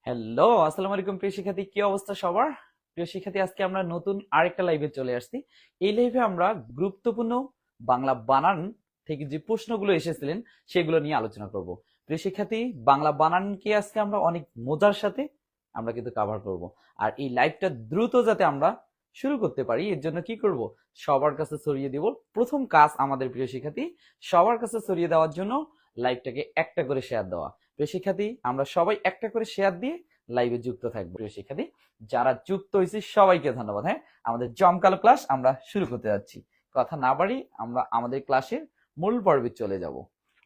Hello, আসসালামু আলাইকুম প্রিয় শিক্ষার্থী, কি অবস্থা সবার? প্রিয় শিক্ষার্থী, আজকে আমরা নতুন আরেকটা লাইভে চলে আসছি। এই লাইভে আমরা গুরুত্বপূর্ণ বাংলা বানান থেকে যে প্রশ্নগুলো এসেছিলেন সেগুলো নিয়ে আলোচনা করব। প্রিয় শিক্ষার্থী, বাংলা বানানকে আজকে আমরা অনেক মজার সাথে আমরা কিন্তু কভার করব। আর এই লাইভটা দ্রুত যাতে আমরা শুরু করতে পারি, এর জন্য কি করব, সবার কাছে ছড়িয়ে দিব। প্রথম কাজ আমাদের প্রিয় শিক্ষার্থী, সবার কাছে ছড়িয়ে দেওয়ার জন্য লাইভটাকে একটা করে শেয়ার দেওয়া। প্রিয় শিক্ষার্থী, আমরা সবাই একটা করে শেয়ার দিয়ে লাইভে যুক্ত থাকবো। প্রিয় শিক্ষার্থী, যারা যুক্ত হয়েছে সবাইকে ধন্যবাদ। হ্যাঁ, আমাদের জমকালো ক্লাস আমরা শুরু করতে যাচ্ছি। কথা না বাড়ি আমরা আমাদের ক্লাসের মূল পর্বে চলে যাব।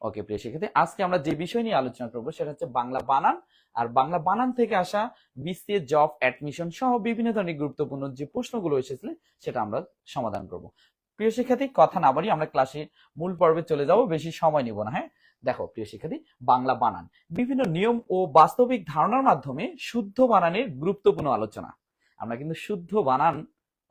ওকে প্রিয় শিক্ষার্থী, আজকে আমরা যে বিষয় নিয়ে আলোচনা করবো সেটা হচ্ছে বাংলা বানান। আর বাংলা বানান থেকে আসা বিসিএ জব অ্যাডমিশন সহ বিভিন্ন ধরনের গুরুত্বপূর্ণ যে প্রশ্নগুলো এসেছিল সেটা আমরা সমাধান করব। প্রিয় শিক্ষার্থী, কথা না বাড়ি আমরা ক্লাসের মূল পর্বে চলে যাব, বেশি সময় নিব না। হ্যাঁ, দেখো প্রিয় শিক্ষার্থী, বাংলা বানান বিভিন্ন নিয়ম ও বাস্তবিক ধারণার মাধ্যমে শুদ্ধ বানানের গুরুত্বপূর্ণ আলোচনা। আমরা কিন্তু শুদ্ধ বানান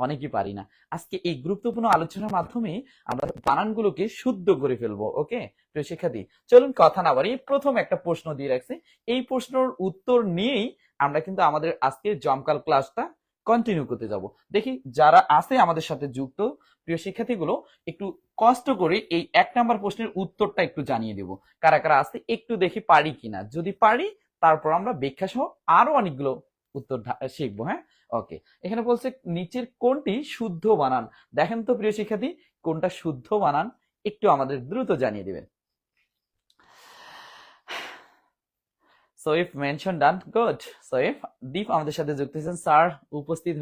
অনেকেই পারি না। আজকে এই গুরুত্বপূর্ণ আলোচনার মাধ্যমে আমরা বানানগুলোকে শুদ্ধ করে ফেলবো। ওকে প্রিয় শিক্ষার্থী, চলুন কথা না বাড়িয়ে প্রথম একটা প্রশ্ন দিয়ে রাখছি। এই প্রশ্নের উত্তর নিয়েই আমরা কিন্তু আমাদের আজকের জমকাল ক্লাসটা কন্টিনিউ করতে যাব। দেখি যারা আছে আমাদের সাথে যুক্ত প্রিয় শিক্ষার্থীগুলো একটু কষ্ট করে এই 1 নম্বর প্রশ্নের উত্তরটা একটু জানিয়ে দেব। কারা কারা আছে একটু দেখি পারি কিনা। যদি পারি তারপর আমরা ব্যাখ্যা সহ আরো অনেকগুলো উত্তর শিখবো। হ্যাঁ, ওকে। এখানে বলছে নিচের কোনটি শুদ্ধ বানান। দেখেন তো প্রিয় শিক্ষার্থী, কোনটা শুদ্ধ বানান একটু আমাদের দ্রুত জানিয়ে দিবেন। সৈফ মেনশন ডান, গুড। সৈফ, দীপ আমাদের সাথে যুক্ত হয়েছেন। স্যার উপস্থিত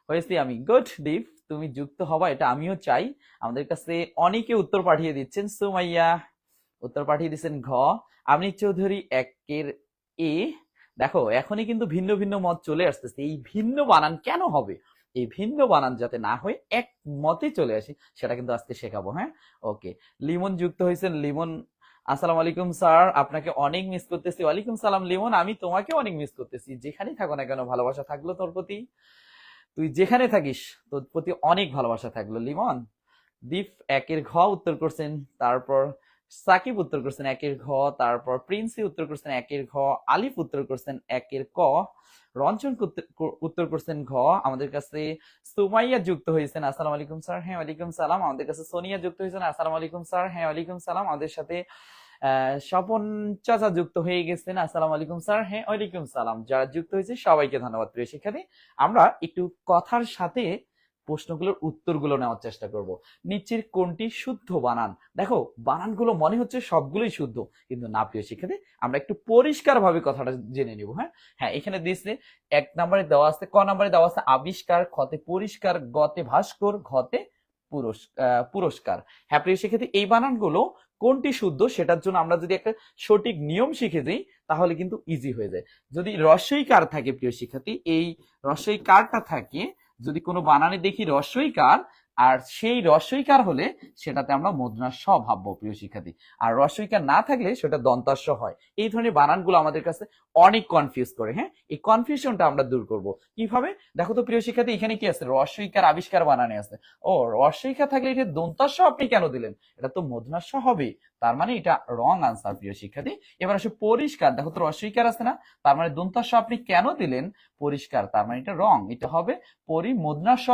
হয়েছি আমি। গুড দীপ, তুমি যুক্ত হবা এটা আমিও চাই। আমাদের কাছে অনেকে উত্তর পাঠিয়ে দিচ্ছেন। সুমাইয়া উত্তর পাঠিয়ে দিচ্ছেন ঘ। আমনি চৌধুরী একের এ। দেখো এখনই কিন্তু ভিন্ন ভিন্ন মত চলে আসতেছে। এই ভিন্ন বানান কেন হবে? এই ভিন্ন বানান যাতে না হয় এক মতে চলে আসি সেটা কিন্তু আজকে শেখাবো। হ্যাঁ, ওকে। লিমন যুক্ত হয়েছেন। লিমন, আসসালামু আলাইকুম স্যার, আপনাকে অনেক মিস করতেছি। ওয়ালাইকুম সালাম লিমন, আমি তোমাকে অনেক মিস করতেছি। যেখানেই থাকো না কেন ভালোবাসা থাকলো তোর প্রতি। তুই যেখানে থাকিস তোর প্রতি অনেক ভালোবাসা থাকলো লিমন। দীপ একের ঘ উত্তর করছেন। তারপর সাকিব উত্তর করছেন একের ঘ। তারপর প্রিন্সি উত্তর করছেন একের ঘ। আলিফ উত্তর করছেন একের ক। রঞ্জন উত্তর করছেন ঘ। আমাদের কাছে সুমাইয়া যুক্ত হয়েছেন। আসসালামু আলাইকুম স্যার। হ্যাঁ ওয়ালাইকুম সালাম। আমাদের কাছে সোনিয়া যুক্ত হয়েছেন। আসসালামু আলাইকুম স্যার। হ্যাঁ ওয়ালাইকুম সালাম। আমাদের সাথে স্বপন চাচা যুক্ত হয়ে গেছেন। আসসালামু আলাইকুম স্যার। হ্যাঁ ওয়ালাইকুম সালাম। যারা যুক্ত হয়েছে সবাইকে ধন্যবাদ। প্রিয় শিক্ষার্থী, আমরা একটু কথার সাথে প্রশ্নগুলোর উত্তরগুলো নেওয়ার চেষ্টা করব। নিচের কোনটি শুদ্ধ বানান? দেখো বানানগুলো মনে হচ্ছে সবগুলোই শুদ্ধ, কিন্তু না প্রিয় শিক্ষার্থী, আমরা একটু পরিষ্কার ভাবে কথাটা জেনে নিব। হ্যাঁ হ্যাঁ, এখানে দিয়েছে 1 নম্বরে দেওয়া আছে, ক নম্বরে দেওয়া আছে আবিষ্কার, খতে পরিষ্কার, গতে ভাস্কর, ঘতে পুরস্কার। হ্যাঁ প্রিয় শিক্ষার্থী, এই বানানগুলো কোনটি শুদ্ধ সেটার জন্য আমরা যদি একটা সঠিক নিয়ম শিখে দিই তাহলে কিন্তু ইজি হয়ে যায়। যদি রস্বইকার থাকে প্রিয় শিক্ষার্থী, এই রস্বইকারটা থাকে, যদি কোনো বানানে দেখি রস্বইকার আর সেই রস্বইকার হলে সেটাতে আমরা মূর্ধন্য স ভাববো প্রিয় শিক্ষার্থী। আর রস্বইকার না থাকলে সেটা দন্তাস্ব হয়। এই ধরনের বানানগুলো আমাদের কাছে অনেক কনফিউজ করে। হ্যাঁ, এই কনফিউশনটা আমরা দূর করব কিভাবে? দেখো তো প্রিয় শিক্ষার্থী, এখানে কি আছে? রস্বইকার আবিষ্কার বানানে আছে। ও, রস্বইকার থাকলে এটা দন্তাস্ব আপনি কেন দিলেন? এটা তো মূর্ধন্য হবে, তার মানে এটা রং আনসার প্রিয় শিক্ষার্থী। এবার আসে পরিষ্কার, দেখো তো রস্বইকার আছে না, তার মানে দন্তাস্ব আপনি কেন দিলেন? পরিষ্কার, তার মানে এটা রং, এটা হবে পরিমুদ্রাস্ব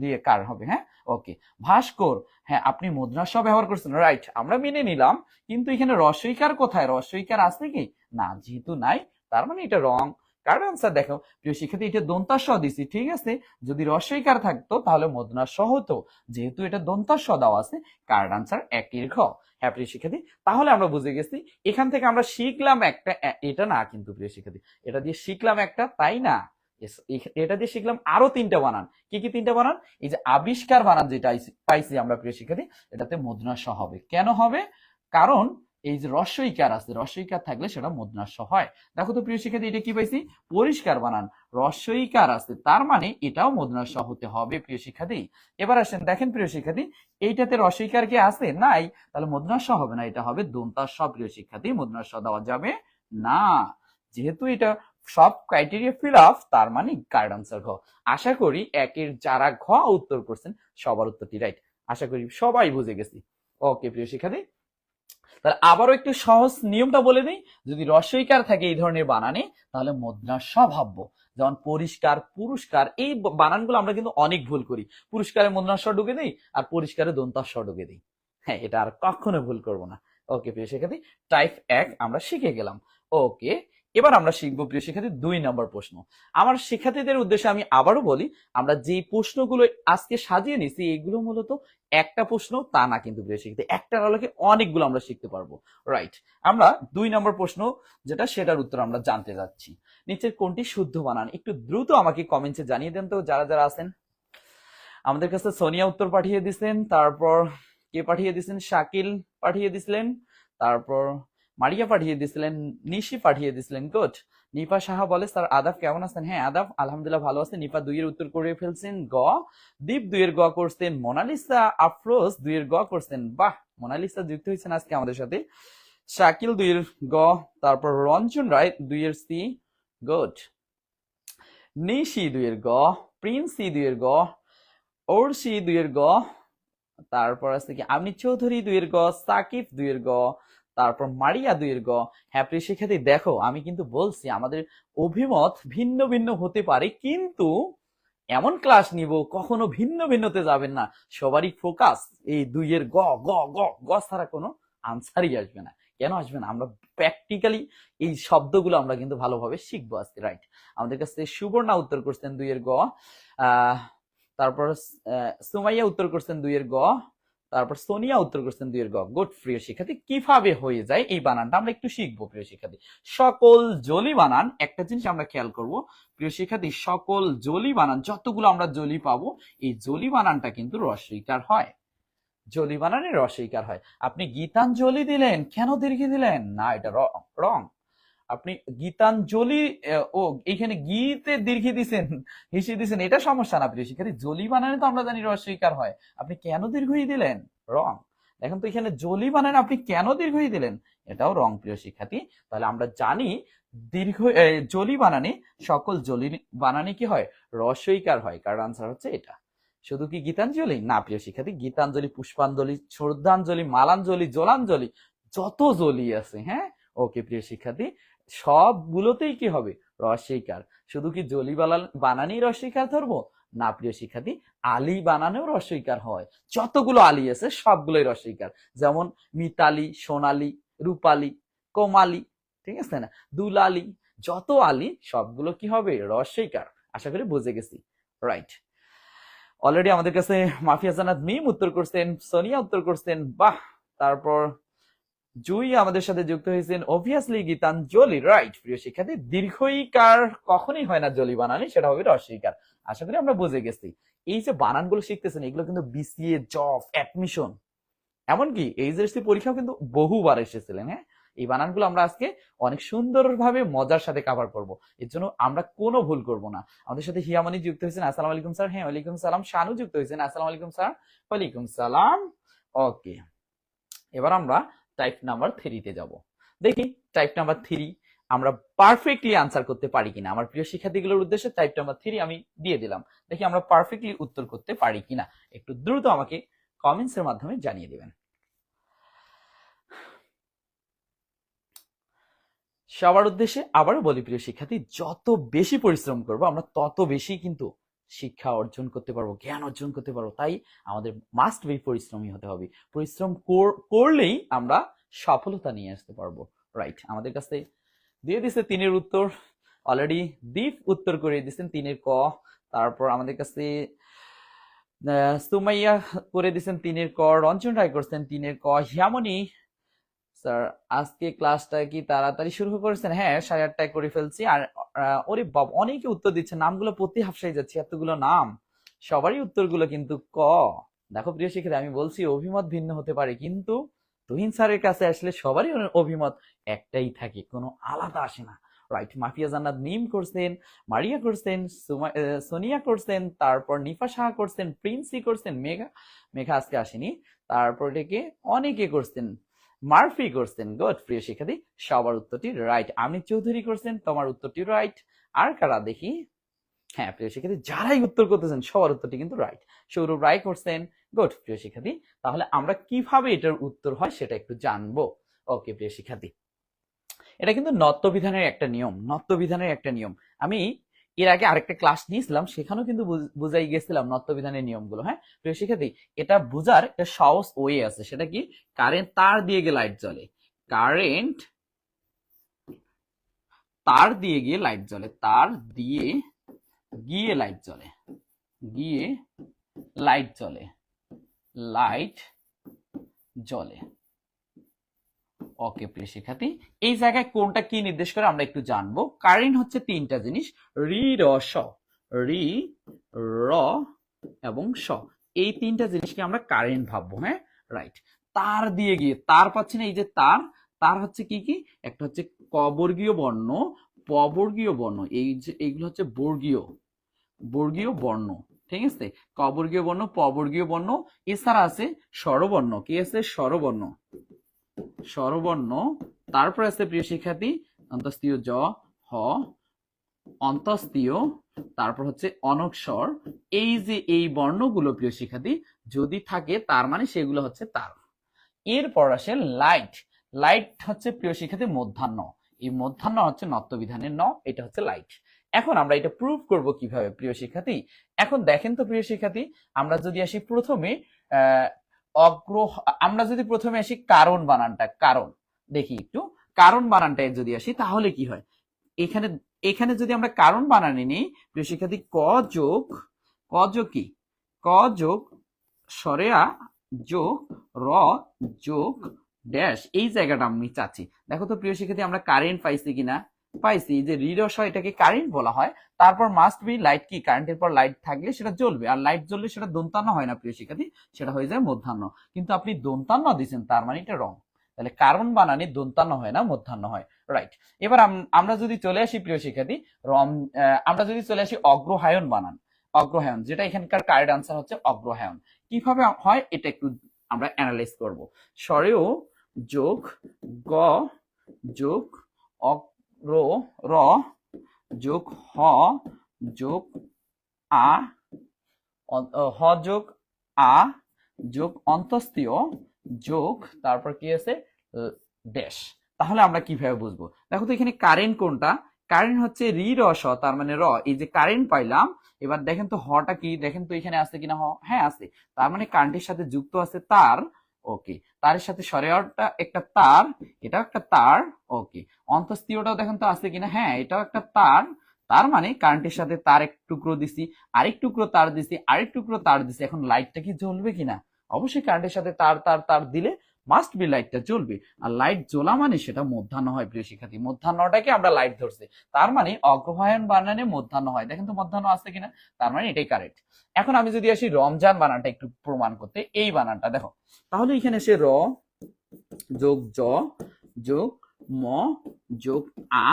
দিয়ে কার হবে। হ্যাঁ, ওকে। ভাস্কর, হ্যাঁ আপনি মুদ্রাস্ব ব্যবহার করছেন, রাইট, আমরা মেনে নিলাম। কিন্তু এখানে রস্বইকার কোথায়? রস্বইকার আছে কি না? যেহেতু নাই, তার মানে এটা রং। কার আনসার দেখো প্রিয় শিক্ষার্থী, এটা দন্তাস্ব দিছি, ঠিক আছে। যদি রস্বইকার থাকতো তাহলে মূর্ধন্য হতো, যেহেতু এটা দন্তাস্ব দেওয়া আছে, কার আনসার একের ঘ। হ্যাঁ প্রিয় শিক্ষার্থী, তাহলে আমরা বুঝে গেছি এখান থেকে আমরা শিখলাম একটা, এটা না কিন্তু প্রিয় শিক্ষার্থী, এটা দিয়ে শিখলাম একটা, তাই না? এটা দিয়ে শিখলাম আরো 3টা বানান। কি কি 3টা বানান? এই যে আবিষ্কার বানান যেটা পাইছি আমরা প্রিয় শিক্ষার্থী, এটাতে মূর্ধন্য হবে। কেন হবে? কারণ এই যে রস্বইকার আছে, রস্বইকার থাকলে সেটা মূর্ধন্য হয়। দেখো তো প্রিয় শিক্ষার্থী, এটা কি পাইছি? পরিষ্কার বানান, রস্বইকার আছে, তার মানে এটাও মূর্ধন্য হতে হবে প্রিয় শিক্ষার্থী। এবার আসেন দেখেন প্রিয় শিক্ষার্থী, এইটাতে রস্বইকার কি আছে? নাই, তাহলে মূর্ধন্য হবে না, এটা হবে দন্তাস্ব প্রিয় শিক্ষার্থী। মূর্ধন্য দেওয়া যাবে না, যেহেতু এটা সব ক্রাইটেরিয়া ফিল আপ, তার মানে কারেক্ট আনসার ঘ। আশা করি একের যারা ঘ উত্তর করছেন সবার উত্তরটি রাইট। আশা করি সবাই বুঝে গেছি। ওকে প্রিয় শিক্ষার্থী, তাহলে আবারও একটু সহজ নিয়মটা বলে দিই, যদি রস্বইকার থাকে এই ধরনের বানানে তাহলে মূর্ধন্য ষ ভাববো। যেমন পরিষ্কার, পুরস্কার, এই বানানগুলো আমরা কিন্তু অনেক ভুল করি। পুরস্কারে মূর্ধন্য ষ ঢুকে দিই আর পরিষ্কারে দন্তা ষ ঢুকে দিই। হ্যাঁ, এটা আর কখনো ভুল করবো না। ওকে প্রিয় শিক্ষার্থী, টাইপ 1 আমরা শিখে গেলাম। ওকে, এবার আমরা শিখবো প্রিয় শিক্ষার্থী 2 নম্বর প্রশ্ন। আমার শিক্ষার্থীদের উদ্দেশ্যে আমি আবারও বলি, আমরা যে প্রশ্নগুলো আজকে সাজিয়ে নিছি এগুলো মূলত একটা প্রশ্ন তা না কিন্তু প্রিয় শিক্ষার্থী, একটার আলোকে অনেকগুলো আমরা শিখতে পারবো। রাইট, আমরা 2 নম্বর প্রশ্ন যেটা, সেটার উত্তর আমরা জানতে যাচ্ছি। নিচের কোনটি শুদ্ধ বানান, একটু দ্রুত আমাকে কমেন্টে জানিয়ে দেন তো যারা যারা আছেন। আমাদের কাছে সোনিয়া উত্তর পাঠিয়ে দিচ্ছেন, তারপর কে পাঠিয়ে দিচ্ছেন, শাকিল পাঠিয়ে দিছিলেন, তারপর মারিয়া পাঠিয়ে দিছিলেন, নিশি পাঠিয়ে দিছিলেন। গুড। নিপা সাহা বলে স্যার আদাব কেমন আছেন? হ্যাঁ আদাব আলহামদুলিল্লাহ ভালো আছে। নিপা 2 এর উত্তর করে ফেলছেন গ। দীপ 2 এর গ করছেন। মোনালিসা আফরোজ 2 এর গ করছেন। বাহ, মোনালিসা যুক্ত হয়েছেন আজকে আমাদের সাথে। শাকিল 2 এর গ, তারপর রঞ্জন রায় 2 এর সি। গুড। নিশি 2 এর গ, প্রিন্সি 2 এর গ, ওরসি 2 এর গ, তারপর আছে কি আমি চৌধুরী 2 এর গ, সাকিব 2 এর গ, তারপর মারিয়া 2 এর গ। হ্যাঁ প্রিয় শিক্ষার্থী, দেখো আমি কিন্তু বলছি আমাদের অভিমত ভিন্ন ভিন্ন হতে পারে, কিন্তু এমন ক্লাস নিব কখনো ভিন্ন ভিন্নতে যাবেন না। সবারই ফোকাস এই 2 এর গ গ গ গ ছাড়া কোনো আনসারই আসবে না। কেন আসবে না? আমরা প্র্যাকটিক্যালি এই শব্দগুলো আমরা কিন্তু ভালোভাবে শিখবো আজকে। রাইট, আমাদের কাছে সুবর্ণা উত্তর করছেন 2 এর গ, তারপর সুমাইয়া উত্তর করছেন 2 এর গ, তারপর সোনিয়া উত্তর করছেন 2 এর গ। গুড প্রিয় শিক্ষার্থী, কিভাবে হয়ে যায় এই বানানটা আমরা একটু শিখবো প্রিয় শিক্ষার্থী। সকল জলি বানান, একটা জিনিস আমরা খেয়াল করব প্রিয় শিক্ষার্থী, সকল জলি বানান যতগুলো আমরা জলি পাবো এই জলি বানানটা কিন্তু রস্বইকার হয়। জলি বানানে রস্বইকার হয়। আপনি গীতাঞ্জলি দিলেন, কেন দীর্ঘি দিলেন? না, এটা রং। আপনি গীতাঞ্জলি, ও এইখানে গীতে দীর্ঘি দিছেন, হিসি দিছেন, এটা সমস্যা না প্রিয় শিক্ষার্থী। জলি বানানে তো আমরা জানি রস্বইকার হয়, আপনি কেন দীর্ঘই দিলেন? রং। দেখেন তো এখানে জলি বানানে আপনি কেন দীর্ঘই দিলেন? এটাও রং প্রিয় শিক্ষার্থী। তাহলে আমরা জানি দীর্ঘ জলি বানানে, সকল জলি বানানে কি হয়? রস্বইকার হয়। কার আনসার হচ্ছে এটা। শুধু কি গীতাঞ্জলি? না প্রিয় শিক্ষার্থী, গীতাঞ্জলি, পুষ্পাঞ্জলি, শ্রদ্ধাঞ্জলি, মালাঞ্জলি, জলাঞ্জলি, যত জলি আছে, হ্যাঁ। ওকে প্রিয় শিক্ষার্থী, সবগুলোতেই কি হবে? রস্বইকার। শুধু কি জলি বানানেই রস্বইকার ধরবো? না প্রিয় শিক্ষার্থী, আলী বানানেও রস্বইকার হয়। যতগুলো আলী আছে সবগুলোই রস্বইকার। যেমন মিতালি, সোনালী, রূপালী, কোমালী, ঠিক আছে না, দুলালী, যত আলী সবগুলো কি হবে? রস্বইকার। আশা করি বুঝে গেছি। রাইট, অলরেডি আমাদের কাছে মাফিয়া জান্নাত মিম উত্তর করছেন, সোনিয়া উত্তর করছেন, বাহ। তারপর জুই আমাদের সাথে যুক্ত হয়েছেন, অবভিয়াসলি গীতাঞ্জলি। রাইট প্রিয় শিক্ষার্থী, দীর্ঘইকার কখনই হয় না জলি বানানে, সেটা হবে রস্বইকার। আশা করি আমরা বুঝে গেছি। এই যে বানানগুলো শিখতেছেন এগুলো কিন্তু বিসিএ, জব, অ্যাডমিশন, এমনকি এইচএসসি পরীক্ষাও কিন্তু বহুবার এসেছিলেন। হ্যাঁ, এই বানানগুলো আমরা আজকে অনেক সুন্দরভাবে মজার সাথে কভার করব, এর জন্য আমরা কোনো ভুল করব না। আমাদের সাথে হিয়ামনি যুক্ত হয়েছেন, আসসালামু আলাইকুম স্যার। হ্যাঁ ওয়ালাইকুম সালাম। শানু যুক্ত হয়েছেন, আসসালামু আলাইকুম স্যার। ওয়ালাইকুম সালাম। ওকে, এবার আমরা টাইপ নাম্বার 3 তে যাব। দেখি টাইপ নাম্বার 3 আমরা পারফেক্টলি আনসার করতে পারি কিনা। আমার প্রিয় শিক্ষার্থীগুলোর উদ্দেশ্যে টাইপ নাম্বার 3 আমি দিয়ে দিলাম, দেখি আমরা পারফেক্টলি উত্তর করতে পারি কিনা। একটু দ্রুত আমাকে কমেন্টস এর মাধ্যমে জানিয়ে দিবেন। সবার উদ্দেশ্যে আবারও বলি প্রিয় শিক্ষার্থী, যত বেশি পরিশ্রম করব আমরা তত বেশি কিন্তু শিক্ষা অর্জন করতে পারবো, জ্ঞান অর্জন করতে পারবো। তাই আমাদের মাস্ট বি পরিশ্রমী হতে হবে। পরিশ্রম করলেই আমরা সফলতা নিয়ে আসতে পারবো। রাইট, আমাদের কাছে দিয়ে দিছে 3 এর উত্তর অলরেডি। দীপ উত্তর করে দিচ্ছেন 3 এর ক। তারপর আমাদের কাছে সুমাইয়া করে দিচ্ছেন 3 এর ক। রঞ্জন রায় করছেন 3 এর ক। হিয়ামনি স্যার আজকে ক্লাসটা কি তাড়াতাড়ি শুরু করেছেন? হ্যাঁ 8:30টায় করে ফেলছি। আর ওরে বাবা, অনেকে উত্তর দিচ্ছে, নামগুলো প্রতি হাফসাই যাচ্ছে, এতগুলো নাম, সবারই উত্তরগুলো কিন্তু ক। দেখো প্রিয় শিক্ষার্থী, আমি বলছি অভিমত ভিন্ন হতে পারে, কিন্তু তুহিন স্যারের কাছে আসলে সবারই অভিমত একটাই থাকে, কোনো আলাদা আসে না। রাইট, মাফিয়া জান্নাত মিম করছেন, মারিয়া করছেন, সোনিয়া করছেন, তারপর নিফা সাহা করছেন, প্রিন্সি করছেন, মেঘা আজকে আসেনি, তারপর এটাকে অনেকে করছেন, মার্ফি করছেন। গুড প্রিয় শিক্ষার্থী, সবার উত্তরটি রাইট। আমি চৌধুরী করছেন, তোমার উত্তরটি রাইট। আর কারা দেখি? হ্যাঁ প্রিয় শিক্ষার্থী, যারাই উত্তর করতেছেন সবার উত্তরটি কিন্তু রাইট। সৌরভ রায় করছেন। গুড প্রিয় শিক্ষার্থী, তাহলে আমরা কিভাবে এটার উত্তর হয় সেটা একটু জানবো। ওকে প্রিয় শিক্ষার্থী, এটা কিন্তু নত্যবিধানের একটা নিয়ম, নত্যবিধানের একটা নিয়ম। আমি এর আগে আরেকটা ক্লাস নিয়েছিলাম, সেখানেও কিন্তু বুঝাই গেছিলাম নত্যবিধানের নিয়মগুলো। হ্যাঁ প্রিয় শিক্ষার্থী, এটা বুঝার একটা সহজ ওয়ে আছে, সেটা কি, কারেন্ট তার দিয়ে গিয়ে লাইট জ্বলে, কারেন্ট তার দিয়ে গিয়ে লাইট জ্বলে, তার দিয়ে গিয়ে লাইট জ্বলে, গিয়ে লাইট জ্বলে, লাইট জ্বলে। ওকে প্রিয় শিক্ষার্থী, এই জায়গায় কোনটা কি নির্দেশ করে আমরা একটু জানবো। কারেন্ট হচ্ছে তিনটা জিনিস, রি র স, রি র এবং স, এই তিনটা জিনিসকে আমরা কারেন্ট ভাববো। হ্যাঁ রাইট। তার দিয়ে গিয়ে, তার পাচ্ছি না, এই যে তার, তার হচ্ছে কি কি, একটা হচ্ছে ক বর্গীয় বর্ণ, প বর্গীয় বর্ণ, এই যে এইগুলো হচ্ছে বর্গীয়, বর্গীয় বর্ণ, ঠিক আছে, ক বর্গীয় বর্ণ, প বর্গীয় বর্ণ, এছাড়া আছে স্বরবর্ণ, কি আছে, স্বরবর্ণ, স্বরবর্ণ, তারপর আছে প্রিয় শিক্ষার্থী অন্তস্থীয় জ, হ, অন্তস্থীয়, তারপর হচ্ছে অনক্ষর। এই যে এই বর্ণগুলো প্রিয় শিক্ষার্থী যদি থাকে, তার মানে সেগুলো হচ্ছে তার। এরপর আসে লাইট, লাইট হচ্ছে প্রিয় শিক্ষার্থী মধ্যাহ্ন, এই মধ্যাহ্ন হচ্ছে নত্যবিধানের ন, এটা হচ্ছে লাইট। এখন আমরা এটা প্রুভ করব কিভাবে প্রিয় শিক্ষার্থী। এখন দেখেন তো প্রিয় শিক্ষার্থী, আমরা যদি আসি প্রথমে আমরা যদি প্রথমে আসি কারণ বানানটা, কারণ দেখি একটু, কারণ বানানটায় যদি আসি তাহলে কি হয়। এখানে এখানে যদি আমরা কারণ বানানি নিই প্রিয় শিক্ষার্থী, ক যোগ, ক যোগ কি, ক যোগ সরেয়া যোগ র যোগ ড্যাশ, এই জায়গাটা আমি চাচ্ছি। দেখো তো প্রিয় শিক্ষার্থী, আমরা কারেন্ট পাইছি কিনা, পাইছি, যে রিডস হয় এটাকে কারেন্ট বলা হয়। তারপর মাস্ট বি লাইট, কি কারেন্টের পর লাইট থাকলে সেটা জ্বলবে, আর লাইট জ্বললে সেটা দন্তান্ন হয় না প্রিয় শিক্ষার্থী, সেটা হয়ে যায় মধ্যাহ্ন। কিন্তু আপনি দন্তান্ন দিচ্ছেন, তার মানে এটা রং। তাহলে কারণ বানানে দন্তান্ন হয় না, মধ্যাহ্ন হয়। রাইট। এবার আমরা যদি চলে আসি প্রিয় শিক্ষার্থী আমরা যদি চলে আসি অগ্রহায়ণ বানান, অগ্রহায়ণ, যেটা এখানকার কারেক্ট আনসার হচ্ছে অগ্রহায়ণ। কিভাবে হয় এটা একটু আমরা অ্যানালাইজ করব। স্বরেও যোগ গ যোগ অগ্র র যোগ হ যোগ আ, হ যোগ আ যোগ অন্তস্থীয় যোগ, তারপর কি আছে ড্যাশ। তাহলে আমরা কিভাবে বুঝবো, দেখো তো এখানে কারেন্ট কোনটা, কারেন্ট হচ্ছে রি র স, তার মানে র, এই যে কারেন্ট পাইলাম। এবার দেখেন তো হটা কি, দেখেন তো এখানে আছে কিনা, হ, হ্যাঁ আছে, তার মানে কারেন্টের সাথে যুক্ত আছে তার। ওকে, তার সাথে সরেয়াটা একটা তার, এটাও একটা তার। ওকে, অন্তস্থীয়টাও দেখেন তো আছে কিনা, হ্যাঁ এটাও একটা তার। তার মানে কারেন্টের সাথে তার এক টুকরো দিছি, আরেক টুকরো তার দিছি, আরেক টুকরো তার দিছি। এখন লাইটটা কি জ্বলবে কিনা, অবশ্যই কারেন্টের সাথে তার তার তার দিলে মাস্ট বি লাইটটা জ্বলবে। আর লাইট জ্বলা মানে সেটা মধ্যাহ্ন হয় প্রিয় শিক্ষার্থী, মধ্যাহ্নটাকে আমরা লাইট ধরছি, তার মানে অগ্রহায়ণ বানানে মধ্যাহ্ন হয়। দেখেন তো মধ্যাহ্ন আছে কিনা, তার মানে এটাই কারেক্ট। এখন আমি যদি আসি রমজান বানানটা একটু প্রমাণ করতে, এই বানানটা দেখো, তাহলে এখানে সে র যোগ জ যোগ ম যোগ আ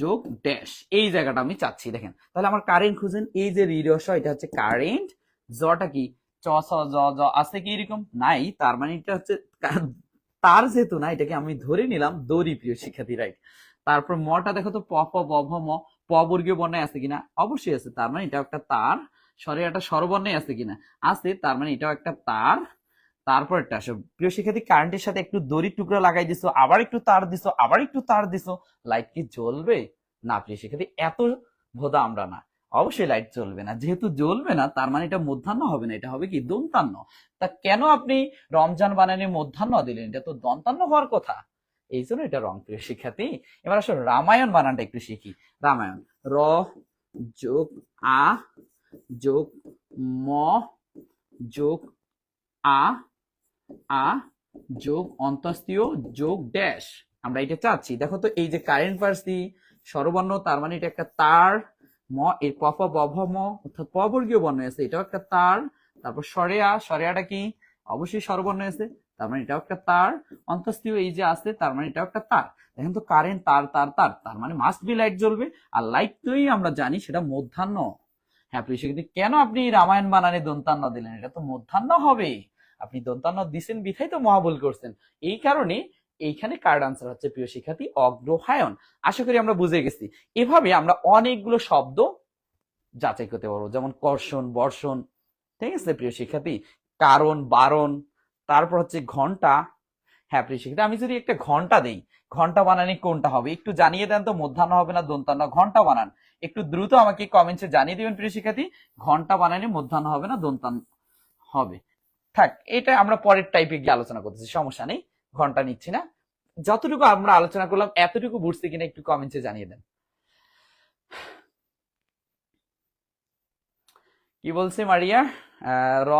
যোগ ড্যাশ, এই জায়গাটা আমি চাচ্ছি। দেখেন তাহলে আমার কারেন্ট খুঁজেন, এই যে রিডস এটা হচ্ছে কারেন্ট, জটা কি চ ছ জ জ আছে কি এরকম নাই, তার মানে এটা হচ্ছে তার, যেহেতু না এটাকে আমি ধরে নিলাম দড়ি প্রিয় শিক্ষার্থী। রাইট। তারপর মটা দেখো তো প প ব ভ ম, প বর্গীয় বর্ণে আছে কিনা, অবশ্যই আছে, তার মানে এটাও একটা তার। স্বরে একটা স্বরবর্ণে আছে কিনা, আছে, তার মানে এটাও একটা তার। তারপর একটা আসো প্রিয় শিক্ষার্থী, কারেন্টের সাথে একটু দড়ির টুকরা লাগাই দিছো, আবার একটু তার দিছো, আবার একটু তার দিছো, লাইট কি জ্বলবে না প্রিয় শিক্ষার্থী? এত ভোদা আমরা না, অবশ্যই লাইট জ্বলবে না। যেহেতু জ্বলবে না, তার মানে এটা মধ্যাহ্ন হবে না, এটা হবে কি দন্তান্ন। তা কেন আপনি রমজান বানানে মধ্যাহ্ন দিলেন, এটা তো দন্তান্ন হওয়ার কথা, এই জন্য এটা রং প্রিয় শিক্ষার্থী। এবার আসো রামায়ণ বানানটা একটু শিখি। রামায়ণ, র যোগ আ যোগ ম যোগ আ আ যোগ অন্তস্থীয় যোগ ড্যাশ, আমরা এটা চাচ্ছি। দেখো তো এই যে কারেন্ট পার্সি স্বরবর্ণ, তার মানে এটা একটা তার। ম এর প প ব ভ ম অর্থাৎ প বর্গীয় বর্ণ আছে, এটাও একটা তার। তারপর সরেয়া, সরেয়াটা কি অবশ্যই স্বরবর্ণ আছে, তার মানে এটাও একটা তার। অন্তস্থীয় এই যে আছে, তার মানে এটাও একটা তার। দেখেন তো কারেন্ট তার তার তার, তার মানে মাস্ট বি লাইট জ্বলবে। আর লাইট তোই আমরা জানি সেটা মধ্যাহ্ন। হ্যাঁ প্রিয় শিক্ষার্থী, কেন আপনি রামায়ণ বানানে দন্তান্ন দিলেন, এটা তো মধ্যাহ্ন হবে। আপনি দন্তান্ন দিছেন বিধাই তো মহাভুল করছেন। এই কারণে এইখানে কার্ড আনসার হচ্ছে প্রিয় শিক্ষার্থী অগ্রহায়ণ। আশা করি আমরা বুঝে গেছি। এভাবে আমরা অনেকগুলো শব্দ যাচাই করতে পারবো, যেমন কর্ষণ, বর্ষণ, ঠিক আছে প্রিয় শিক্ষার্থী, কারণ, বারণ, তারপর হচ্ছে ঘন্টা, হ্যাঁ প্রিয় শিক্ষার্থী, আমি যদি একটা ঘন্টা দেই, ঘন্টা বানানি কোনটা হবে একটু জানিয়ে দেন তো, মধ্যাহ্ন হবে না দন্তান্ন? ঘন্টা বানান একটু দ্রুত আমাকে কমেন্টে জানিয়ে দিবেন প্রিয় শিক্ষার্থী, ঘন্টা বানানি মধ্যাহ্ন হবে না দন্তান্ন হবে? থাক, এটা আমরা পরের টাইপে গিয়ে আলোচনা করতেছি, সমস্যা নেই, ঘন্টা নিচ্ছি না। যতটুকু আমরা আলোচনা করলাম এতটুকু বুঝছি কিনা একটু কমেন্টে জানিয়ে দেন। কি বলছে মারিয়া? র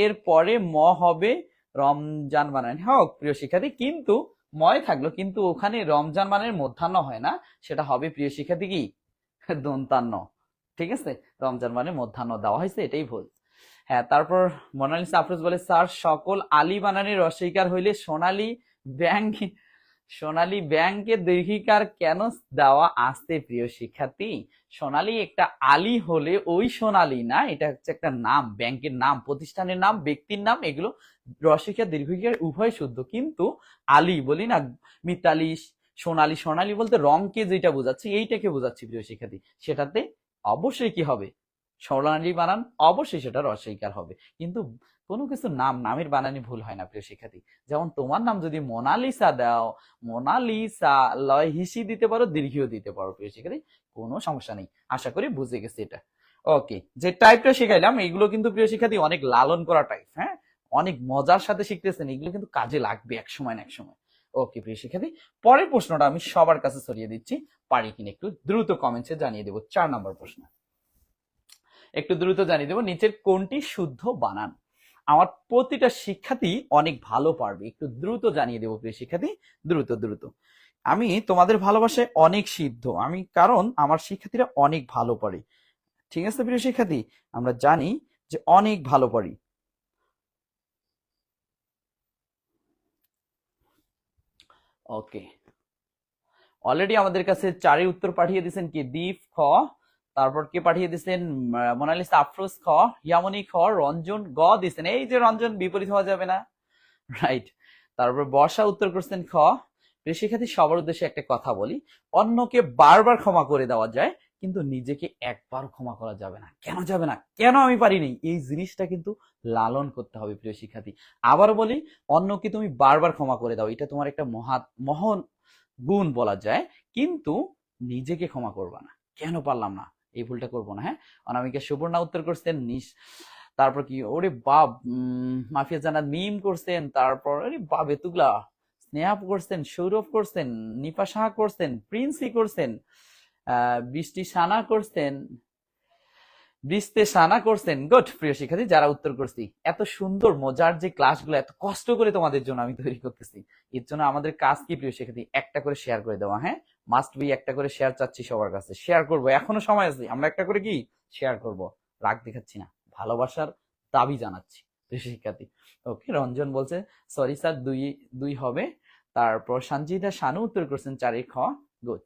এর পরে ম হবে রমজান বানানি হোক প্রিয় শিক্ষার্থী, কিন্তু ময় থাকলো, কিন্তু ওখানে রমজান বানানের মধ্যাহ্ন হয় না, সেটা হবে প্রিয় শিক্ষার্থী কি দন্তান্ন। ঠিক আছে, রমজান মানে মধ্যাহ্ন দেওয়া হয়েছে, এটাই ভুল। হ্যাঁ, তারপর মোনালিসা আফরোজ বলে স্যার সকল আলী বানানের অস্বীকার হইলে সোনালী ব্যাংকে দীর্ঘিকার কেন দেওয়া আসতে প্রিয় শিক্ষার্থী? সোনালী একটা আলী হলে ওই সোনালী না, এটা হচ্ছে একটা নাম, ব্যাংকের নাম, প্রতিষ্ঠানের নাম, ব্যক্তির নাম, এগুলো রসিকার দীর্ঘিকার উভয় শুদ্ধ, কিন্তু আলী বলি না, মিতালি, সোনালী, সোনালী বলতে রংকে যেটা বোঝাচ্ছি এইটাকে বোঝাচ্ছি প্রিয় শিক্ষার্থী, সেটাতে অবশ্যই কি হবে সোনালী বানান, অবশ্যই সেটা রসইকার হবে। কিন্তু কোনো কিছু নামের বানানি ভুল হয় না প্রিয় শিক্ষার্থী। যেমন তোমার নাম যদি মোনালিসা দাও, মোনালিসা লয় হিসি দিতে পারো, দীর্ঘিও দিতে পারো প্রিয় শিক্ষার্থী, কোনো সমস্যা নেই। আশা করি বুঝে গেছি এটা। ওকে, যে টাইপটা শিখাইলাম এগুলো কিন্তু প্রিয় শিক্ষার্থী অনেক লালন করা টাইপ, হ্যাঁ, অনেক মজার সাথে শিখতেছেন, এগুলো কিন্তু কাজে লাগবে এক সময় না এক সময়। ওকে প্রিয় শিক্ষার্থী, পরের প্রশ্নটা আমি সবার কাছে ছড়িয়ে দিচ্ছি, পারি কিনা একটু দ্রুত কমেন্টে জানিয়ে দেবো। 4 নম্বর প্রশ্ন একটু দ্রুত জানিয়ে দেবো, নিচের কোনটি শুদ্ধ বানান? আমার প্রতিটা শিক্ষার্থী অনেক ভালো পারবে, একটু দ্রুত জানিয়ে দেবো প্রিয় শিক্ষার্থী, দ্রুত দ্রুত। আমি তোমাদের ভালোবাসায় অনেক সিদ্ধ, আমি কারণ আমার শিক্ষার্থীরা অনেক ভালো পারে। ঠিক আছে প্রিয় শিক্ষার্থী, আমরা জানি যে অনেক ভালো পারি। ওকে, অলরেডি আমাদের কাছে 4 উত্তর পাঠিয়ে দিয়েছেন কি দীপ খ, তারপর কে পাঠিয়ে দিয়েছেন মোনালিসা আফরোজ খ, হিয়ামনি খ, রঞ্জন গ দিয়েছেন, এই যে রঞ্জন বিপরীত হওয়া যাবে না, রাইট। তারপর বর্ষা উত্তর করছেন খ। প্রিয় শিক্ষার্থী, সবার উদ্দেশ্যে একটা কথা বলি, অন্যকে বারবার ক্ষমা করে দেওয়া যায়, কিন্তু নিজেকে একবার ক্ষমা করা যাবে না। কেন যাবে না? কেন আমি পারিনি, এই জিনিসটা কিন্তু লালন করতে হবে প্রিয় শিক্ষার্থী। আবার বলি, অন্যকে তুমি বারবার ক্ষমা করে দাও, এটা তোমার একটা মহান গুণ বলা যায়, কিন্তু নিজেকে ক্ষমা করবা না, কেন পারলাম না, এই ভুলটা করবো না। হ্যাঁ, অনামিকা সুবর্ণা উত্তর করছেন তারপর কি ওরে বাপ, মাফিয়া জানাত মিম করছেন, তারপর আরে বাপ এতুগলা, স্নেহা করছেন, সৌরভ করছেন, নিপা সাহা করছেন, প্রিন্সি করছেন, বৃষ্টি সানা করছেন, বৃষ্টি সানা করছেন। গুড প্রিয় শিক্ষার্থী, যারা উত্তর করছি, এত সুন্দর মজার যে ক্লাসগুলো এত কষ্ট করে তোমাদের জন্য আমি তৈরি করতেছি, এর জন্য আমাদের কাজ কি প্রিয় শিক্ষার্থী, একটা করে শেয়ার করে দেওয়া। হ্যাঁ, মাস্ট বি একটা করে শেয়ার চাচ্ছি সবার কাছে, শেয়ার করব, এখনো সময় আছে, আমরা একটা করে কি শেয়ার করব, রাগ দেখাচ্ছি না, ভালোবাসার দাবি জানাচ্ছি প্রিয় শিক্ষার্থী। ওকে, রঞ্জন বলছে সরি স্যার, দুই দুই হবে। তারপর সঞ্জিদা শানু উত্তর করছেন 4 খ। গুড,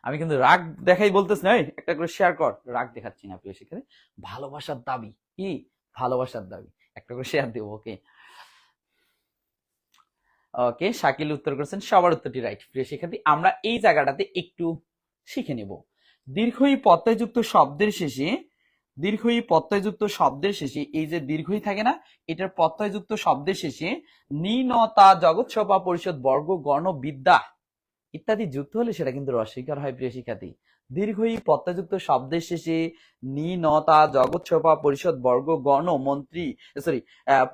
আমি কিন্তু রাগ দেখাই বলতেছি না, একটা করে শেয়ার কর, রাগ দেখাচ্ছি না প্রিয় শিক্ষার্থী, ভালোবাসার দাবি, কি ভালোবাসার দাবি, একটা করে শেয়ার দেবো। ওকে ওকে, শাকিল উত্তর করেছেন, সবার উত্তরটি রাইট প্রিয় শিক্ষার্থী। আমরা এই জায়গাটাতে একটু শিখে নেব, দীর্ঘই প্রত্যয়যুক্ত শব্দের শেষে, দীর্ঘই প্রত্যয়যুক্ত শব্দের শেষে, এই যে দীর্ঘই থাকে না, এটার প্রত্যয়যুক্ত শব্দের শেষে নীনতা জগৎসভা পরিষদ বর্গ গণ বিদ্যা ইত্যাদি যুক্ত হলে সেটা কিন্তু রস্বইকার হয় প্রিয় শিক্ষার্থী। দীর্ঘই প্রত্যয়যুক্ত শব্দের শেষে নীনতা জগৎসভা পরিষদ বর্গ গণ মন্ত্রী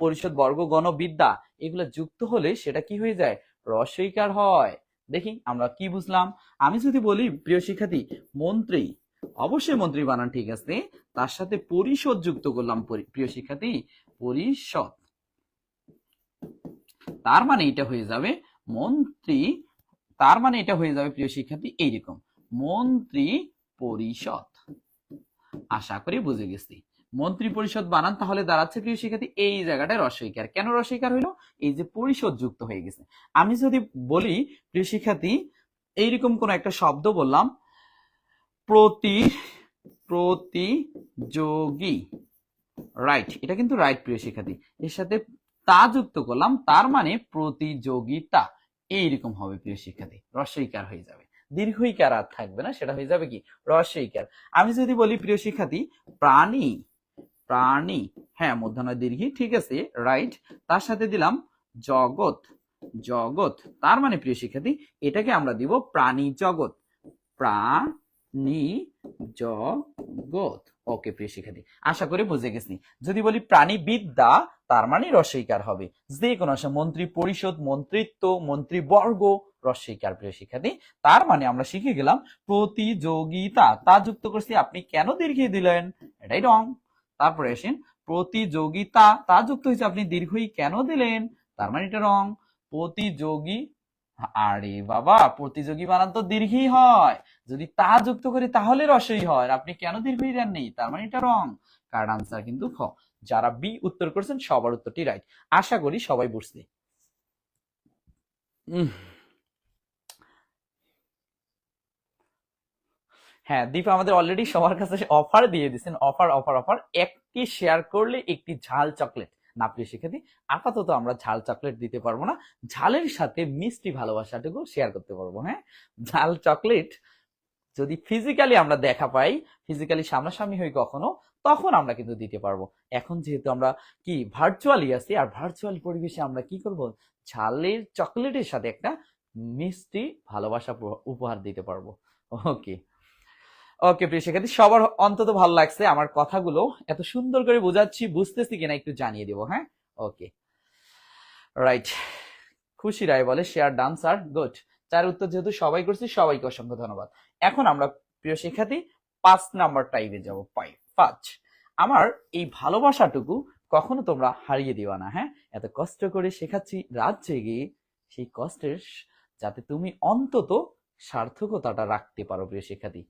পরিষদ বর্গ গণ বিদ্যা এগুলো যুক্ত হলে সেটা কি হয়ে যায়, রস্বইকার হয়। দেখি আমরা কি বুঝলাম। আমি যদি বলি প্রিয় শিক্ষার্থী মন্ত্রী, অবশ্যই মন্ত্রী বানান ঠিক আছে, তার সাথে পরিষদ যুক্ত করলাম প্রিয় শিক্ষার্থী, পরিষদ, তার মানে এটা হয়ে যাবে মন্ত্রী, তার মানে এটা হয়ে যাবে প্রিয় শিক্ষার্থী এইরকম, মন্ত্রী পরিষদ। আশা করি বুঝে গেছি, মন্ত্রী পরিষদ বানান তাহলে দাঁড়াচ্ছে প্রিয় শিক্ষার্থী এই জায়গাটায় রস্বইকার। কেন রস্বইকার হইলো, এই যে পরিষদ যুক্ত হয়ে গেছে। আমি যদি বলি প্রিয় শিক্ষার্থী এইরকম কোন একটা শব্দ বললাম, প্রতিযোগী, রাইট, এটা কিন্তু রাইট প্রিয় শিক্ষার্থী, এর সাথে তা যুক্ত করলাম, তার মানে প্রতিযোগিতা, এইরকম হবে প্রিয় শিক্ষার্থী, রস্বইকার হয়ে যাবে, দীর্ঘইকার আর থাকবে না, সেটা হয়ে যাবে কি রস্বইকার। আমি যদি বলি প্রিয় শিক্ষার্থী প্রাণী, প্রাণী, হ্যাঁ মধ্যাহ্ন দীর্ঘী, ঠিক আছে রাইট, তার সাথে দিলাম জগৎ, জগৎ, তার মানে প্রিয় শিক্ষার্থী এটাকে আমরা দিব প্রাণী জগৎ, প্রাণী জগৎ। ওকে প্রিয় শিক্ষার্থী, আশা করি বুঝে গেছি। যদি বলি প্রাণী বিদ্যা, তার মানে রস্বইকার হবে। যে কোনো মন্ত্রী পরিষদ, মন্ত্রিত্ব, মন্ত্রীবর্গ, রস্বইকার প্রিয় শিক্ষার্থী। তার মানে আমরা শিখে গেলাম প্রতিযোগিতা, তা যুক্ত করছি, আপনি কেন দীর্ঘই দিলেন, এটাই রং। তারপরে আসেন প্রতিযোগিতা, তা যুক্ত হয়েছে, আপনি দীর্ঘই কেন দিলেন, তার মানে এটা রং। প্রতিযোগী, আরে বাবা প্রতিযোগী বানান তো দীর্ঘই হয়, যদি তা যুক্ত করি তাহলে রসই হয়, আপনি কেন দীর্ঘই দেননি, তার মানে এটা রং। কারণ আনসার কিন্তু খ। যারা বি উত্তর করছেন সবার উত্তরটি রাইট, আশা করি সবাই বুঝছে। হ্যাঁ, দীপা আমাদের অলরেডি সবার কাছে অফার দিয়ে দিচ্ছেন, অফার অফার অফার, একটি শেয়ার করলে একটি ঝাল চকলেট। না প্রিয় শিক্ষার্থী, আপাতত আমরা ঝাল চকলেট দিতে পারবো না, ঝালের সাথে মিষ্টি ভালোবাসাটুকু শেয়ার করতে পারবো। হ্যাঁ, ঝাল চকলেট যদি ফিজিক্যালি আমরা দেখা পাই, ফিজিক্যালি সামনাসামনি হই কখনো, তখন আমরা কিন্তু দিতে পারবো। এখন যেহেতু আমরা কি ভার্চুয়ালি আছি, আর ভার্চুয়াল পরিবেশে আমরা কি করব, ঝালের চকলেটের সাথে একটা মিষ্টি ভালোবাসা উপহার দিতে পারবো। ওকে ওকে প্রিয় শিক্ষার্থী, সবার অন্তত ভালো লাগছে আমার কথাগুলো, এত সুন্দর করে বোঝাচ্ছি, বুঝতেছি কিনা একটু জানিয়ে দেবো। হ্যাঁ, ওকে রাইট। খুশি রায় বলে শেয়ার ডান স্যার, গুড। চার উত্তর যেহেতু সবাই করছি, সবাইকে অসংখ্য ধন্যবাদ। এখন আমরা প্রিয় শিক্ষার্থী 5 নাম্বার টাইপে যাব। 5, আমার এই ভালোবাসাটুকু কখনো তোমরা হারিয়ে দিও না। হ্যাঁ, এত কষ্ট করে শেখাচ্ছি রাত জেগে, সেই কষ্টের যাতে তুমি অন্তত সার্থকতাটা রাখতে পারো প্রিয় শিক্ষার্থী।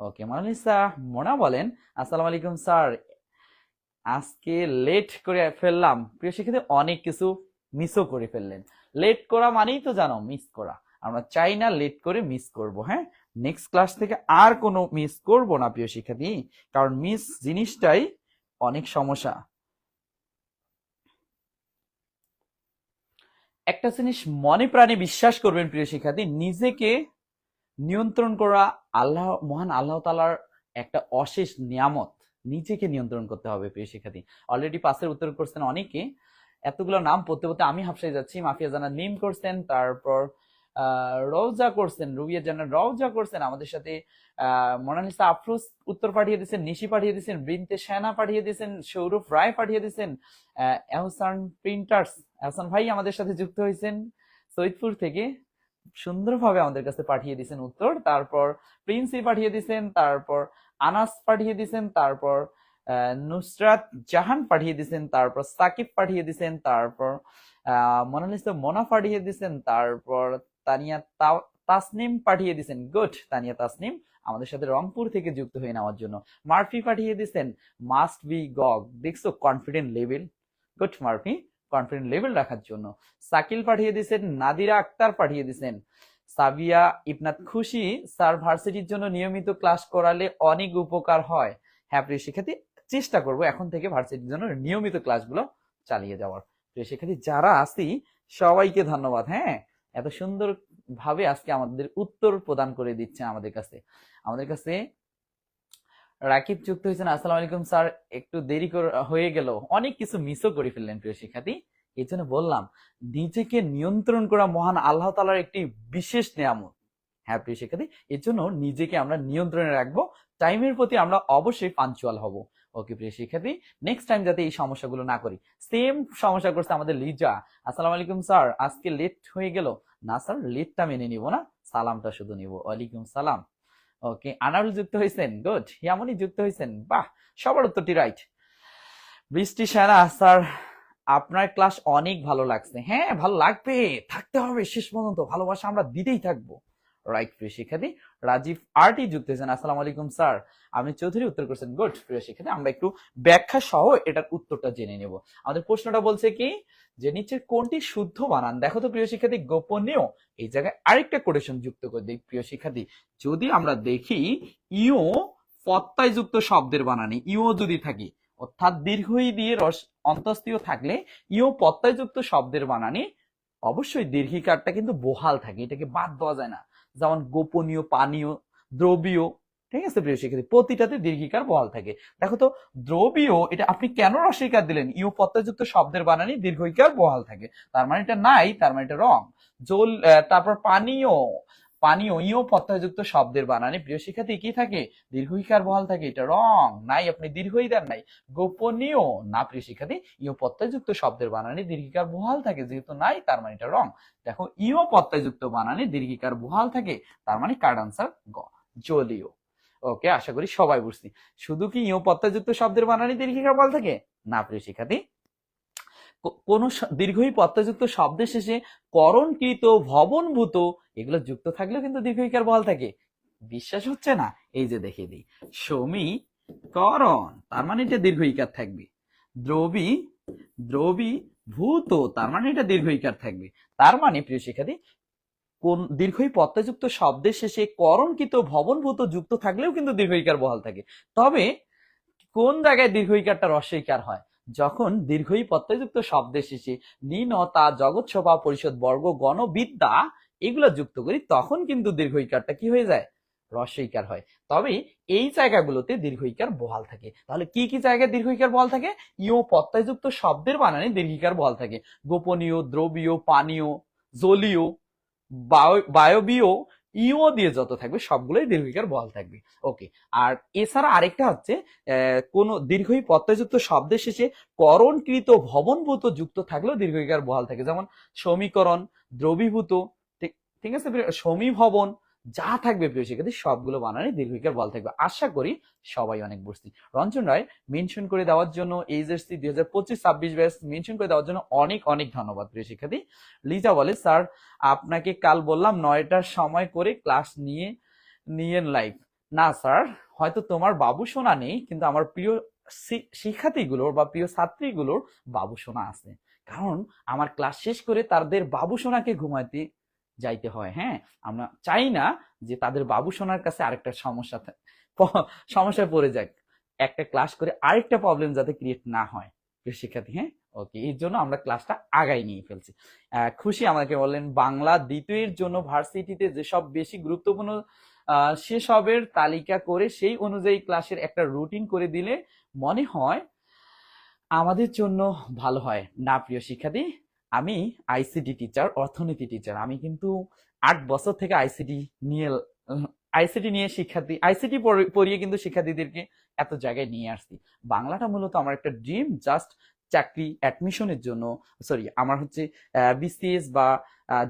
ওকে মোনালিসা মোনা বলেন আসসালামু আলাইকুম স্যার, আজকে লেট করে ফেললাম। প্রিয় শিক্ষার্থী অনেক কিছু মিসও করে ফেললেন, লেট করা মানেই তো জানো মিস করা, আমরা চাই না লেট করে মিস করব। হ্যাঁ, নেক্সট ক্লাস থেকে আর কোনো মিস করব না প্রিয় শিক্ষার্থী, কারণ মিস জিনিসটাই অনেক সমস্যা। একটা জিনিস মনে প্রাণে বিশ্বাস করবেন প্রিয় শিক্ষার্থী, নিজেকে নিয়ন্ত্রণ করা আল্লাহ, মহান আল্লাহ তাআলার একটা অশেষ নিয়ামত। নিজেকে নিয়ন্ত্রণ করতে হবে প্রিয় শিক্ষার্থী। অলরেডি পাসের উত্তর করছেন অনেকে, এতগুলো নাম পড়তে পড়তে আমি হাফসাই যাচ্ছি। মাফিয়া জানা মিম করছেন, তারপর রওজা করছেন, রুবিয়া জানা রওজা করছেন আমাদের সাথে, মোনালিসা আফরোজ উত্তর পাঠিয়ে দিয়েছেন, নিশি পাঠিয়ে দিয়েছেন, বৃন্তে সেনা পাঠিয়ে দিয়েছেন, সৌরভ রায় পাঠিয়ে দিয়েছেন, এহসান প্রিন্টার্স, এহসান ভাই আমাদের সাথে যুক্ত হয়েছেন সৈয়দপুর থেকে, সুন্দরভাবে আমাদের কাছে পাঠিয়ে দিয়েছেন উত্তর। তারপর প্রিন্সি পাঠিয়ে দিয়েছেন, তারপর আনাস পাঠিয়ে দিয়েছেন, তারপর নুসরাত জাহান পাঠিয়ে দিয়েছেন, তারপর সাকিব পাঠিয়ে দিয়েছেন, তারপর মোনালিসা মোনা পাঠিয়ে দিয়েছেন, তারপর তানিয়া তাসনিম পাঠিয়ে দিয়েছেন, গুড তানিয়া তাসনিম আমাদের সাথে রংপুর থেকে যুক্ত হয়ে নেওয়ার জন্য। মার্ফি পাঠিয়ে দিয়েছেন মাস্ট বি গগ, দেখছো confident level, good Murphy confident level রাখার জন্য। সাকিল পাঠিয়ে দিয়েছেন, নাদিরা আক্তার পাঠিয়ে দিয়েছেন, সাবিয়া ইবনাত খুশি স্যার ভার্সিটির জন্য নিয়মিত ক্লাস করালে অনেক উপকার হয়। হ্যাঁ প্রিয় শিক্ষার্থী, চেষ্টা করব এখন থেকে ভার্সিটির জন্য নিয়মিত ক্লাসগুলো চালিয়ে যাওয়ার। প্রিয় শিক্ষার্থী যারা আসি সবাইকে ধন্যবাদ। হ্যাঁ, এত সুন্দর ভাবে আজকে আমাদের উত্তর প্রদান করে দিচ্ছেন আমাদের কাছে। রাকিব যুক্ত হয়েছেন, আসসালামু আলাইকুম স্যার, একটু দেরি হয়ে গেল, অনেক কিছু মিসও করে ফেললেন প্রিয় শিক্ষার্থী। এই জন্য বললাম নিজেকে নিয়ন্ত্রণ করা মহান আল্লাহ তাআলার একটি বিশেষ নিয়ামত। হ্যাঁ প্রিয় শিক্ষার্থী, এর জন্য নিজেকে আমরা নিয়ন্ত্রণে রাখবো, টাইমের প্রতি আমরা অবশ্যই পাঞ্চুয়াল হব। ওকে প্রিয় শিক্ষার্থী, নেক্সট টাইম যাতে এই সমস্যাগুলো না করি। সেম সমস্যা করছে আমাদের লিজা, আসসালামু আলাইকুম স্যার, আজকে লেট হয়ে গেল। না স্যার, লেটটা মেনে নিব না, সালামটা শুধু নিব, ওয়ালাইকুম সালাম। ওকে আনারুল যুক্ত হয়েছেন, গুড। হিয়ামনি যুক্ত হয়েছেন, বাহ, সবার উত্তরটি রাইট। বৃষ্টি সেনা স্যার, আপনার ক্লাস অনেক ভালো লাগছে। হ্যাঁ, ভালো লাগবে, থাকতে হবে শেষ পর্যন্ত, ভালোবাসা আমরা দিতেই থাকবো। রাইট প্রিয় শিক্ষার্থী। রাজীব আরটি যুক্ত হয়েছেন, আসসালামু আলাইকুম স্যার, আপনি চৌধুরী উত্তর করছেন, গুড। প্রিয় শিক্ষার্থী আমরা একটু ব্যাখ্যা সহ এটার উত্তরটা জেনে নেব। আমাদের প্রশ্নটা বলছে কি যে নিচের কোনটি শুদ্ধ বানান, দেখো তো প্রিয় শিক্ষার্থী, গোপনীয়। এই জায়গায় আরেকটা কোটেশন যুক্ত করে দিই প্রিয় শিক্ষার্থী, যদি আমরা দেখি ইও প্রত্যয় যুক্ত শব্দের বানানে ইও যদি থাকি, অর্থাৎ দীর্ঘই দিয়ে রস অন্তস্থীয় থাকলে ইও প্রত্যয়যুক্ত শব্দের বানানে অবশ্যই দীর্ঘিকারটা কিন্তু বহাল থাকে, এটাকে বাদ দেওয়া যায় না। যেমন গোপনীয়, পানীয়, দ্রব্য, ঠিক আছে প্রিয় শিক্ষার্থী, প্রতিটাতে দীর্ঘিকার বহাল থাকে। দেখো তো দ্রবীয়, এটা আপনি কেন রস্বইকার দিলেন? ইউ প্রত্যয়যুক্ত শব্দের বানানে দীর্ঘইকার বহাল থাকে, তার মানে এটা নাই, তার মানে এটা রং। জল, তারপর পানীয়, পানীয় ইউ প্রত্যয়যুক্ত শব্দের বানানে প্রিয় শিক্ষার্থী কি থাকে? দীর্ঘইকার বহাল থাকে, এটা রং, নাই, আপনি দীর্ঘই দেন নাই। গোপনীয়, না প্রিয় শিক্ষার্থী, ইউ প্রত্যয়যুক্ত শব্দের বানানে দীর্ঘিকার বহাল থাকে, যেহেতু নাই তার মানে এটা রং। দেখো ইউ প্রত্যয়যুক্ত বানানে দীর্ঘিকার বহাল থাকে, তার মানে কার্ড আনসার গ, জলীয়। ওকে, আশা করি সবাই বুঝছি। শুধু কি ইউ প্রত্যয়যুক্ত শব্দের বানানে দীর্ঘিকার বহাল থাকে? না প্রিয় শিক্ষার্থী, কোন দীর্ঘই প্রত্যয়যুক্ত শব্দের শেষে করণকৃত, ভবনভূত এগুলো যুক্ত থাকলেও কিন্তু দীর্ঘইকার বহাল থাকে। বিশ্বাস হচ্ছে না? এই যে দেখিয়ে দিই, সমীকরণ, তার মানে এটা দীর্ঘইকার থাকবে। দ্রবী, দ্রবীভূত, তার মানে এটা দীর্ঘইকার থাকবে। তার মানে প্রিয় শিক্ষার্থী, কোন দীর্ঘই প্রত্যয়যুক্ত শব্দের শেষে করণকৃত, ভবনভূত যুক্ত থাকলেও কিন্তু দীর্ঘইকার বহাল থাকে। তবে কোন জায়গায় দীর্ঘইকারটা রস্বইকার হয়? যখন দীর্ঘই প্রত্যয়যুক্ত শব্দের শেষে নীনতা, জগৎসভা, পরিষদ, বর্গ, গণবিদ্যা এগুলো যুক্ত করি, তখন কিন্তু দীর্ঘইকারটা কি হয়ে যায়? রস্বইকার হয়। তবে এই জায়গাগুলোতে দীর্ঘইকার বহাল থাকে। তাহলে কি কি জায়গায় দীর্ঘইকার বহাল থাকে? ইও প্রত্যয়যুক্ত শব্দের বানানে দীর্ঘিকার বহাল থাকে। গোপনীয়, দ্রবীয়, পানীয়, জলীয়, বায়বীয়, ইও দিয়ে যত থাকবে সবগুলোই দীর্ঘিকার বহাল থাকবে। ওকে, আর এছাড়া আরেকটা হচ্ছে কোন দীর্ঘই প্রত্যয়যুক্ত শব্দের শেষে করণকৃত, ভবনভূত যুক্ত থাকলেও দীর্ঘিকার বহাল থাকে, যেমন সমীকরণ, দ্রবীভূত, ঠিক আছে, সমীভবন যা থাকবে প্রিয় শিক্ষার্থী সবগুলো বানানে দীর্ঘিকার বহাল থাকবে। আশা করি সবাই অনেক বুঝছি। রঞ্জন রায় মেনশন করে দেওয়ার জন্য, এইচএসসি 2025-26 ব্যাচ মেনশন করে দেওয়ার জন্য অনেক অনেক ধন্যবাদ প্রিয় শিক্ষার্থী। লিজা বলে, স্যার আপনাকে কাল বললাম 9টার সময় করে ক্লাস নিয়ে লাইভ। না স্যার, হয়তো তোমার বাবু সোনা নেই, কিন্তু আমার প্রিয় শিক্ষার্থীগুলোর বা প্রিয় ছাত্রীগুলোর বাবু সোনা আছে, কারণ আমার ক্লাস শেষ করে তাদের বাবু সোনাকে ঘুমাইতে যাইতে হয়। হ্যাঁ, আমরা চাই না যে তাদের বাবু সোনার কাছে আরেকটা সমস্যায় পড়ে যাক, একটা ক্লাস করে আরেকটা প্রবলেম যাতে ক্রিয়েট না হয় প্রিয় শিক্ষার্থী। হ্যাঁ, ওকে, এই জন্য আমরা ক্লাসটা আগাই নিয়ে ফেলছি। খুশি আমাকে বললেন, বাংলা দ্বিতীয়ের জন্য ভার্সিটিতে যেসব বেশি গুরুত্বপূর্ণ সেসবের তালিকা করে সেই অনুযায়ী ক্লাসের একটা রুটিন করে দিলে মনে হয় আমাদের জন্য ভালো হয়। না প্রিয় শিক্ষার্থী, আমি আইসিটি টিচার, অর্থনীতি টিচার, আমি কিন্তু 8 বছর থেকে আইসিটি নিয়ে শিক্ষার্থী, আইসিটি পড়িয়ে কিন্তু শিক্ষার্থীদেরকে এত জায়গায় নিয়ে আসছি। বাংলাটা মূলত আমার একটা ড্রিম, জাস্ট চাকরি অ্যাডমিশনের জন্য, সরি আমার হচ্ছে বিসিএস বা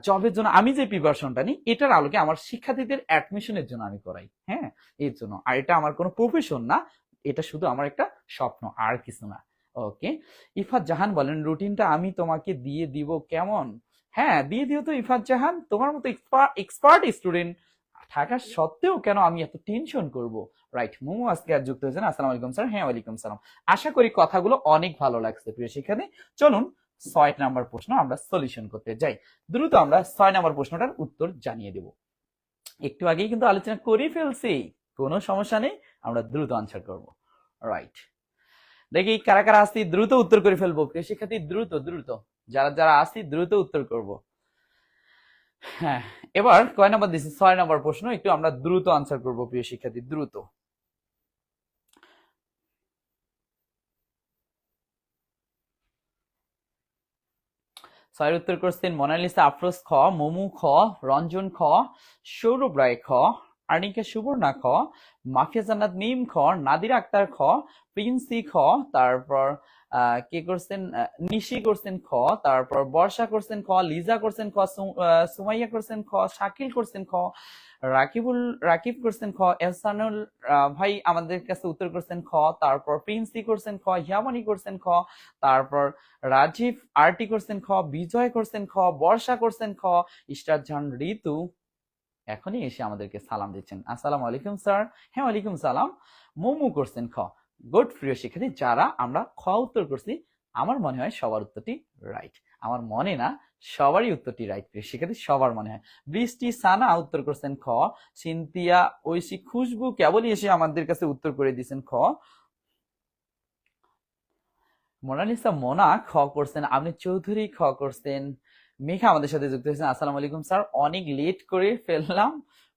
জবের জন্য আমি যে প্রিপারেশনটা নিই, এটার আলোকে আমার শিক্ষার্থীদের অ্যাডমিশনের জন্য আমি করাই। হ্যাঁ, এর জন্য। আর এটা আমার কোনো প্রফেশন না, এটা শুধু আমার একটা স্বপ্ন, আর কিছু না। ওকে, ইফাত জাহান বলেন, রুটিনটা আমি তোমাকে দিয়ে দিব কেমন? হ্যাঁ, দিয়ে দিও তো ইফাত জাহান, তোমার মতো এক্সপার্ট স্টুডেন্ট থাকা সত্ত্বেও কেন আমি এত টেনশন করব? রাইট, মোমো আজকে আর যুক্ত হয়েছেন। আসসালামু আলাইকুম স্যার। হ্যাঁ, ওয়ালাইকুম সালাম। আশা করি কথাগুলো অনেক ভালো লাগছে প্রিয় শিক্ষার্থী। চলুন 6 নাম্বার প্রশ্ন আমরা সলিউশন করতে যাই। দ্রুত আমরা 6 নাম্বার প্রশ্নটার উত্তর জানিয়ে দেব। একটু আগেই কিন্তু আলোচনা করে ফেলছি, কোনো সমস্যা নেই, আমরা দ্রুত আনসার করব। রাইট, দেখি কারা কারা আসছি দ্রুত উত্তর করে ফেলবো প্রিয় শিক্ষার্থী, দ্রুত দ্রুত, যারা যারা আসছি দ্রুত উত্তর করব। হ্যাঁ, এবার কয় নাম্বার দিচ্ছি? 6 নাম্বার প্রশ্ন, একটু আমরা দ্রুত আনসার করব প্রিয় শিক্ষার্থী, দ্রুত। ছয়ের উত্তর করছেন মোনালিসা আফরোজ খ, মোমু খ, রঞ্জন খ, সৌরভ রায় খ, আর্নিকা সুবর্ণা খ, মাফিয়া জান্নাত মিম খ, নাদিরা আক্তার খ, প্রিন্সি খ, তারপর কে করছেন, নিশি করছেন খ, তারপর বর্ষা করছেন খ, লিজা করছেন খ, সুমাইয়া করছেন খ, শাকিল করছেন খ, রাকিব করছেন খ, এহসানুল ভাই আমাদের কাছে উত্তর করছেন খ, তারপর প্রিন্সি করছেন খ, হিয়ামনি করছেন খ, তারপর রাজীব আরটি করছেন খ, বিজয় করছেন খ, বর্ষা করছেন খ, ইস্টারজান ঋতু এখনই এসে আমাদেরকে সালাম দিচ্ছেন। আসসালামু আলাইকুম স্যার। হ্যাঁ, ওয়ালাইকুম সালাম। মোমু করছেন খ। গুড প্রিয় শিক্ষার্থী, যারা আমরা খ উত্তর করছি, আমার মনে হয় সবার উত্তরটি রাইট। আমার মনে না, সবারই উত্তরটি রাইট প্রিয় শিক্ষার্থী, সবার মনে হয়। বৃষ্টি সানা উত্তর করছেন খ, সিনথিয়া ঐশী খুশবু কেবলই এসে আমাদের কাছে উত্তর করে দিয়েছেন খ, মোনালিসা মোনা খ করছেন, আপনি চৌধুরী খ করছেন, মেঘা আমাদের সাথে যুক্ত হয়েছেন। আসসালামু আলাইকুম স্যার, অনেক লেট করে ফেললাম,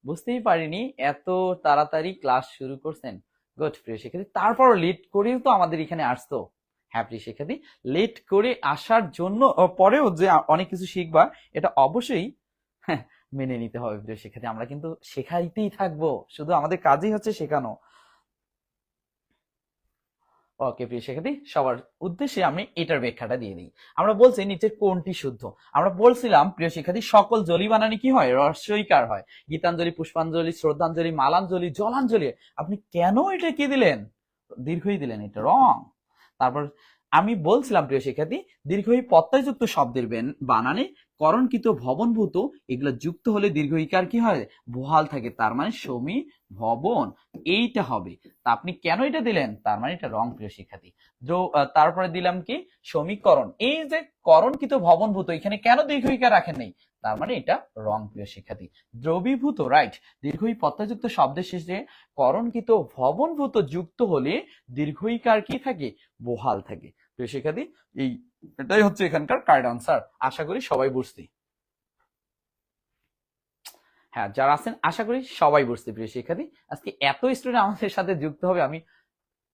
বুঝতেই পারিনি এত তাড়াতাড়ি ক্লাস শুরু করছেন। গুড প্রিয় শিক্ষার্থী, তারপর লেট করেও তো আমাদের এখানে আসতো। হ্যাঁ প্রিয় শিক্ষার্থী, লেট করে আসার জন্য পরেও যে অনেক কিছু শিখবা, এটা অবশ্যই হ্যাঁ, মেনে নিতে হবে প্রিয় শিক্ষার্থী। আমরা কিন্তু শেখাইতেই থাকবো, শুধু আমাদের কাজই হচ্ছে শেখানো। ওকে প্রিয় শিক্ষার্থী, সবার উদ্দেশ্যে আমি এটার ব্যাখ্যাটা দিয়ে দিই। আমরা বলছি নিচের কোনটি শুদ্ধ। আমরা বলছিলাম প্রিয় শিক্ষার্থী, সকল জলি বানানে কি হয়? রস্বইকার হয়। গীতাঞ্জলি, পুষ্পাঞ্জলি, শ্রদ্ধাঞ্জলি, মালাঞ্জলি, জলাঞ্জলি। আপনি কেন এটা কি দিলেন? দীর্ঘই দিলেন, এটা রং। তারপর আমি বলছিলাম প্রিয় শিক্ষার্থী, দীর্ঘই প্রত্যয়যুক্ত শব্দের বানানে করণকৃত ভবনভূত এগুলো যুক্ত হলে দীর্ঘইকার কি হয়? বহাল থাকে, তার মানে সমী ভবন এইটা হবে। তা আপনি কেন এটা দিলেন? তার মানে এটা রং প্রিয় শিক্ষার্থী। তারপরে দিলাম কি সমীকরণ, এই যে করণকৃত ভবনভূত এখানে কেন দীর্ঘইকার রাখেন নাই? তার মানে এটা রং প্রিয় শিক্ষার্থী। দ্রবীভূত, রাইট, দীর্ঘই প্রত্যয়যুক্ত শব্দের শেষে করণকৃত ভবনভূত যুক্ত হলে দীর্ঘইকার কি থাকে? বহাল থাকে প্রিয় শিক্ষার্থী। এটাই হচ্ছে এখানকার কারেক্ট আনসার। আশা করি সবাই বুঝছি। হ্যাঁ, যারা আছেন আশা করি সবাই বুঝতে প্রিয় শিক্ষার্থী। আজকে এত স্টুডেন্ট আমাদের সাথে যুক্ত হবে আমি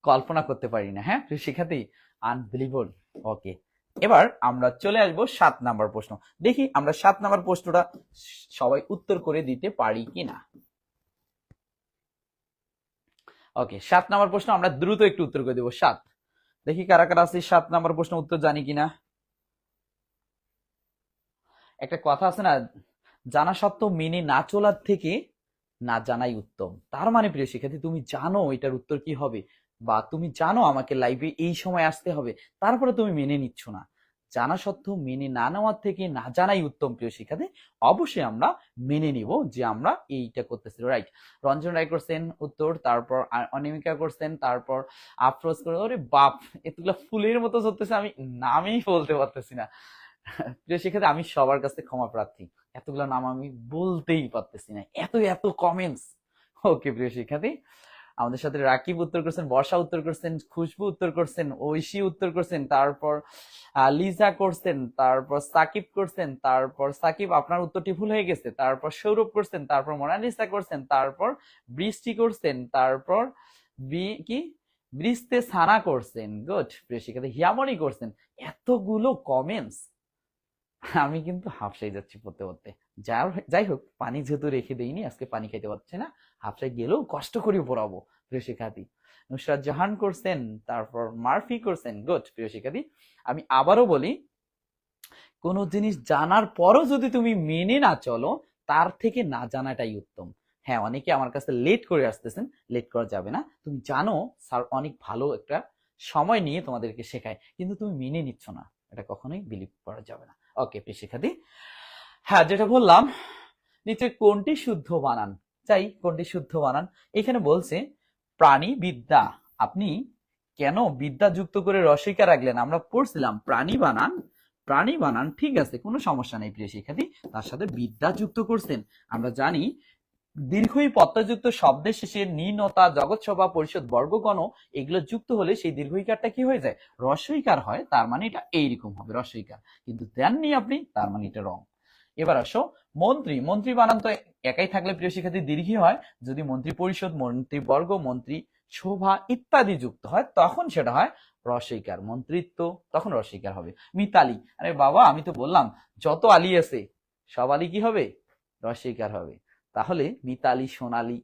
কল্পনা করতে পারি না। হ্যাঁ প্রিয় শিক্ষার্থী, আনবিলিভেবল। ওকে, এবার আমরা চলে আসবো 7 নাম্বার প্রশ্ন। দেখি আমরা 7 নাম্বার প্রশ্নটা সবাই উত্তর করে দিতে পারি কিনা। ওকে, 7 নাম্বার প্রশ্ন আমরা দ্রুত একটু উত্তর করে দেবো। 7, দেখি কারা কারা আছে 7 নাম্বার প্রশ্ন উত্তর জানি কিনা। একটা কথা আছে না, জানা সত্ত্বেও মেনে না চলার থেকে না জানাই উত্তম। তার মানে প্রিয় শিক্ষার্থী, তুমি জানো এটার উত্তর কি হবে, বা তুমি জানো আমাকে লাইভে এই সময় আসতে হবে, তারপরে তুমি মেনে নিচ্ছ না। জানা সত্ত্বেও মেনে না নেওয়ার থেকে না জানাই উত্তম প্রিয় শিক্ষার্থী। অবশ্যই আমরা মেনে নিব যে আমরা এইটা করতেছি, রাইট। রঞ্জন রায় করছেন উত্তর, তারপর অনিমিকা করছেন, তারপর আফরোজ করে, ওরে বাপ, এতগুলো ফুলের মতো চলতেছে, আমি নামই বলতে পারতেছি না। প্রিয় শিক্ষার্থী, আমি সবার কাছে ক্ষমা প্রার্থী, এতগুলো নাম আমি বলতেই পারতেছি না, এত এত কমেন্টস। ওকে প্রিয় শিক্ষার্থী, আমাদের সাথে রাকিব উত্তর করছেন, বর্ষা উত্তর করছেন, খুশবু উত্তর করছেন, ঐশী উত্তর করছেন, তারপর লিজা করছেন, তারপর সাকিব করছেন, তারপর সাকিব আপনার উত্তরটি ভুল হয়ে গেছে, তারপর সৌরভ করছেন, তারপর মোনালিসা করছেন, তারপর বৃষ্টি করছেন, তারপর কি বৃষ্টি সানা করছেন। গুড প্রিয় শিক্ষার্থী, হিয়ামণি করছেন। এতগুলো কমেন্টস, আমি কিন্তু হাফসাই যাচ্ছি পড়তে পড়তে। যাই হোক, পানি যেহেতু রেখে দেইনি, আজকে পানি খাইতে পারছি না, হাফসাই গেলেও কষ্ট করে পড়াবো প্রিয় শিক্ষার্থী। নুসরাত জাহান করছেন, তারপর মারফি করছেন। গুড প্রিয় শিক্ষার্থী, আমি আবারও বলি, কোন জিনিস জানার পরও যদি তুমি মেনে না চলো, তার থেকে না জানাটাই উত্তম। হ্যাঁ, অনেকে আমার কাছে লেট করে আসতেছেন, লেট করা যাবে না। তুমি জানো স্যার অনেক ভালো একটা সময় নিয়ে তোমাদেরকে শেখায়, কিন্তু তুমি মেনে নিচ্ছ না, এটা কখনোই বিলিভ করা যাবে না। ওকে প্রিয় শিক্ষার্থী, হ্যাঁ যেটা বললাম, নিচে কোনটি শুদ্ধ বানান চাই, কোনটি শুদ্ধ বানান। এখানে বলছে প্রাণী বিদ্যা, আপনি কেন বিদ্যা যুক্ত করে রসিকা রাখলেন? আমরা পড়ছিলাম প্রাণী বানান, প্রাণী বানান ঠিক আছে, কোনো সমস্যা নেই প্রিয় শিক্ষার্থী, তার সাথে বিদ্যা যুক্ত করছেন। আমরা জানি দীর্ঘই প্রত্যয়যুক্ত শব্দের শেষে নীনতা, জগৎসভা, পরিষদ, বর্গগণ এগুলো যুক্ত হলে সেই দীর্ঘইকারটা কি হয়ে যায়? রস্বইকার হয়। তার মানে এটা এইরকম হবে রস্বইকার, কিন্তু দেননি আপনি, তার মানে এটা রং। এবার আসো মন্ত্রী, মন্ত্রী বানান তো একাই থাকলে প্রিয় শিক্ষার্থী দীর্ঘই হয়, যদি মন্ত্রী পরিষদ, মন্ত্রী বর্গ, মন্ত্রী শোভা ইত্যাদি যুক্ত হয় তখন সেটা হয় রস্বইকার। মন্ত্রিত্ব তখন রস্বইকার হবে। মিতালি, আরে বাবা আমি তো বললাম যত আলী আছে সব আলী কি হবে? রস্বইকার হবে। তাহলে মিতালি, সোনালী,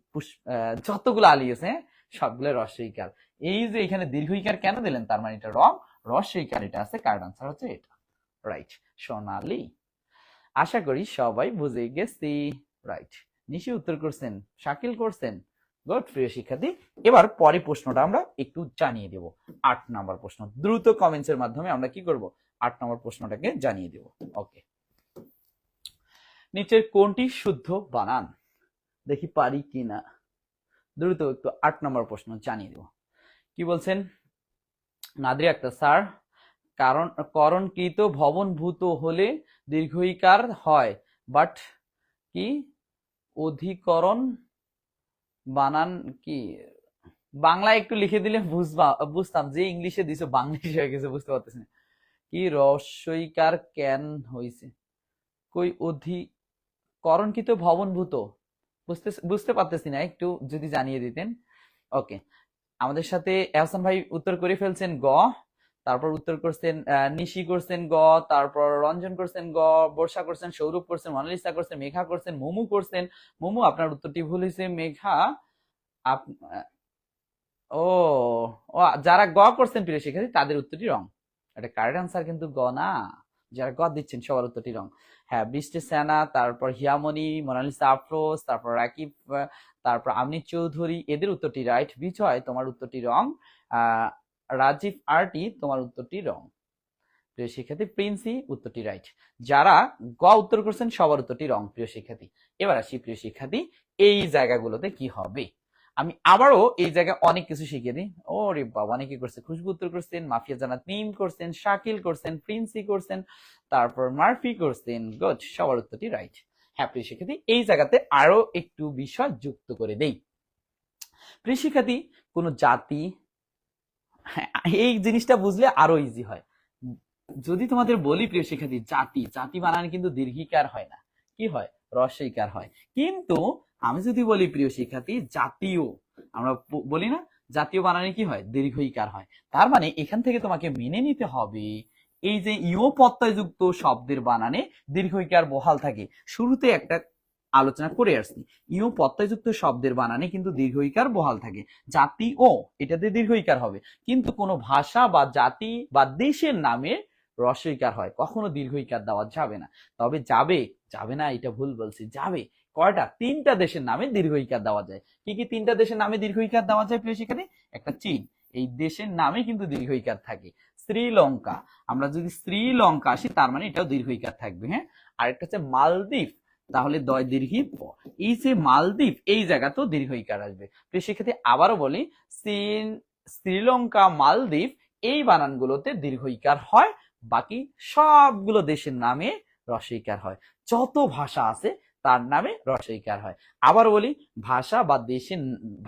যতগুলো আলী আছে সবগুলো রস্বইকার। এই যে এখানে দীর্ঘইকার কেন দিলেন? তার মানে এটা রং, রস্বইকার এটা আছে, কারেক্ট আনসার হচ্ছে এটা, রাইট। সোনালী, আশা করি সবাই বুঝে গেছি, রাইট। নিশি উত্তর করছেন, শাকিল করছেন, গুড প্রিয় শিক্ষার্থী। এবার পরে প্রশ্নটা আমরা একটু জানিয়ে দেব। 8 নাম্বার প্রশ্ন, দ্রুত কমেন্টস এর মাধ্যমে আমরা কি করব? 8 নাম্বার প্রশ্নটাকে জানিয়ে দেব। ওকে, নিচের কোনটি শুদ্ধ বানান? দেখি পারি কিনা, দ্রুত একটু 8 নম্বর প্রশ্ন জানিয়ে দেব। কি বলছেন নাদিরা আক্তার, স্যার কারণ করণকৃত ভবনভূত হলে দীর্ঘইকার হয়, বাট কি অধিকরণ বানান কি? বাংলা একটু লিখে দিলে বুঝতাম, যে ইংলিশে দিছো বাংলিশ হয়ে গেছে, বুঝতে পারতেছি না। কি রস্বইকার কেন হয়েছে? কই অধিকরণকৃত ভবনভূত, বুঝতে বুঝতে পারতেছি না, একটু যদি জানিয়ে দিতেন। ওকে, আমাদের সাথে এহসান ভাই উত্তর করে ফেলছেন গ, তারপর উত্তর করছেন নিশি করছেন গ, তারপর রঞ্জন করছেন গ, বর্ষা করছেন, সৌরভ করছেন, মনালিসা করছেন, মেঘা করছেন, মোমু করছেন। মোমু আপনার উত্তরটি ভুল হয়েছে। মেঘা আপ ও ও যারা গ করছেন প্রিয় শিক্ষার্থী তাদের উত্তরটি রং। এটা কারেক্ট আনসার কিন্তু গ না, যারা গ দিচ্ছেন সবার উত্তরটি রং। হ্যাঁ, বৃষ্টি সেনা, তারপর হিয়ামণি, মোনালিসা আফরোজ, তারপর রাকিব, তারপর আমনি চৌধুরী, এদের উত্তরটি রাইট। বিজয় তোমার উত্তরটি রং। আহ রাজীব আরটি তোমার উত্তরটি রং। প্রিয় শিক্ষার্থী প্রিন্সি উত্তরটি রাইট। যারা গ উত্তর করছেন সবার উত্তরটি রং প্রিয় শিক্ষার্থী। এবার আসি প্রিয় শিক্ষার্থী এই জায়গাগুলোতে কি হবে। আমি আবারও এই জায়গায় অনেক কিছু শিখিয়ে দিই। ওরে বাবা, অনেকে করছে। খুশবু উত্তর করছেন, মাফিয়া জান্নাত মিম করছেন, শাকিল করছেন, প্রিন্সি করছেন, তারপর মারফি করছেন। গুড, সবার উত্তরটি রাইট। হ্যাঁ প্রিয় শিক্ষার্থী, এই জায়গাতে আরো একটু বিষয় যুক্ত করে দেই। প্রিয় শিক্ষার্থী, কোন জাতি, হ্যাঁ, এই জিনিসটা বুঝলে আরো ইজি হয়। যদি তোমাদের বলি প্রিয় শিক্ষার্থী, জাতি, জাতি বানান কিন্তু দীর্ঘিকার হয় না, কি হয়, রস্বইকার হয়। কিন্তু আমি যদি বলি প্রিয় শিক্ষার্থী জাতীয়, আমরা বলি না জাতীয় বানানে কি হয়, দীর্ঘইকার হয়। তার মানে এখান থেকে তোমাকে মেনে নিতে হবে এই যে ইও প্রত্যয়যুক্ত শব্দের বানানে দীর্ঘইকার বহাল থাকে। শুরুতে একটা আলোচনা করে আসছি, ইও প্রত্যয়যুক্ত শব্দের বানানে কিন্তু দীর্ঘইকার বহাল থাকে। জাতি ও এটাতে দীর্ঘইকার হবে, কিন্তু কোনো ভাষা বা জাতি বা দেশের নামে রস্বইকার হয়, কখনো দীর্ঘইকার দেওয়া যাবে না। তবে যাবে, যাবে না এটা ভুল বলছি, যাবে। কয়টা? তিনটা দেশের নামে দীর্ঘইকার দেওয়া যায়। কি কি তিনটা দেশের নামে দীর্ঘইকার দেওয়া যায় প্রিয় শিক্ষার্থী? একটা চীন, এই দেশের নামে কিন্তু দীর্ঘইকার থাকে। শ্রীলঙ্কা, আমরা যদি শ্রীলঙ্কা আসি তার মানে এটাও দীর্ঘইকার থাকবে। হ্যাঁ, আরেকটা হচ্ছে মালদ্বীপ, তাহলে দয় দীর্ঘী প, এই যে মালদ্বীপ এই জায়গাতেও দীর্ঘইকার আসবে। প্রিয় শিক্ষার্থী আবারও বলি, চীন, শ্রীলঙ্কা, মালদ্বীপ এই বানানগুলোতে দীর্ঘইকার হয়, বাকি সবগুলো দেশের নামে রস্বইকার হয়। যত ভাষা আছে তার নামে রস্বইকার হয়। আবার বলি, ভাষা বা দেশের,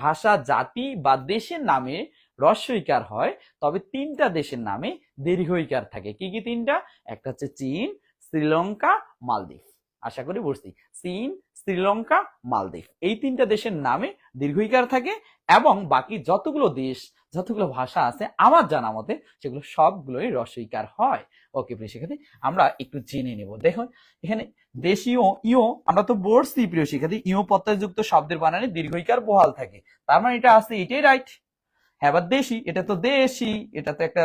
ভাষা জাতি বা দেশের নামে রস্বইকার হয়, তবে তিনটা দেশের নামে দীর্ঘইকার থাকে। কি কি তিনটা? একটা হচ্ছে চীন, শ্রীলঙ্কা, মালদ্বীপ। আশা করি বুঝছি, চীন, শ্রীলঙ্কা, মালদ্বীপ এই তিনটা দেশের নামে দীর্ঘইকার থাকে, এবং বাকি যতগুলো দেশ, যতগুলো ভাষা আছে আমার জানা মতে সেগুলো সবগুলোই রস্বইকার হয়। ওকে প্রিয় শিক্ষার্থী, আমরা একটু জেনে নেব। দেখুন এখানে দেশীয় ইও, আমরা তো বলছি প্রিয় শিক্ষার্থী ইও প্রত্যয়যুক্ত শব্দের বানানে দীর্ঘইকার বহাল থাকে, তার মানে এটা আছে, এটাই রাইট। হ্যাঁ, আবার দেশি, এটা তো দেশি, এটা তো একটা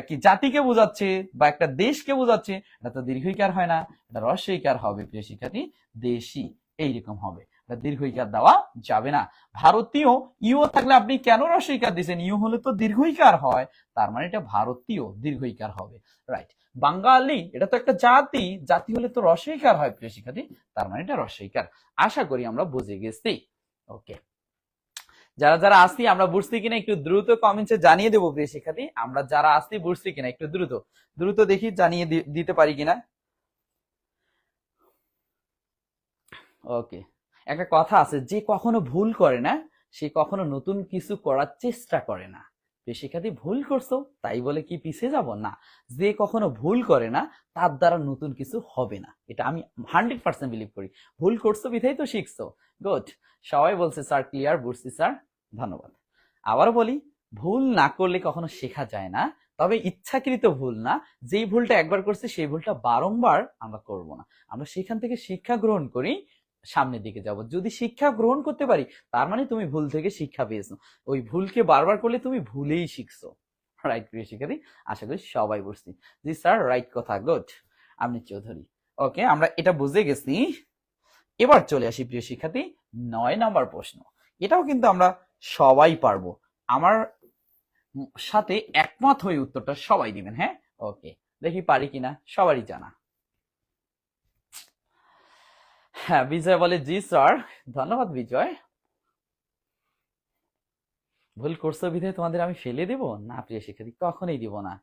কি জাতিকে বোঝাচ্ছে বা একটা দেশকে বোঝাচ্ছে, এটা তো দীর্ঘইকার হয় না, এটা রস্বইকার হবে প্রিয় শিক্ষার্থী, দেশি এইরকম হবে, এটা দীর্ঘইকার দেওয়া যাবে না। ভারতীয়, ইও থাকলে আপনি কেন রস্বইকার দিয়েছেন? ইও হলে তো দীর্ঘইকার হয়, তার মানে এটা ভারতীয় দীর্ঘইকার হবে, রাইট। বাঙালি, এটা তো একটা জাতি, জাতি হলে তো রস্বইকার হয় প্রিয় শিক্ষার্থী, তার মানে এটা রস্বইকার। আশা করি আমরা বুঝে গেছি। ওকে, যারা যারা আসছি আমরা বুঝছি কিনা একটু দ্রুত কমেন্টে জানিয়ে দেবো প্রিয় শিক্ষার্থী, আমরা যারা আসছি বুঝছি কিনা একটু দ্রুত দ্রুত দেখি জানিয়ে দিতে পারি কিনা। ওকে, একটা কথা আছে, যে কখনো ভুল করে না সে কখনো নতুন কিছু করার চেষ্টা করে না। প্রিয় শিক্ষার্থী, ভুল করছো তাই বলে কি পিছিয়ে যাব না, যে কখনো ভুল করে না তার দ্বারা নতুন কিছু হবে না, এটা আমি 100% বিলিভ করি। ভুল করছো বিধাই তো শিখছো। গুড, সবাই বলছে স্যার ক্লিয়ার, বুঝছি স্যার, ধন্যবাদ। আবার বলি, ভুল না করলে কখনো শেখা যায় না, তবে ইচ্ছাকৃত ভুল না, যেই ভুলটা একবার করছি সেই ভুলটা বারংবার আমরা করব না, আমরা সেখান থেকে শিক্ষা গ্রহণ করি, সামনের দিকে যাব। যদি শিক্ষা গ্রহণ করতে পারি তার মানে তুমি ভুল থেকে শিক্ষা পেয়েছো, ওই ভুলকে বারবার করলে তুমি ভুলেই শিখছো। রাইট প্রিয় শিক্ষার্থী, আশা করি সবাই বুঝছি। জি স্যার, রাইট কথা, গুড। আপনি চৌধুরী, ওকে, আমরা এটা বুঝে গেছি। এবার চলে আসি প্রিয় শিক্ষার্থী 9 নম্বর প্রশ্ন। এটাও কিন্তু আমরা সবাই পারবো, আমার সাথে একমত হয়ে উত্তরটা সবাই দিবেন। হ্যাঁ, ওকে, দেখি পারি কিনা, সবারই জানা। হ্যাঁ, বিজয় বলে জি স্যার, ধন্যবাদ বিজয়। ভুল করছো বিধায় তোমাদের আমি ফেলে দেব না প্রিয় শিক্ষার্থী, কখনোই দিব না,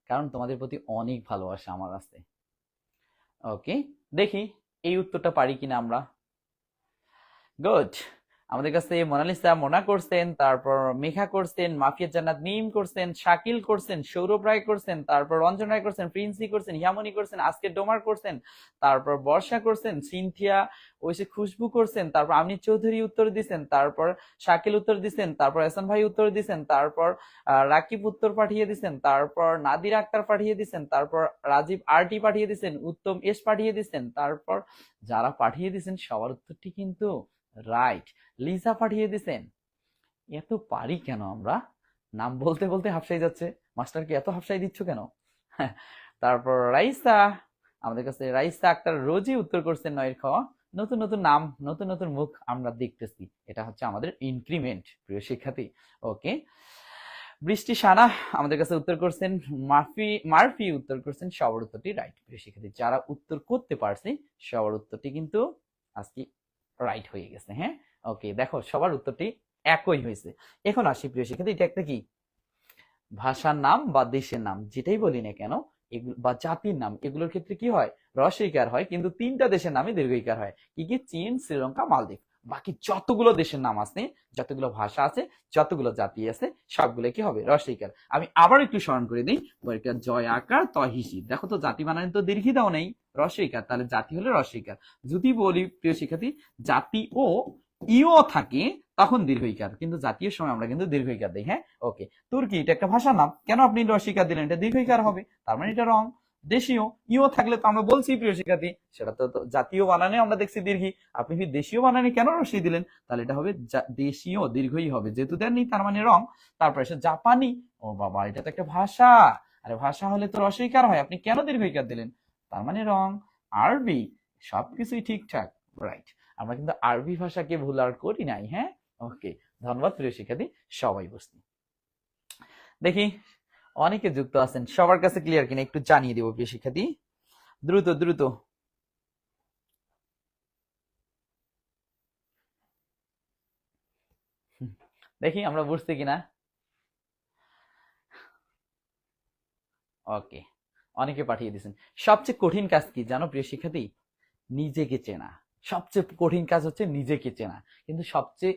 কারণ তোমাদের প্রতি অনেক ভালোবাসা আমার আছে। ওকে, দেখি এই উত্তরটা পারি কিনা আমরা। গুড, আমাদের কাছে মোনালিসা মোনা করছেন, তারপর মেঘা করছেন, মাফিয়া জান্নাত মিম করছেন, শাকিল করছেন, সৌরভ রায় করছেন, তারপর রঞ্জন রায় করছেন, প্রিন্সি করছেন, হিয়ামনি করছেন, আজকে ডোমার করছেন, তারপর বর্ষা করছেন, সিনথিয়া ওইসে খুশবু করছেন, তারপর আমনি চৌধুরী উত্তর দিছেন, তারপর শাকিল উত্তর দিছেন, তারপর এহসান ভাই উত্তর দিছেন, তারপর রাকিব উত্তর পাঠিয়ে দিছেন, তারপর নাদির আক্তার পাঠিয়ে দিছেন, তারপর রাজীব আরটি পাঠিয়ে দিছেন, উত্তম এস পাঠিয়ে দিছেন, তারপর যারা পাঠিয়ে দিছেন সবার উত্তরটি কিন্তু রাইট। লিসা পাঠিয়ে দিছেন। এত পারি কেন আমরা? নাম বলতে বলতে হাফসাই যাচ্ছে। মাস্টারকে এত হাফসাই দিচ্ছ কেন? তারপর রাইসা, আমাদের কাছে রাইসা আক্তার রোজই উত্তর করছেন 9 খ। নতুন নতুন নাম, নতুন নতুন মুখ আমরা দেখতেছি, এটা হচ্ছে আমাদের ইনক্রিমেন্ট প্রিয় শিক্ষার্থী। ওকে, বৃষ্টি সানা আমাদের কাছে উত্তর করছেন, মারফি উত্তর করছেন, সবার উত্তরটি রাইট প্রিয় শিক্ষার্থী। যারা উত্তর করতে পারছে সবার উত্তরটি কিন্তু আজকে রাইট হয়ে গেছে। হ্যাঁ, ওকে, দেখো সবার উত্তরটি একই হয়েছে। এখন আসি প্রিয় শিক্ষার্থী, এটা একটা কি ভাষার নাম বা দেশের নাম যেটাই বলি না কেন, বা জাতির নাম, এগুলোর ক্ষেত্রে কি হয়, রস্বইকার হয়, কিন্তু 3টা দেশের নামে দীর্ঘইকার হয়। কি কি? চীন, শ্রীলঙ্কা, মালদ্বীপ। বাকি যতগুলো দেশের নাম আছে, যতগুলো ভাষা আছে, যতগুলো জাতি আছে, সবগুলো কি হবে? রস্বইকার। আমি আবার একটু স্মরণ করে দিই, বইটা জয় আকার তহিসি। দেখো তো জাতি বানানে তো দীর্ঘি দাও নেই, রস্বইকার, তাহলে জাতি হলে রস্বইকার। যদি বলি প্রিয় শিক্ষার্থী জাতি ও ইও থাকে তখন দীর্ঘইকার, কিন্তু জাতীয় সময় আমরা কিন্তু দীর্ঘইকার দিই। হ্যাঁ, ওকে। তুর্কি, এটা একটা ভাষার নাম, কেন আপনি রস্বইকার দিলেন? এটা দীর্ঘইকার হবে, তার মানে এটা রং। দেশীয়, ইও থাকলে তো আমরা বলছি প্রিয় শিক্ষার্থী সেটা তো জাতীয় বানানে আমরা দেখছি দীর্ঘি, আপনি কি দেশীয় বানানে কেন রস্বই দিলেন? তাহলে এটা হবে দেশীয়, দীর্ঘই হবে, যেহেতু দেননি তার মানে রং। তারপর এসে জাপানি, ও বাবা এটা তো একটা ভাষা, আরে ভাষা হলে তো রস্বইকার হয়, আপনি কেন দীর্ঘইকার দিলেন? তার মানে রং। আরবি, সবকিছুই ঠিকঠাক, রাইট। আমরা কিন্তু আরবি ভাষাকে ভুল আর করি নাই। হ্যাঁ, ওকে, ধন্যবাদ প্রিয় শিক্ষার্থী, সবাই বুঝতে। দেখি অনেকে যুক্ত আছেন, সবার কাছে ক্লিয়ার কিনা একটু জানিয়ে দেবো প্রিয় শিক্ষার্থী, দ্রুত দ্রুত। দেখি আমরা বুঝছি কিনা। ওকে, অনেকে পাঠিয়ে দিয়েছেন। সবচেয়ে কঠিন কাজ কি জানো প্রিয় শিক্ষার্থী? নিজেকে চেনা। সবচেয়ে কঠিন কাজ হচ্ছে নিজেকে চেনা, কিন্তু সবচেয়ে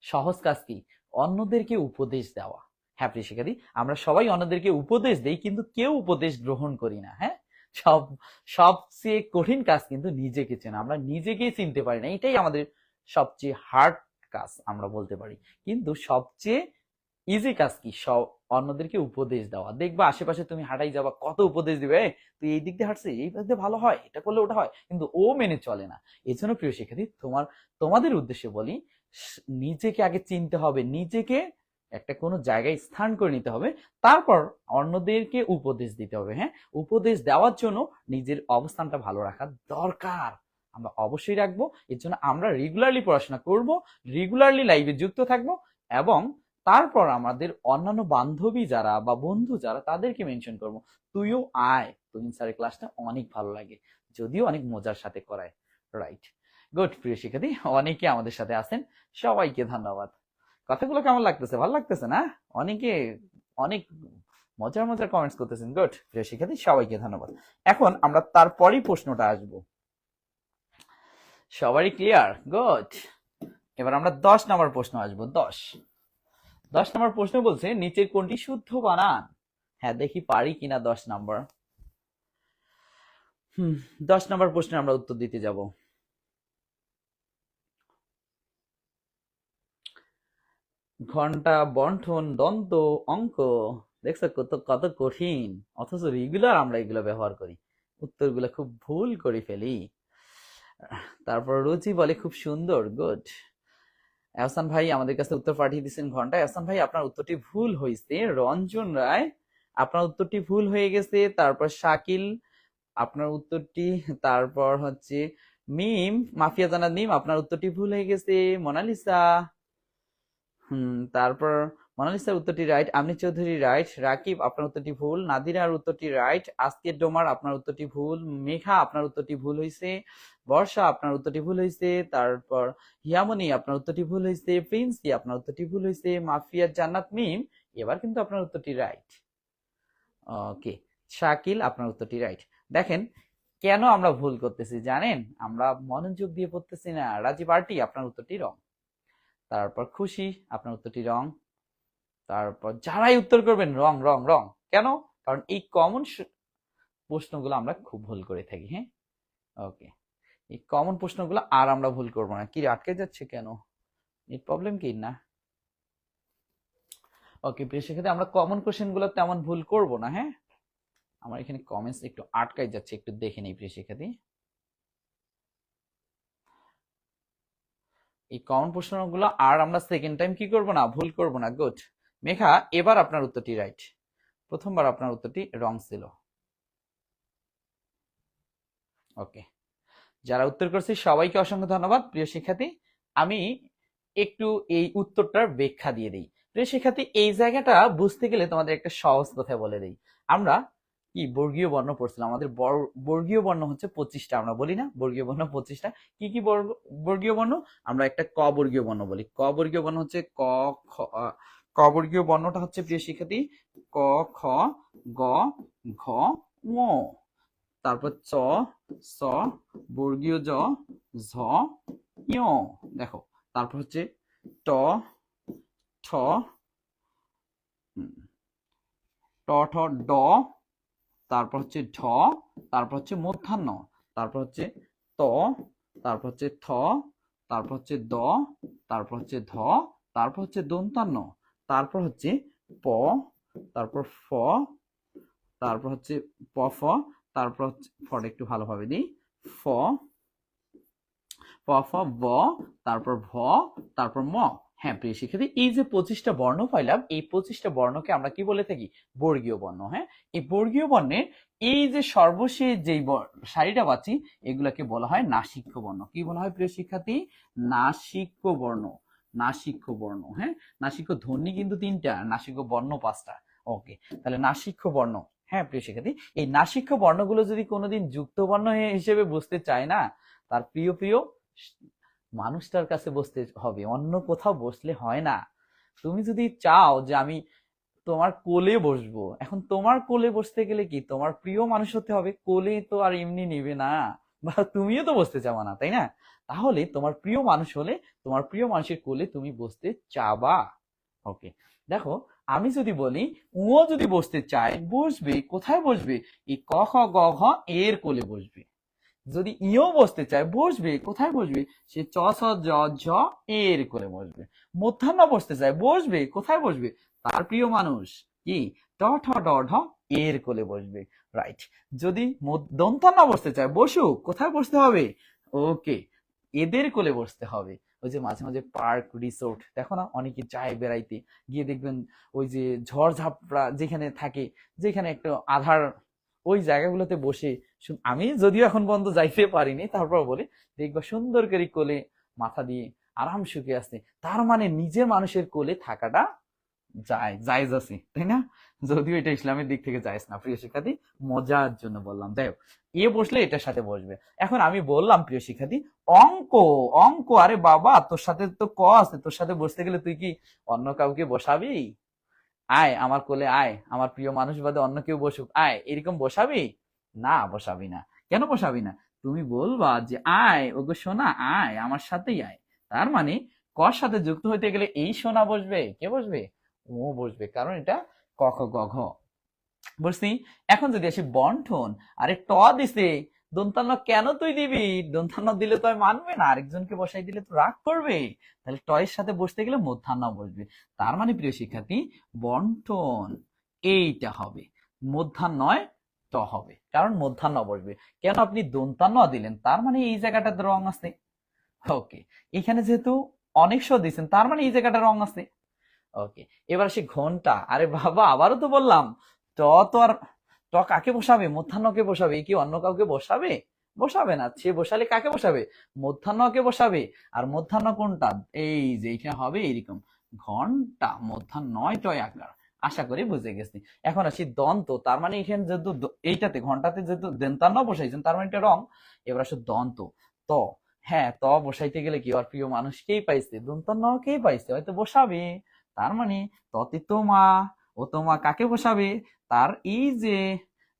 সহজ কাজ কি? অন্যদেরকে উপদেশ দেওয়া। হ্যাঁ প্রিয় শিক্ষার্থী, আমরা সবাই অন্যদেরকে উপদেশ দেই, কিন্তু কেউ উপদেশ গ্রহণ করি না। হ্যাঁ, সব সবচেয়ে কঠিন কাজ কিন্তু নিজেকে চেনা, আমরা নিজেকেই চিনতে পারি না, এটাই আমাদের সবচেয়ে হার্ড কাজ আমরা বলতে পারি। কিন্তু সবচেয়ে ইজি কাজ কি? সব অন্যদেরকে উপদেশ দেওয়া। দেখবা আশেপাশে তুমি হাঁটাই যাবা, কত উপদেশ দিবে, তুই এই দিক দিয়ে হাঁটছিস, এই দিক দিয়ে ভালো হয়, এটা করলে ওটা হয়, কিন্তু ও মেনে চলে না। এই জন্য প্রিয় শিক্ষার্থী, তোমাদের উদ্দেশ্যে বলি, নিজেকে আগে চিনতে হবে, নিজেকে একটা কোনো জায়গায় স্থান করে নিতে হবে, তারপর অন্যদেরকে উপদেশ দিতে হবে। হ্যাঁ, উপদেশ দেওয়ার জন্য নিজের অবস্থানটা ভালো রাখা দরকার, আমরা অবশ্যই রাখবো। এর জন্য আমরা রেগুলারলি পড়াশোনা করব, রেগুলারলি লাইভে যুক্ত থাকবো, এবং তারপর আমাদের অন্যান্য বান্ধবী যারা বা বন্ধু যারা তাদেরকে মেনশন করব, তুইও আয়, তুহিন স্যারের ক্লাসটা অনেক ভালো লাগে, যদিও অনেক মজার সাথে করায়। রাইট, গুড প্রিয় শিক্ষার্থী, অনেকে আমাদের সাথে আছেন, সবাইকে ধন্যবাদ। কথাগুলো কেমন লাগতেছে? ভালো লাগতেছে না? অনেকে অনেক মজার মজার কমেন্টস করতেছেন। গুড প্রিয় শিক্ষার্থী, সবাইকে ধন্যবাদ। এখন আমরা তারপরই প্রশ্নটা আসবো। সবারই ক্লিয়ার? গুড। এবার আমরা 10 নম্বর প্রশ্ন আসবো। 10 নম্বর প্রশ্ন বলছে, নিচের কোনটি শুদ্ধ বানান? হ্যাঁ, দেখি পারি কিনা 10 নম্বর। 10 নম্বর প্রশ্নে আমরা উত্তর দিতে যাব। ঘন্টা, বন্ঠন, দন্ত, অঙ্ক, দেখছো কত কত কঠিন, অথচ রেগুলার আমরা এগুলো ব্যবহার করি, উত্তরগুলো খুব ভুল করে ফেলি। তারপর রুচি বলে খুব সুন্দর, গুড। এহসান ভাই আমাদের কাছে উত্তর পাঠিয়ে দিচ্ছেন ঘন্টা। এহসান ভাই আপনার উত্তরটি ভুল হয়েছে। রঞ্জন রায় আপনার উত্তরটি ভুল হয়ে গেছে। তারপর শাকিল আপনার উত্তরটি, তারপর হচ্ছে মিম, মাফিয়া জানাত মিম আপনার উত্তরটি ভুল হয়ে গেছে। মোনালিসা, তারপর মোনালিসার উত্তরটি রাইট। আমনি চৌধুরী রাইট। রাকিব আপনার উত্তরটি ভুল। নাদিরার উত্তরটি রাইট। আজকের ডোমার আপনার উত্তরটি ভুল। মেঘা আপনার উত্তরটি ভুল হয়েছে। বর্ষা আপনার উত্তরটি ভুল হয়েছে। তারপর হিয়ামনি আপনার উত্তরটি ভুল হয়েছে। প্রিন্সি আপনার উত্তরটি ভুল হয়েছে। মাফিয়া জান্নাত মিম এবার কিন্তু আপনার উত্তরটি রাইট। ওকে, শাকিল আপনার উত্তরটি রাইট। দেখেন কেন আমরা ভুল করতেছি জানেন? আমরা মনোযোগ দিয়ে পড়তেছি না। রাজীব আরটি আপনার উত্তরটি রং। তারপর খুশি, আপনার উত্তরটি রং। তারপর যারাই উত্তর করবেন রং রং রং, কেন? কারণ এই কমন প্রশ্নগুলো আমরা খুব ভুল করে থাকি। হ্যাঁ, ওকে, এই কমন প্রশ্নগুলো আর আমরা ভুল করবো না। কি আটকে যাচ্ছে কেন? নেট প্রবলেম কি না? ওকে প্রিয় শিক্ষার্থী, আমরা কমন কোশ্চেন গুলো তেমন ভুল করব না। হ্যাঁ, আমার এখানে কমেন্টস একটু আটকাই যাচ্ছে, একটু দেখে নেই প্রিয় শিক্ষার্থী। এই কমন প্রশ্নগুলো আর আমরা সেকেন্ড টাইম কি করব না, ভুল করব না। গুড মেঘা, এবার আপনার উত্তরটি রাইট। প্রথমবার আপনার উত্তরটি রং ছিল। ওকে, যারা উত্তর করছে সবাইকে অসংখ্য ধন্যবাদ প্রিয় শিক্ষার্থী। আমি একটু এই উত্তরটার ব্যাখ্যা দিয়ে দিই। প্রিয় শিক্ষার্থী, এই জায়গাটা বুঝতে গেলে তোমাদের একটা সহজ কথা বলে দিই। আমরা কি বর্গীয় বর্ণ পড়ছিলাম, আমাদের বর্গীয় বর্ণ হচ্ছে 25টা, আমরা বলি না বর্গীয় বর্ণ 25টা। কি কি বর্গীয় বর্ণ? আমরা একটা ক বর্গীয় বর্ণ বলি। ক বর্গীয় বর্ণ হচ্ছে ক খ। ক বর্গীয় বর্ণটা হচ্ছে প্রিয় শিক্ষার্থী ক খ গ ঘ ঙ। তারপর চ ছ বর্গীয় জ ঝ ঞ। দেখো, তারপর হচ্ছে ট ঠ ট ঠ ড, তারপর হচ্ছে ঢ, তারপর হচ্ছে মূর্ধন্য, তারপর হচ্ছে ত, তারপর হচ্ছে থ, তারপর হচ্ছে দ, তারপর হচ্ছে ধ, তারপর হচ্ছে দন্তান্ন, তারপর হচ্ছে প, তারপর ফ, তারপর হচ্ছে প ফ, তারপর হচ্ছে ফটা একটু ভালোভাবে দিই, ফ প ফ ব, তারপর ভ, তারপর ম। হ্যাঁ প্রিয় শিক্ষার্থী, এই যে 25টা বর্ণ পাইলাম, এই 25টা বর্ণকে আমরা কি বলে থাকি? বর্গীয় বর্ণ। হ্যাঁ, এই বর্গীয় বর্ণের এই যে সর্বশেষ যেই সারিটা পাচ্ছি, এগুলাকে বলা হয় নাসিক্য বর্ণ। কি বলা হয় প্রিয় শিক্ষার্থী? নাসিক্য বর্ণ। নাসিক্য বর্ণ। হ্যাঁ, নাসিক্য ধ্বনি কিন্তু 3টা, নাসিক্য বর্ণ 5টা। ওকে, তাহলে নাসিক্য বর্ণ। হ্যাঁ প্রিয় শিক্ষার্থী, এই নাসিক্য বর্ণগুলো যদি কোনোদিন যুক্ত বর্ণ হিসেবে বুঝতে চায় না, তার প্রিয় প্রিয় মানুষটার কাছে বসতে হবে, অন্য কোথাও বসলে হয় না। তুমি যদি চাও যে আমি তোমার কোলে বসবো, এখন তোমার কোলে বসতে গেলে কি তোমার প্রিয় মানুষ হতে হবে। কোলে তো আর এমনি নিবে না, বা তুমিও তো বসতে চাও না, তাই না? তাহলে তোমার প্রিয় মানুষ হলে তোমার প্রিয় মানুষের কোলে তুমি বসতে চাবা। ওকে, দেখো, আমি যদি বলি ও যদি বসতে চায়, বসবে। কোথায় বসবে? এই ক খ গ ঘ এর কোলে বসবে। যদি ইও বসতে চায়, বসবে। কোথায় বসবে? সে চ ছ জ ঝ এর কোলে বসবে। মধ্যাহ্ন বসতে চায়, বসবে। কোথায় বসবে? তার প্রিয় মানুষ কি ট ঠ ড ঢ এর কোলে বসবে। রাইট। যদি দন্তান্ন বসতে চায়, বসুক। কোথায় বসতে হবে? ওকে, এদের কোলে বসতে হবে। ওই যে মাঝে মাঝে পার্ক রিসোর্ট দেখো না, অনেকে যায় বেড়াইতে, গিয়ে দেখবেন ওই যে ঝড় ঝাপড়া যেখানে থাকে, যেখানে একটু আধার, ওই জায়গাগুলোতে বসে, আমি যদিও এখন পর্যন্ত যাইতে পারিনি, তারপর বলি, দেখবা সুন্দর করে কোলে মাথা দিয়ে আরাম সুখে আসছে। তার মানে নিজের মানুষের কোলে থাকাটা জায়েজ আছে, তাই না? যদিও এটা ইসলামের দিক থেকে জায়েজ না প্রিয় শিক্ষার্থী, মজার জন্য বললাম। যাই হোক, এ বসলে এটার সাথে বসবে। এখন আমি বললাম প্রিয় শিক্ষার্থী অঙ্ক। অঙ্ক, আরে বাবা, তোর সাথে তো ক আছে, তোর সাথে বসতে গেলে তুই কি অন্য কাউকে বসাবি? আয় আমার কোলে আয়, আমার প্রিয় মানুষ বাদে অন্য কেউ বসুক, আয়, এরকম বসাবি? না, বসাবি না। কেন বসাবি না? তুমি বলবা যে আয় ওগো সোনা, আয় আমার সাথেই আয়। তার মানে কর সাথে যুক্ত হইতে গেলে এই সোনা বসবে। কে বসবে? ও বসবে, কারণ এটা ক খ গ ঘ। বুঝছি? এখন যদি আসি বন্ঠন, আরে ট দিছে, দন্তান্ন কেন তুই দিবি? দন্তান্ন দিলে তো মানবে না, আরেকজনকে বসাই দিলে তো রাগ করবে। তাহলে ট এর সাথে বসতে গেলে মধ্যাহ্ন বসবে। তার মানে প্রিয় শিক্ষার্থী, বন্ঠন এইটা হবে, মধ্যাহ্নয় ট হবে, কারণ মধ্যাহ্ন বসবে। কেন আপনি দন্তান্ন দিলেন? তার মানে এই জায়গাটাতে রং আছে। ওকে, এখানে যেহেতু অনেক শ দিচ্ছেন, তার মানে এই জায়গাটা রং আছে। ওকে, এবার আসি ঘন্টা। আরে বাবা, আবারও তো বললাম ট তো আর ট কাকে বসাবে? মধ্যাহ্নকে বসাবে। কি অন্য কাউকে বসাবে? বসাবে না। সে বসালে কাকে বসাবে? মধ্যাহ্নকে বসাবে। আর মধ্যাহ্ন কোনটা? এই যে এটা হবে এরকম, ঘন্টা মধ্যাহ্নয় টয় আকার। আশা করি বুঝে গেছি। এখন আসি দন্ত। তার মানে এখানে যেহেতু এইটাতে ঘন্টাতে যেহেতু দন্তান্ন বসাইছেন, তার মানে এটা রং। এবার আসো দন্ত। ত। হ্যাঁ, ত বসাইতে গেলে কি আর প্রিয় মানুষকেই পাইছে, দন্তান্নকেই পাইছে, হয়তো বসাবে। তার মানে ততে তোমা, ও তোমা কাকে বসাবে? তার এই যে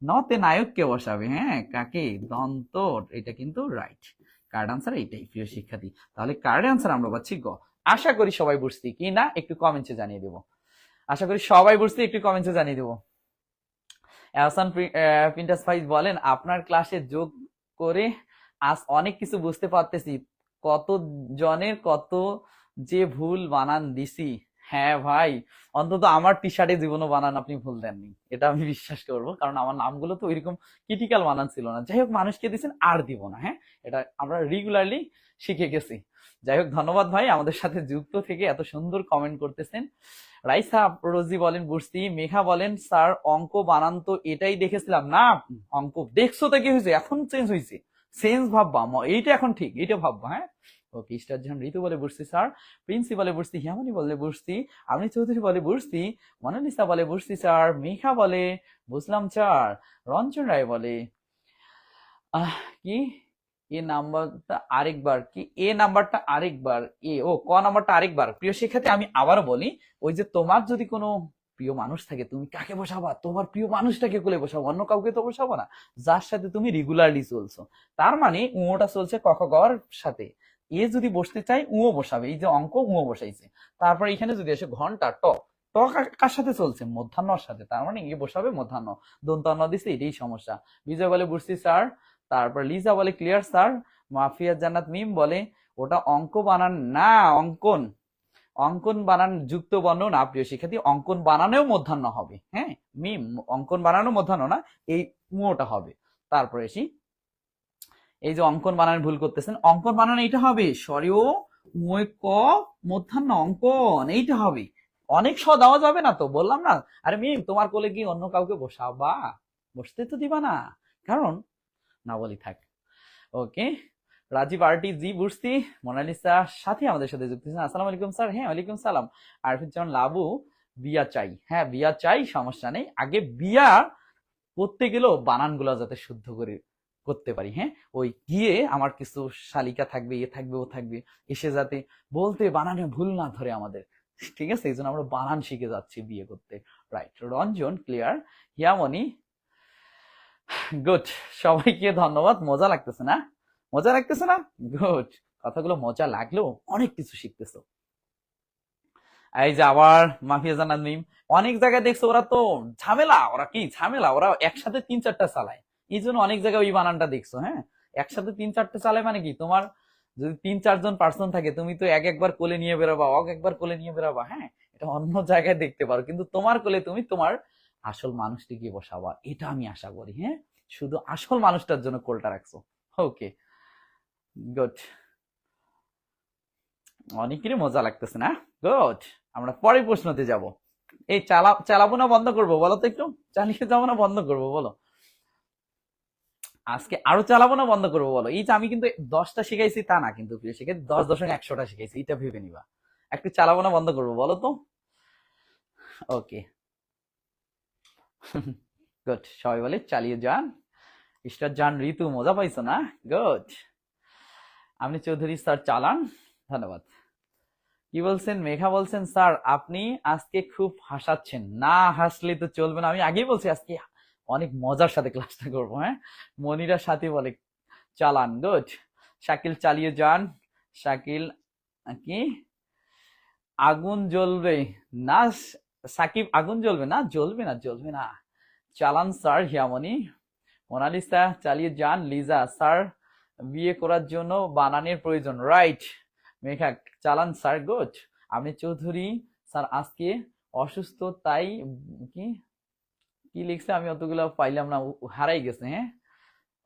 নতে নায়ককে বসাবে। হ্যাঁ, কাকে? দন্ত। এটা কিন্তু রাইট। কার্ড আনসার এইটাই প্রিয় শিক্ষার্থী। তাহলে কার্ড আনসার আমরা পাচ্ছি গ। আশা করি সবাই বুঝছি কি না একটু কমেন্টে জানিয়ে দেবো। আশা করি সবাই বুঝছি, একটু কমেন্টে জানিয়ে দেবো। এহসান প্রিন্টাস ভাই বলেন আপনার ক্লাসে যোগ করে আজ অনেক কিছু বুঝতে পারতেছি, কত জনের কত যে ভুল বানান দিছি। হ্যাঁ ভাই, অন্তত আমার টি শার্টে জীবনও বানান আপনি ভুল দেননি, এটা আমি বিশ্বাস করবো, কারণ আমার নামগুলো তো ওইরকম ক্রিটিক্যাল বানান ছিল না। যাই হোক, মানুষকে দিয়েছেন আর দিব না, হ্যাঁ, এটা আমরা রেগুলারলি শিখে গেছি। যাই হোক, ধন্যবাদ ভাই আমাদের সাথে যুক্ত থেকে এত সুন্দর কমেন্ট করতেছেন। রাইসা রোজি বলেন বুঝছি। মেঘা বলেন স্যার অঙ্ক বানান তো এটাই দেখেছিলাম না। অঙ্ক দেখছো তো কি হয়েছে, এখন চেঞ্জ হয়েছে, চেঞ্জ ভাববা, এইটা এখন ঠিক, এটা ভাববা। হ্যাঁ, ওকে। স্টার জাহান ঋতু বলে বুঝছি স্যার। প্রিন্সি বলে বুঝছি। হিয়ামনি বলে বুঝছি। আমি চৌধুরী বলে বুঝছি। মনালিসা বলে বুঝছি স্যার। মেঘা বলে বুঝলাম স্যার। রঞ্জন রায় বলে কি এ নাম্বারটা আরেকবার, কি এ নাম্বারটা আরেকবার, ক নাম্বারটা আরেকবার। প্রিয় শিক্ষার্থী, আমি আবারও বলি, ওই যে তোমার যদি কোনো প্রিয় মানুষ থাকে, তুমি কাকে বসাবা? তোমার প্রিয় মানুষটাকে কোলে বসাবো, অন্য কাউকে তো বসাবো না, যার সাথে তুমি রেগুলারলি চলছো। তার মানে উঁটা চলছে ক খ গর সাথে। এ যদি বসতে চাই উঁ বসাবে, এই যে অঙ্ক উঁ বসাইছে। তারপর এখানে যদি এসে ঘন্টা ট, ট কার সাথে চলছে? মধ্যাহ্নর সাথে, তার মানে এ বসাবে মধ্যাহ্ন। দন্তান্ন দিছে, এটাই সমস্যা। বিজয় বলে বুঝছি স্যার। তারপর লিজা বলে ক্লিয়ার স্যার। মাফিয়া জান্নাত মিম বলে ওটা অঙ্ক বানান না, অঙ্কন। অঙ্কন বানান যুক্ত বর্ণ না প্রিয় শিক্ষার্থী, অঙ্কন বানানেও মধ্যাহ্ন হবে। হ্যাঁ মিম, অঙ্কন বানানো মধ্যাহ্ন না, এই উঁটা হবে। তারপরে এসি, এই যে অঙ্কন বানান ভুল করতেছেন, অঙ্কন বানান এইটা হবে সরিও ক মধ্যাহ্ন, অঙ্কন এইটা হবে। অনেক স দেওয়া যাবে না তো, বললাম না। আরে মিম, তোমার কোলে কি অন্য কাউকে বসাবা? বসতে তো দিবা না, কারণ না বলি থাক। ওকে, রাজীব আরটি জি বুঝছি। মোনালিসা সাথে আমাদের সাথে যুক্ত হয়েছেন। আসসালামু আলাইকুম স্যার। হ্যাঁ ওয়ালাইকুম সালাম। আরফিন লাবু বিয়া চাই। হ্যাঁ বিয়া চাই, সমস্যা নেই। আগে বিয়া করতে গেলেও বানানগুলো যাতে শুদ্ধ করে করতে পারি। হ্যাঁ, ওই গিয়ে আমার কিছু শালিকা থাকবে, এ থাকবে, ও থাকবে, এসে যাতে বলতে বানানে ভুল না ধরে আমাদের, ঠিক আছে? এই জন্য আমরা বানান শিখে যাচ্ছি বিয়ে করতে। Right, Ranjan clear. Hiyamoni good. সবাইকে ধন্যবাদ। মজা লাগতেছে না? মজা লাগতেছে না? গুড। কথাগুলো মজা লাগলেও অনেক কিছু শিখতেছো। এই যে আবার মাফিয়া জানান মিম, অনেক জায়গায় দেখছো ওরা তো ঝামেলা, ওরা কি ঝামেলা, ওরা একসাথে 3-4টা চালায়, এই জন্য অনেক জায়গায় ওই বানানটা দেখছো। হ্যাঁ, একসাথে 3-4টা চালায় মানে কি, তোমার যদি 3-4 জন পার্সন থাকে, তুমি তো একবার কোলে নিয়ে বেরোবা, একবার কোলে নিয়ে বেরোবা। হ্যাঁ, এটা অন্য জায়গায় দেখতে পারো, কিন্তু তোমার কোলে তুমি তোমার আসল মানুষটিকে বসাবা, এটা আমি আশা করি। হ্যাঁ, শুধু আসল মানুষটার জন্য কোলটা রাখছো। ওকে, গুড। অনেকেরই মজা লাগতেছে না? গুড। আমরা পরের প্রশ্নতে যাব। এই চালাবো না বন্ধ করবো বলো তো, একটু চালিয়ে যাবো না বন্ধ করবো বলো? আজকে আরো চালাবো না বন্ধ করবো বলো? এই যে আমি কিন্তু 10টা শিখাইছি তা না, কিন্তু প্রিয় শিখাই 10-100টা শিখাইছি, এটা ভেবে নিবা। একটু চালাবো না বন্ধ করবো বলো তো? ওকে, গুড। সবাই বলে চালিয়ে যান। স্টার যান ঋতু, মজা পাইছো না? গুড। আপনি চৌধুরী স্যার চালান, ধন্যবাদ। কি বলছেন? মেঘা বলছেন স্যার আপনি আজকে খুব হাসাচ্ছেন। না হাসলে তো চলবে না, আমি আগেই বলছি আজকে অনেক মজার সাথে ক্লাসটা করবো। হ্যাঁ, মনিরা সাথে বলে চালান, গুড। শাকিল চালিয়ে যান। শাকিল কি আগুন জ্বলবে না? সাকিব আগুন জ্বলবে না? জ্বলবে না, জ্বলবে না, চালান স্যার। হিয়ামনি মোনালিসা চালিয়ে যান। লিজা স্যার বিয়ে করার জন্য বানানের প্রয়োজন, রাইট। মেঘা চালান স্যার, গুড। আপনি চৌধুরী স্যার আজকে অসুস্থ, তাই কি কি লিখছে আমি অতগুলো পাইলাম না, হারাই গেছে। হ্যাঁ,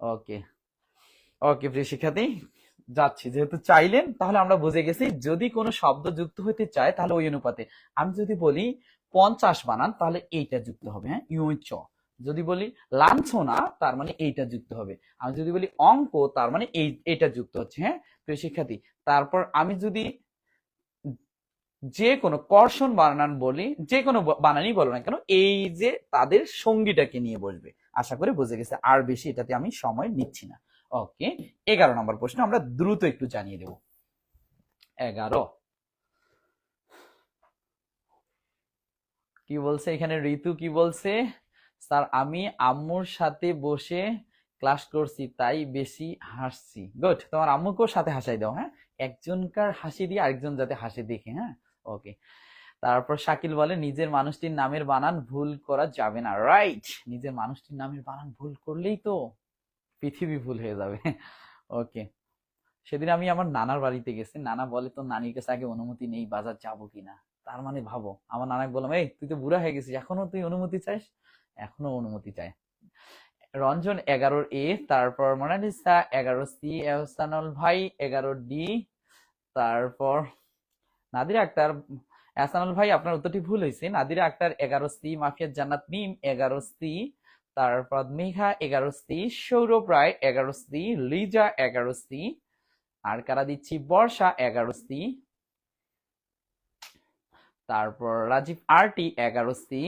ওকে ওকে প্রিয় শিক্ষার্থী, যাচ্ছি। যেহেতু চাইলেন, তাহলে আমরা বুঝে গেছি যদি কোনো শব্দ যুক্ত হতে চায় তাহলে ওই অনুপাতে। আমি যদি বলি 50 বানান, তাহলে এইটা যুক্ত হবে। হ্যাঁ, চ। যদি বলি লাঞ্ছনা, তার মানে এইটা যুক্ত হবে। আমি যদি বলি অঙ্ক, তার মানে এইটা যুক্ত হচ্ছে। হ্যাঁ প্রিয় শিক্ষার্থী, তারপর আমি যদি যে কোনো কর্ষণ বানান বলি, যে কোনো বানানই বলো না কেন, এই যে তাদের সঙ্গীটাকে নিয়ে বসবে। আশা করি বুঝে গেছে, আর বেশি এটাতে আমি সময় নিচ্ছি না। ওকে, 11 নম্বর প্রশ্ন আমরা দ্রুত একটু জানিয়ে দেব। 11 কি বলছে এখানে? ঋতু কি বলছে? স্যার আমি আম্মুর সাথে বসে ক্লাস করছি, তাই বেশি হাসছি। গুড, তোমার আম্মুকেও সাথে হাসাই দাও। হ্যাঁ, একজনকার হাসি দিয়ে আরেকজন যাতে হাসি দেখে। হ্যাঁ, ওকে। তারপর শাকিল বলে নিজের মানুষটির নামের বানান ভুল করা যাবে না। রাইট, নিজের মানুষটির নামের বানান ভুল করলেই তো পৃথিবী ভুল হয়ে যাবে। ওকে। সেদিন আমি আমার নানার বাড়িতে গেছি, নানা বলে তোর নানির কাছে আগে অনুমতি নেই বাজার যাবো কিনা। তার মানে ভাবো, আমার নানাকে বললাম এই তুই তো বুড়া হয়ে গেছিস এখনো তুই অনুমতি চাইস, এখনো অনুমতি চায়। রঞ্জন 11 এ, তারপর মোনালিসা 11 সি, এহসানুল ভাই 11 ডি, তারপর নাদিরা আক্তার। এহসানুল ভাই আপনার উত্তরটি ভুল হয়েছে, নাদিরা আক্তার 11 সি, মাফিয়াত জান্নাত মিম 11 সি, তারপর মেঘা 11 সি, সৌরভ রায় 11 সি, লিজা 11 সি, আর কারা দিচ্ছি বর্ষা 11 সি, তারপর রাজীব আরটি 11 সি,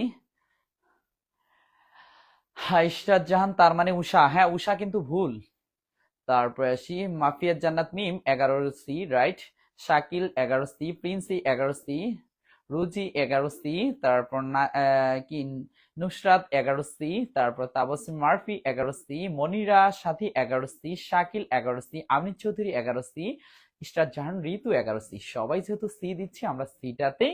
ইশরাত জাহান তার মানে উষা, হ্যাঁ উষা কিন্তু ভুল। তারপর আসি Mafiyat Jannat Mim 11 C, right. Shakil 11 C, Princy 11 C, Ruji 11 C, তারপর কি নুসরাত 11 সি, তারপর তাবসিম মারফি 11 সি, মনিরা সাথী 11 সি, শাকিল 11 সি, আমির চৌধুরী 11 সি, ইশরাত জাহান ঋতু 11 সি। সবাই যেহেতু সি দিচ্ছে আমরা সিটাতে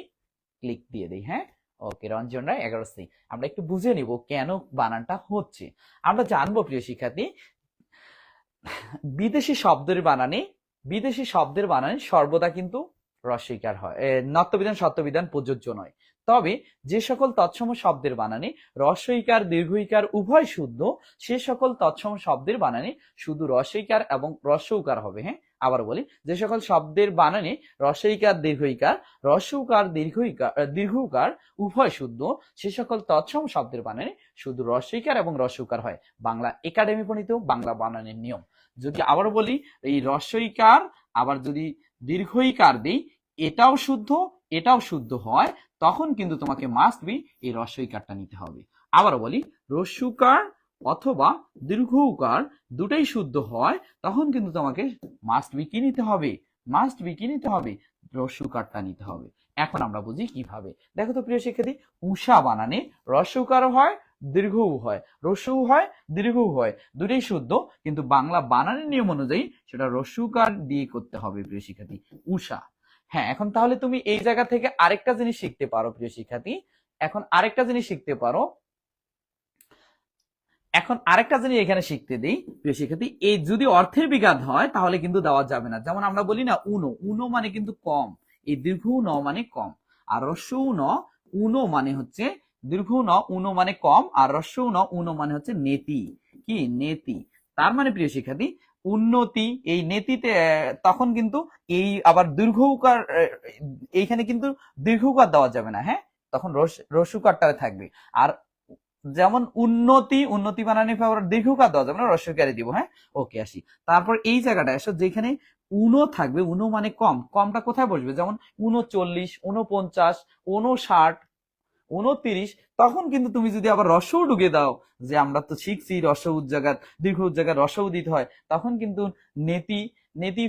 ক্লিক দিয়ে দিই। হ্যাঁ, ওকে। রঞ্জন রায় 11 সি। আমরা একটু বুঝে নিব কেন বানানটা হচ্ছে। আমরা জানবো প্রিয় শিক্ষার্থী, বিদেশি শব্দের বানানে সর্বদা কিন্তু রস্বইকার হয়, নত্যবিধান সত্যবিধান প্রযোজ্য নয়। তবে যে সকল তৎসম শব্দের বানানে রস্বইকার দীর্ঘইকার উভয় শুদ্ধ, সে সকল তৎসম শব্দের বানানে শুধু রস্বইকার এবং রস্বউকার হবে। হ্যাঁ, আবার বলি, যে সকল শব্দের বানানে রস্বইকার দীর্ঘইকার, রস্বউকার দীর্ঘউকার উভয় শুদ্ধ, সে সকল তৎসম শব্দের বানানে শুধু রস্বইকার এবং রস্বউকার হয়। বাংলা একাডেমি প্রণীত বাংলা বানানের নিয়ম। যদি আবার বলি, এই রস্বইকার আবার যদি দীর্ঘইকার দিই, এটাও শুদ্ধ হয়, তখন কিন্তু তোমাকে মাস্ট বি এই রস্বইকারটা নিতে হবে। আবার বলি, রস্যুকার অথবা দীর্ঘউকার দুটাই শুদ্ধ হয়, তখন কিন্তু তোমাকে মাস্ট বি কি নিতে হবে, রস্যুকারটা নিতে হবে। এখন আমরা বুঝি কিভাবে। দেখো তো প্রিয় শিক্ষার্থী, উষা বানানে রস্যউকারও হয়, দীর্ঘও হয়, রস্যও হয়, দীর্ঘও হয়, দুটোই শুদ্ধ, কিন্তু বাংলা বানানের নিয়ম অনুযায়ী সেটা রস্যউকার দিয়ে করতে হবে প্রিয় শিক্ষার্থী, উষা। হ্যাঁ, এখন তাহলে তুমি এই জায়গা থেকে আরেকটা জিনিস শিখতে পারো প্রিয় শিক্ষার্থী। এখন আরেকটা জিনিস এখানে শিখতে দিই প্রিয় শিক্ষার্থী। এই যদি অর্থের বিঘাত হয় তাহলে কিন্তু দেওয়া যাবে না। যেমন আমরা বলি না উনো মানে কিন্তু কম, এই দীর্ঘ ন মানে কম, আর রস্য উনো মানে হচ্ছে দীর্ঘ ন, উনো মানে কম, আর রস্য উনো মানে হচ্ছে নেতি, কি নেতি। তার মানে প্রিয় শিক্ষার্থী, উন্নতি এই নেতিতে তখন কিন্তু এই আবার দীর্ঘকার, এইখানে কিন্তু দীর্ঘকার দেওয়া যাবে না। হ্যাঁ, তখন রস্যকারটা থাকবে। আর যেমন উন্নতি বানানি আমরা দীর্ঘকার দেওয়া যাবে না, রস্যকারে দিব। হ্যাঁ, ওকে। আসি তারপর এই জায়গাটা আসো, যেখানে উনো থাকবে, উনো মানে কম, কমটা কোথায় বসবে? যেমন 39, 49, 59, 29, তখন কিন্তু তুমি যদি আবার রস্যও ঢুকে দাও, যে আমরা তো শিখছি রস্য উজ্জাগার দীর্ঘ উজ্জাগার রস্যও দিতে হয়, তখন কিন্তু নেতি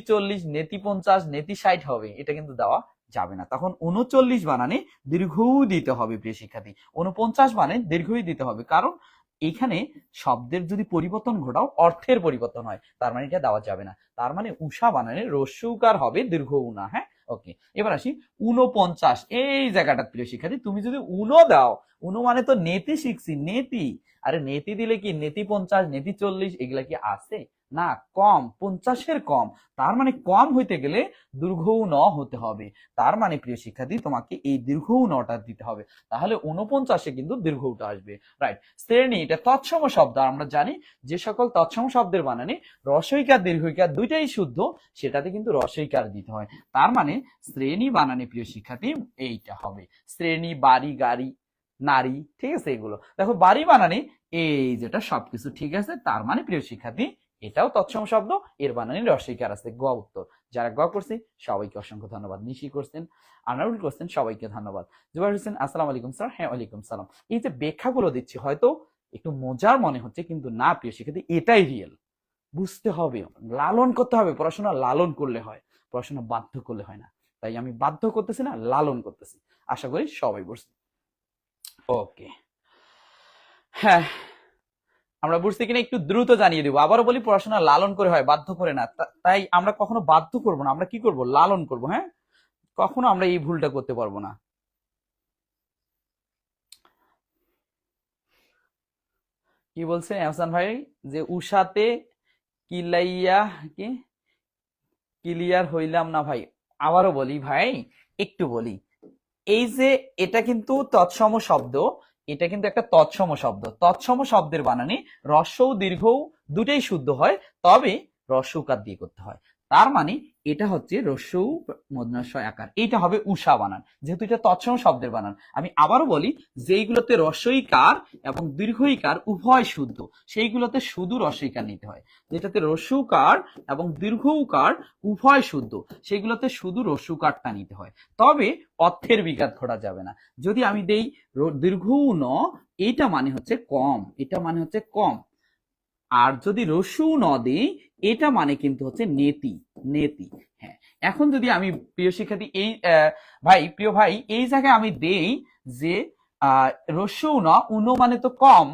40, নেতি 50, নেতি 60 হবে, এটা কিন্তু দেওয়া যাবে না। তখন 39 বানানে দীর্ঘও দিতে হবে প্রিয় শিক্ষার্থী, 49 বানানে দীর্ঘই দিতে হবে, কারণ এখানে শব্দের যদি পরিবর্তন ঘটাও অর্থের পরিবর্তন হয়, তার মানে এটা দেওয়া যাবে না। তার মানে উষা বানানে রস্যউকার হবে, দীর্ঘ উনা। হ্যাঁ, ওকে। এবার আসি 49, এই জায়গাটা প্রিয় শিক্ষার্থী, তুমি যদি উনো দাও, উনো মানে তো নেতি শিখছি, নেতি, আরে নেতি দিলে কি নেতি 50, নেতি 40 এগুলা কি আছে? না, কম, 50-এর কম। তার মানে কম হইতে গেলে দীর্ঘ ন হতে হবে। তার মানে প্রিয় শিক্ষার্থী, তোমাকে এই দীর্ঘ নটা দিতে হবে, তাহলে 49-এ কিন্তু দীর্ঘটা আসবে। রাইট। শ্রেণী, এটা তৎসম শব্দ, আমরা জানি যে সকল তৎসম শব্দের বানানে রস্বইকার দীর্ঘইকার দুইটাই শুদ্ধ, সেটাতে কিন্তু রস্বইকার দিতে হয়। তার মানে শ্রেণী বানানে প্রিয় শিক্ষার্থী এইটা হবে, শ্রেণী, বাড়ি, গাড়ি, নারী, ঠিক আছে। এগুলো দেখো, বাড়ি বানানে এই যেটা সবকিছু ঠিক আছে। তার মানে প্রিয় শিক্ষার্থী, এটাও তৎসম শব্দ, এর বানানে রস্বইকার আছে। গ উত্তর। যারা গ করছে সবাইকে অসংখ্য ধন্যবাদ। নিশি করছেন, আনারুল করছেন, সবাইকে ধন্যবাদ। জুবাইর হোসেন, আসসালামু আলাইকুম স্যার। হ্যাঁ, ওয়ালাইকুম সালাম। এই যে ব্যাখ্যাগুলো দিচ্ছি হয়তো একটু মজার মনে হচ্ছে, কিন্তু না প্রিয় শিক্ষার্থী, এটাই রিয়েল। বুঝতে হবে, লালন করতে হবে। পড়াশোনা লালন করলে হয়, পড়াশোনা বাধ্য করলে হয় না। তাই আমি বাধ্য করতেছি না, লালন করতেছি। আশা করি সবাই বুঝছে। ওকে। হ্যাঁ, আমরা বুঝছি কিনা একটু দ্রুত জানিয়ে দেবো। আবারও বলি, পড়াশোনা লালন করে হয়, বাধ্য করে না। তাই আমরা কখনো বাধ্য করব না, আমরা কি করব, লালন করব। হ্যাঁ, কখনো আমরা এই ভুলটা করতে পারবো না। কি বলছেন এহসান ভাই, যে উষাতে কিলাইয়া কি ক্লিয়ার হইলাম না ভাই। আবারও বলি ভাই, একটু বলি, এই যে এটা কিন্তু তৎসম শব্দ, এটা কিন্তু একটা তৎসম শব্দ। তৎসম শব্দের বানানে হ্রস্ব ও দীর্ঘ দুটেই শুদ্ধ হয়, তবে হ্রস্ব উকার দিয়ে করতে হয়। তার মানে এটা হচ্ছে হ্রস্ব উ মূর্ধন্য আকার, এইটা হবে উষা বানান, যেহেতু এটা তৎসম শব্দের বানান। আমি আবারও বলি, যেইগুলোতে হ্রস্বইকার এবং দীর্ঘইকার উভয় শুদ্ধ, সেইগুলোতে শুধু হ্রস্বইকার নিতে হয়। যেটাতে হ্রস্বকার এবং দীর্ঘউকার উভয় শুদ্ধ, সেইগুলোতে শুধু হ্রস্বকারটা নিতে হয়। তবে অর্থের বিঘাত ঘটা যাবে না। যদি আমি দেই দীর্ঘ ন, এইটা মানে হচ্ছে কম, এটা মানে হচ্ছে কম। আর যদি রসু ন দিই, এটা মানে কিন্তু হচ্ছে নেতি, নেতি। হ্যাঁ, এখন যদি আমি প্রিয় শিক্ষার্থী এই প্রিয় ভাই, এই জায়গায় আমি দেই যে রসু ন, উনো মানে তো কম,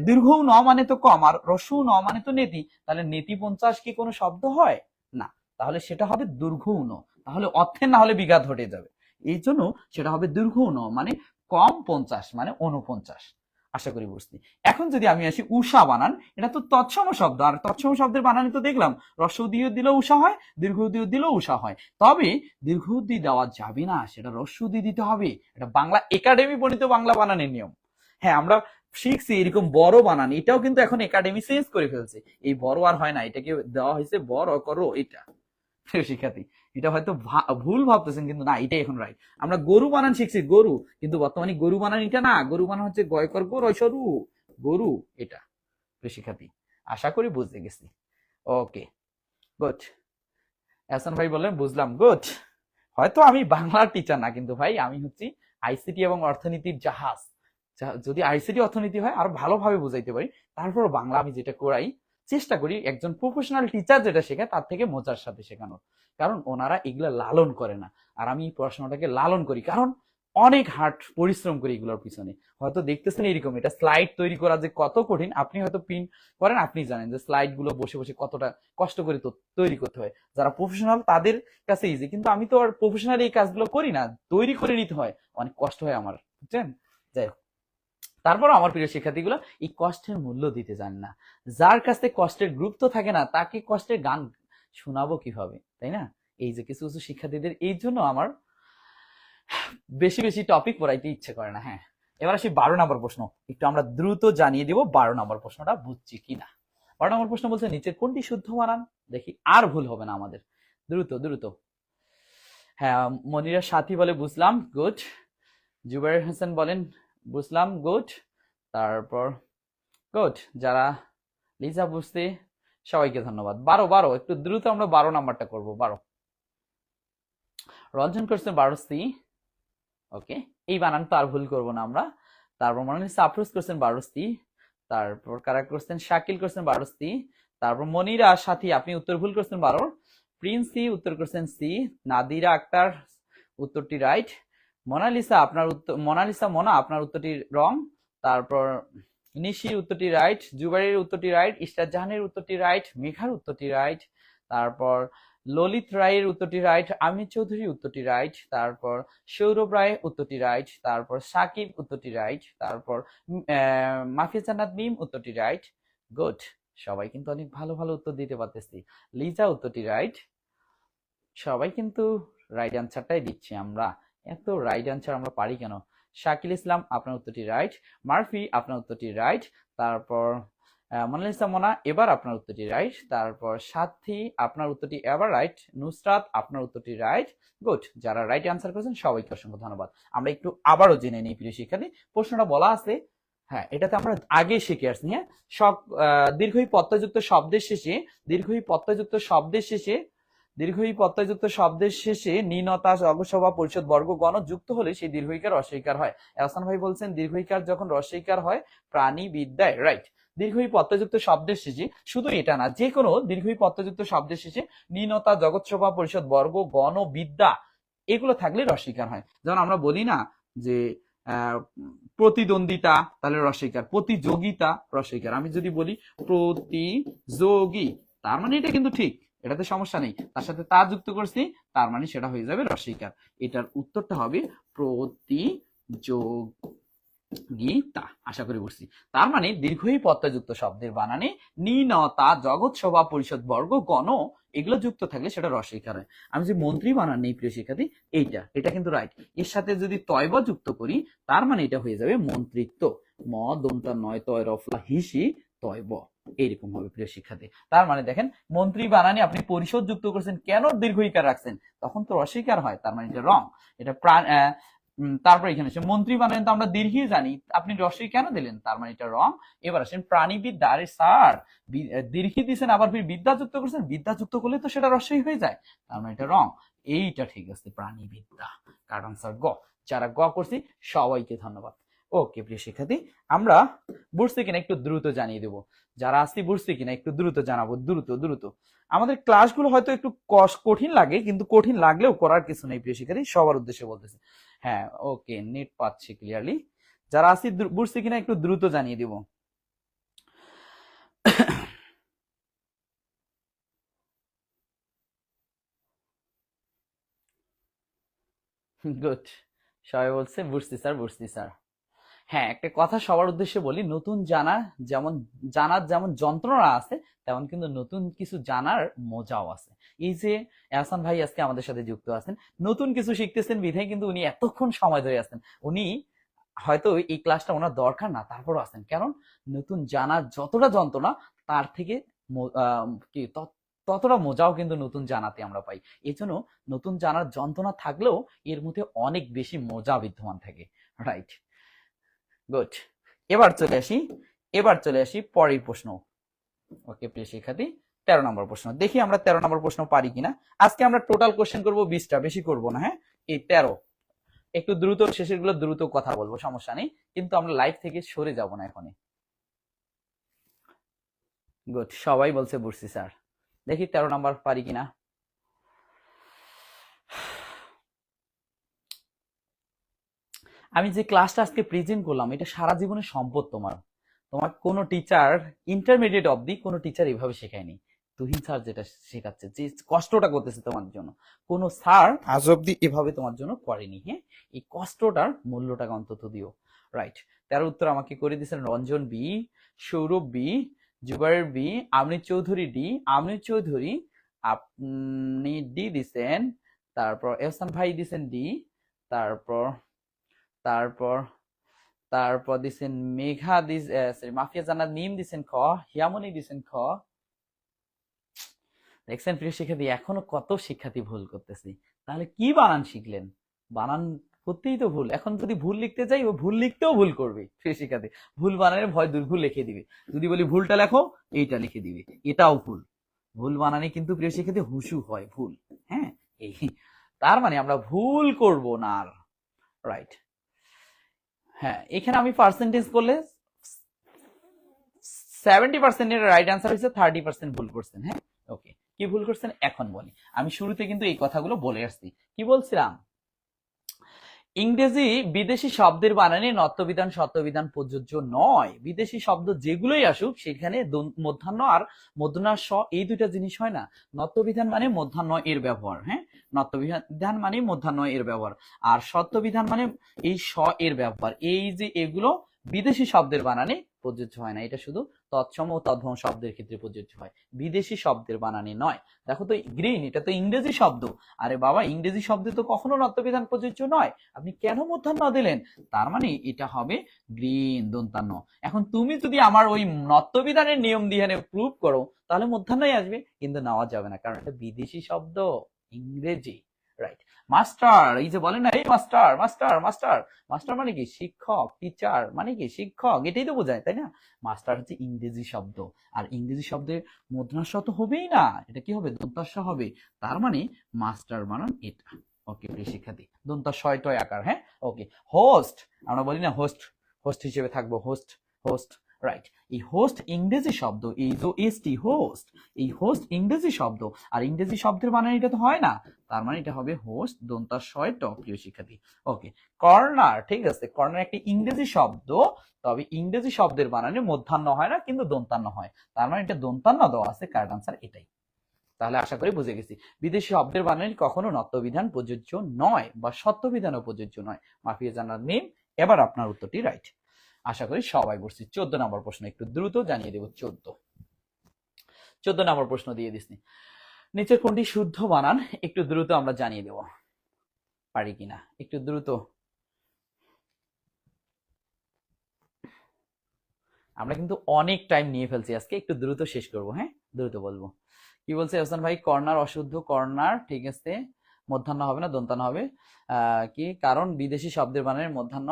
দীর্ঘ ন মানে তো কম, আর রসু ন মানে তো নেতি, তাহলে নেতি 50 কি কোনো শব্দ হয় না? তাহলে সেটা হবে দীর্ঘ ন, তাহলে অর্থের না হলে বিঘাত ঘটে যাবে। এই জন্য সেটা হবে দীর্ঘ ন, মানে কম 50 মানে 49। আশা করি বুঝছি। এখন যদি আমি আসি উষা বানান, এটা তো তৎসম শব্দ, আর তৎসম শব্দের বানানে তো দেখলাম হ্রস্ব দিয়ে দিলেও উষা হয়, দীর্ঘ দিয়ে দিলেও উষা হয়। তবে দীর্ঘ দিয়ে দেওয়া যাবে না, সেটা হ্রস্ব দিয়ে দিতে হবে। এটা বাংলা একাডেমি প্রণীত বাংলা বানানের নিয়ম। হ্যাঁ, আমরা শিখছি এরকম বড় বানান, এটাও কিন্তু এখন একাডেমি চেঞ্জ করে ফেলছে। এই বড় আর হয় না, এটাকে দেওয়া হয়েছে বড় করো, এটা শিক্ষার্থী এটা হয়তো ভুল ভাবতেছেন, কিন্তু না, এটাই এখন রাইট। আমরা গরু বানান শিখছি, গরু, কিন্তু বর্তমানে গরু বানান এটা না, গরু বানান হচ্ছে গয়কর গরু সরু গরু, এটা। শিক্ষার্থী আশা করি বুঝতে গেছি। ওকে, গুড। এহসান ভাই বললেন বুঝলাম, গুড। হয়তো আমি বাংলার টিচার না, কিন্তু ভাই আমি হচ্ছি আইসিটি এবং অর্থনীতির জাহাজ। যদি আইসিটি অর্থনীতি হয় আরো ভালোভাবে বুঝাইতে পারি। তারপর বাংলা আমি যেটা করাই, চেষ্টা করি একজন প্রফেশনাল টিচার যেটা শেখায় তার থেকে মজার সাথে শেখানোর, কারণ ওনারা এগুলা লালন করে না, আর আমি পড়াশোনাটাকে লালন করি, কারণ অনেক হার্ড পরিশ্রম করি এগুলোর পিছনে। হয়তো দেখতেছেন এরকম, এটা স্লাইড তৈরি করা যে কত কঠিন, আপনি হয়তো প্রিন্ট করেন, আপনি জানেন যে স্লাইড গুলো বসে বসে কতটা কষ্ট করে তৈরি করতে হয়। যারা প্রফেশনাল তাদের কাছে ইজি, কিন্তু আমি তো আর প্রফেশনাল এই কাজগুলো করি না, তৈরি করে নিতে হয়, অনেক কষ্ট হয় আমার, বুঝছেন? যাই হোক, তারপর আমার প্রিয় শিক্ষার্থীগুলো এই কষ্টের মূল্য দিতে জান না। যার কাছে কষ্টের গুরুত্ব থাকে না, তাকে কষ্টের গান শোনাবো কিভাবে, তাই না? এই যে কিছু কিছু শিক্ষার্থীদের, এই জন্য আমার বেশি বেশি টপিক পড়াইতে ইচ্ছে করে না। হ্যাঁ, এবার আসি 12 নম্বর প্রশ্ন, একটু আমরা দ্রুত জানিয়ে দিব 12 নম্বর প্রশ্নটা বুঝছি কিনা। 12 নম্বর প্রশ্ন বলছে, নিচের কোনটি শুদ্ধ বানান? দেখি আর ভুল হবে না আমাদের, দ্রুত দ্রুত। হ্যাঁ, মনিরা সাথী বলে বুঝলাম, গুড। জুবাইর হোসেন বলেন বুঝলাম, গুড। তারপর গুড, যারা লিজা বুঝতে, সবাইকে ধন্যবাদ। 12 12 একটু দ্রুত আমরা 12 নাম্বারটা করব। 12 রঞ্জন করছেন 12 সি, ওকে, এই বানান তো আর ভুল করব না আমরা। তারপর মনালিসা আফরোজ করছেন 12 সি, তারপর কারা করছেন, শাকিল করছেন 12 সি, তারপর মনিরা সাথী আপনি উত্তর ভুল করছেন 12। প্রিন্সি উত্তর করছেন সি, নাদিরা আক্তার উত্তরটি রাইট, মোনালিসা আপনার উত্তর, মোনালিসা মোনা আপনার উত্তরটি রং, তারপর নিশির উত্তরটি রাইট, জুবাইরের উত্তরটি রাইট, ইশরাত জাহানের উত্তরটি রাইট, মেঘার উত্তরটি রাইট, তারপর ললিত রায়ের উত্তরটি রাইট, আমির চৌধুরী উত্তরটি রাইট, তারপর সৌরভ রায় উত্তরটি রাইট, তারপর সাকিব উত্তরটি রাইট, তারপর মাফিয়া জান্নাত মিম উত্তরটি রাইট, গুড। সবাই কিন্তু অনেক ভালো ভালো উত্তর দিতে পারতেছি। লিজা উত্তরটি রাইট, সবাই কিন্তু রাইট অ্যান্সারটাই দিচ্ছি আমরা, এত রাইট অ্যান্সার আমরা পারি কেন? শাকিল ইসলাম আপনার উত্তরটি রাইট, মারফি আপনার উত্তরটি রাইট, তারপর মোনালিসা মোনা এবার আপনার উত্তরটি রাইট, তারপর সাথী আপনার উত্তরটি এবার রাইট, নুসরাত আপনার উত্তরটি রাইট, গুড। যারা রাইট অ্যান্সার করেছেন সবাইকে অসংখ্য ধন্যবাদ। আমরা একটু আবারও জেনে নিই প্রিয় শিক্ষার্থী, প্রশ্নটা বলা আছে, হ্যাঁ এটাতে আমরা আগে শিখে আসছি। হ্যাঁ, দীর্ঘই প্রত্যয়যুক্ত শব্দের শেষে, দীর্ঘই প্রত্যয়যুক্ত শব্দের শেষে, দীর্ঘই প্রত্যয়যুক্ত শব্দের শেষে নিনতা অগসভা পরিষদ বর্গ গণ যুক্ত হলে সেই দীর্ঘইকার রস্বইকার হয়। এহসান ভাই বলছেন দীর্ঘইকার যখন রস্বইকার হয় প্রাণী বিদ্যায়, রাইট। দীর্ঘই প্রত্যয়যুক্ত শব্দের শেষে, শুধু এটা না, যে কোনো দীর্ঘই প্রত্যয়যুক্ত শব্দের শেষে নিনতা জগৎসভা পরিষদ বর্গ গণ বিদ্যা এগুলো থাকলে রস্বইকার হয়। যেমন আমরা বলি না যে প্রতিদ্বন্দ্বিতা, তাহলে রসইকার। প্রতিযোগিতা, রসইকার। আমি যদি বলি প্রতিযোগী, তার মানে এটা কিন্তু ঠিক, এটাতে সমস্যা নেই। তার সাথে তা যুক্ত করছি, তার মানে সেটা হয়ে যাবে রসইকার। এটার উত্তরটা হবে প্রতিযোগিতা। আশা করি বুঝছি। তার মানে দীর্ঘই প্রত্যয়যুক্ত শব্দের বানানে নি, ন, তা, জগৎ, সভা, পরিষদ, বর্গ, গণ এগুলো যুক্ত থাকলে সেটা রসইকার হয়। আমি যে মন্ত্রী বানান নেই প্রিয় শিক্ষার্থী, এটা কিন্তু রাইট। এর সাথে যদি তয়ব যুক্ত করি, তার মানে এটা হয়ে যাবে মন্ত্রিত্ব। ম দন্তা নয় তয় রফলা হিসি তয়ব, এইরকম হবে প্রিয় শিক্ষার্থী। তার মানে দেখেন, মন্ত্রী বানানে আপনি পরিষদ যুক্ত করছেন, কেন দীর্ঘইকার রাখছেন? তখন তো রসইকার হয়, তার মানে এটা রং। এটা প্রাণ। তারপর এখানে আসে মন্ত্রী বানান, তো আমরা দীর্ঘই জানি, আপনি রসই কেন দিলেন? তার মানে এটা রং। এবার আসেন প্রাণীবিদ্যা। আরে স্যার, দীর্ঘি দিচ্ছেন, আবার ফির বিদ্যা যুক্ত করছেন, বিদ্যা যুক্ত করলে তো সেটা রসই হয়ে যায়, তার মানে এটা রং। এইটা ঠিক আছে, প্রাণীবিদ্যা। কারণ স্যার গ। যারা গ করছি সবাইকে ধন্যবাদ। ওকে প্রিয় শিক্ষার্থী, আমরা বুঝছি কিনা একটু দ্রুত জানিয়ে দেবো। যারা আসছি বুঝছি কিনা একটু দ্রুত জানাবো, দ্রুত দ্রুত। আমাদের ক্লাসগুলো হয়তো একটু কঠিন লাগে, কিন্তু কঠিন লাগলেও করার কিছু নেই প্রিয় শিক্ষার্থী, সবার উদ্দেশ্যে বলতেছে। হ্যাঁ, ওকে, নেট পাচ্ছি ক্লিয়ারলি। যারা আসছি বুঝছি কিনা একটু দ্রুত জানিয়ে দিব। গুড, সবাই বলছে বুঝছি স্যার, বুঝছি স্যার। হ্যাঁ, একটা কথা সবার উদ্দেশ্যে বলি, নতুন জানার যেমন যন্ত্রণা আছে, তেমন কিন্তু নতুন কিছু জানার মজাও আছে। এই যে এহসান ভাই আজকে আমাদের সাথে যুক্ত আছেন, নতুন কিছু শিখতেছেন বিধায় কিন্তু উনি এতক্ষণ সময় ধরে আছেন। উনি হয়তো এই ক্লাসটা ওনার দরকার না, তারপরও আছেন। কারণ নতুন জানার যতটা যন্ত্রণা, তার থেকে কি ততটা মজাও কিন্তু নতুন জানাতে আমরা পাই। এই জন্য নতুন জানার যন্ত্রণা থাকলেও এর মধ্যে অনেক বেশি মজা বিদ্যমান থাকে। Right, good. এবার চলে আসি পরের প্রশ্ন। ওকে প্রিয় শিক্ষার্থী, 13 নম্বর প্রশ্ন দেখি আমরা 13 নম্বর প্রশ্ন পারি কিনা। আজকে আমরা টোটাল কোশ্চেন করব 20টা, বেশি করব না। হ্যাঁ, এই 13 একটু দ্রুত, শেষের গুলো দ্রুত কথা বলবো, সমস্যা নেই, কিন্তু আমরা লাইভ থেকে সরে যাব না এখনই। গুড, সবাই বলছে বুঝছি স্যার। দেখি 13 নম্বর পারি কিনা। আমি যে ক্লাসটা আজকে প্রেজেন্ট করলাম, এটা সারা জীবনের সম্পদ তোমার। তোমার কোনো টিচার ইন্টারমিডিয়েট অবধি কোনো টিচার এভাবে শেখায়নি। তুহিন স্যার যেটা শেখাচ্ছে, যে কষ্টটা করতেছে তোমার জন্য, কোনো স্যার আজ অব্দি এভাবে তোমার জন্য করেনি। হ্যাঁ, এই কষ্টটার মূল্যটাকে অন্তত দিও। রাইট, তার উত্তর আমাকে করে দিয়েছেন Ranjan B, Sourav B, Jubair B, Amni Chowdhury D, আমনি চৌধুরী আপনি ডি দিছেন, তারপর এহসান ভাই দিছেন ডি, তারপর তারপর তারপর দিছেন মেঘা মাফিয়া জান্নাত মিম দিছেন খ, হিয়ামনি দিছেন খ। দেখছেন প্রিয় শিক্ষার্থী, এখনো কত শিক্ষার্থী ভুল করতেছি। তাহলে কি বানান শিখলেন? বানান করতেই তো ভুল। এখন যদি ভুল লিখতে যাই, ও ভুল লিখতেও ভুল করবে প্রিয় শিক্ষার্থী। ভুল বানানের ভয় দুর্ভুল লিখে দিবে। যদি বলি ভুলটা লেখো, এইটা লিখে দিবে, এটাও ভুল। ভুল বানানে কিন্তু প্রিয় শিক্ষার্থী হুসু হয় ভুল। হ্যাঁ, এই তার মানে আমরা ভুল করব না আর। রাইট, হ্যাঁ, এখানে আমি পার্সেন্টেজ করলে 70% এর রাইট আনসার হয়েছে, 30% ভুল করছেন। হ্যাঁ, ওকে, কি ভুল করছেন এখন বলি। আমি শুরুতে কিন্তু এই কথাগুলো বলে আসছি। কি বলছিলাম? ইংরেজি বিদেশি শব্দের বানানে নত্যবিধান সত্যবিধান প্রযোজ্য নয়। বিদেশি শব্দ যেগুলোই আসুক, সেখানে মধ্যাহ্ন আর মূর্ধন্য স এই দুইটা জিনিস হয় না। নত্যবিধান মানে মধ্যাহ্ন এর ব্যবহার। হ্যাঁ, নত্যবিধান মানে মধ্যাহ্ন এর ব্যবহার, আর সত্যবিধান মানে এই স এর ব্যবহার। এই যে এগুলো বিদেশি শব্দের বানানে প্রযোজ্য হয় না, এটা শুধু তৎসম ও তদ্ভব শব্দের ক্ষেত্রে প্রযোজ্য হয়, বিদেশি শব্দের বানানে নয়। দেখো তো, গ্রিন এটা তো ইংরেজি শব্দ। আরে বাবা, ইংরেজি শব্দে তো কখনো নত্যবিধান প্রযোজ্য নয়, আপনি কেন মূর্ধন্য দিলেন? তার মানে এটা হবে গ্রিন দন্তান্ন। এখন তুমি যদি আমার ওই নত্যবিধানের নিয়ম দিয়ে প্রুভ করো, তাহলে মূর্ধন্যই আসবে, কিন্তু নেওয়া যাবে না, কারণ এটা বিদেশি শব্দ, ইংরেজি। রাইট, মাস্টার, এই যে বলেন না, এই মাস্টার মাস্টার মাস্টার, মাস্টার মানে কি? শিক্ষক। টিচার মানে কি? শিক্ষক, এটাই তো বোঝায়, তাই না? মাস্টার হচ্ছে ইংরেজি শব্দ, আর ইংরেজি শব্দের মূর্ধন্য তো হবেই না, এটা কি হবে? দন্তাস্ব হবে। তার মানে মাস্টার বানান এটা। ওকে প্রিয় শিক্ষার্থী, দন্তাস্বয় টয় আকার। হ্যাঁ, ওকে। হোস্ট, আমরা বলি না হোস্ট, হোস্ট হিসেবে থাকবো, হোস্ট হোস্ট। রাইট। এই হোস্ট ইংরেজি শব্দ, এই যে এসটি হোস্ট, এই হোস্ট ইংরেজি শব্দ, আর ইংরেজি শব্দের বানান এটা তো হয় না, তার মানে এটা হবে হোস্ট দন্তাশয় ট। প্রিয় শিক্ষার্থী, ওকে। কর্নার, ঠিক আছে, কর্নার একটি ইংরেজি শব্দ, তবে ইংরেজি শব্দের বানানে মধ্যাহ্ন হয় না কিন্তু দন্তান্ন হয়, তার মানে এটা দন্তান্ন দেওয়া আছে, কারেক্ট আনসার এটাই। তাহলে আশা করি বুঝে গেছি বিদেশি শব্দের বানানে কখনো নত্যবিধান প্রযোজ্য নয় বা সত্যবিধানও প্রযোজ্য নয়। মাফিয়া জানার নেম। এবার আপনার উত্তরটি রাইট, আশা করি সবাই বুঝছি। 14 নম্বর প্রশ্ন একটু দ্রুত জানিয়ে দেব। 14 নম্বর প্রশ্ন দিয়ে দিচ্ছি, নিচের কোনটি শুদ্ধ বানান একটু দ্রুত আমরা জানিয়ে দেব, পারি কিনা একটু দ্রুত। আমরা কিন্তু অনেক টাইম নিয়ে ফেলছি আজকে, একটু দ্রুত শেষ করব। হ্যাঁ, দ্রুত বলবো। কি বলছে হোসেন ভাই? কর্নার অশুদ্ধ, কর্নার ঠিক আছে, মধ্যাহ্ন হবে না দন্তান্ন হবে। কি কারণ? বিদেশি শব্দের বানানের মধ্যাহ্ন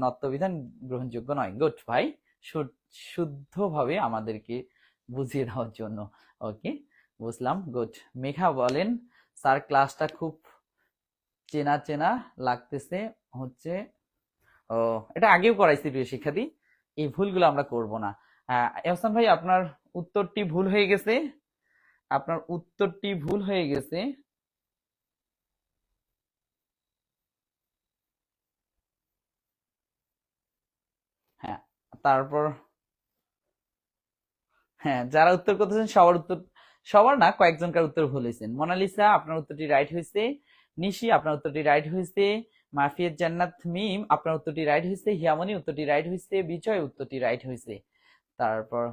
নত্যবিধান গ্রহণযোগ্য নয়। গুড ভাই, শুদ্ধভাবে আমাদেরকে বুঝিয়ে দেওয়ার জন্য। ওকে, বুঝলাম, গুড। মেঘা বলেন স্যার ক্লাসটা খুব চেনা চেনা লাগতেছে হচ্ছে। ও, এটা আগেও করাইছি প্রিয় শিক্ষার্থী, এই ভুলগুলো আমরা করব না। এহসান ভাই আপনার উত্তরটি ভুল হয়ে গেছে, আপনার উত্তরটি ভুল হয়ে গেছে। হ্যাঁ, তারপর হ্যাঁ, যারা উত্তর করতেছেন সবার উত্তর, সবার না, কয়েকজনকার উত্তর ভুল হয়েছেন। মোনালিসা আপনার উত্তরটি রাইট হয়েছে, নিশি আপনার উত্তরটি রাইট হয়েছে, মাফিয়াত জান্নাত মিম আপনার উত্তরটি রাইট হয়েছে, হিয়ামনি উত্তরটি রাইট হয়েছে, বিজয় উত্তরটি রাইট হয়েছে। তারপর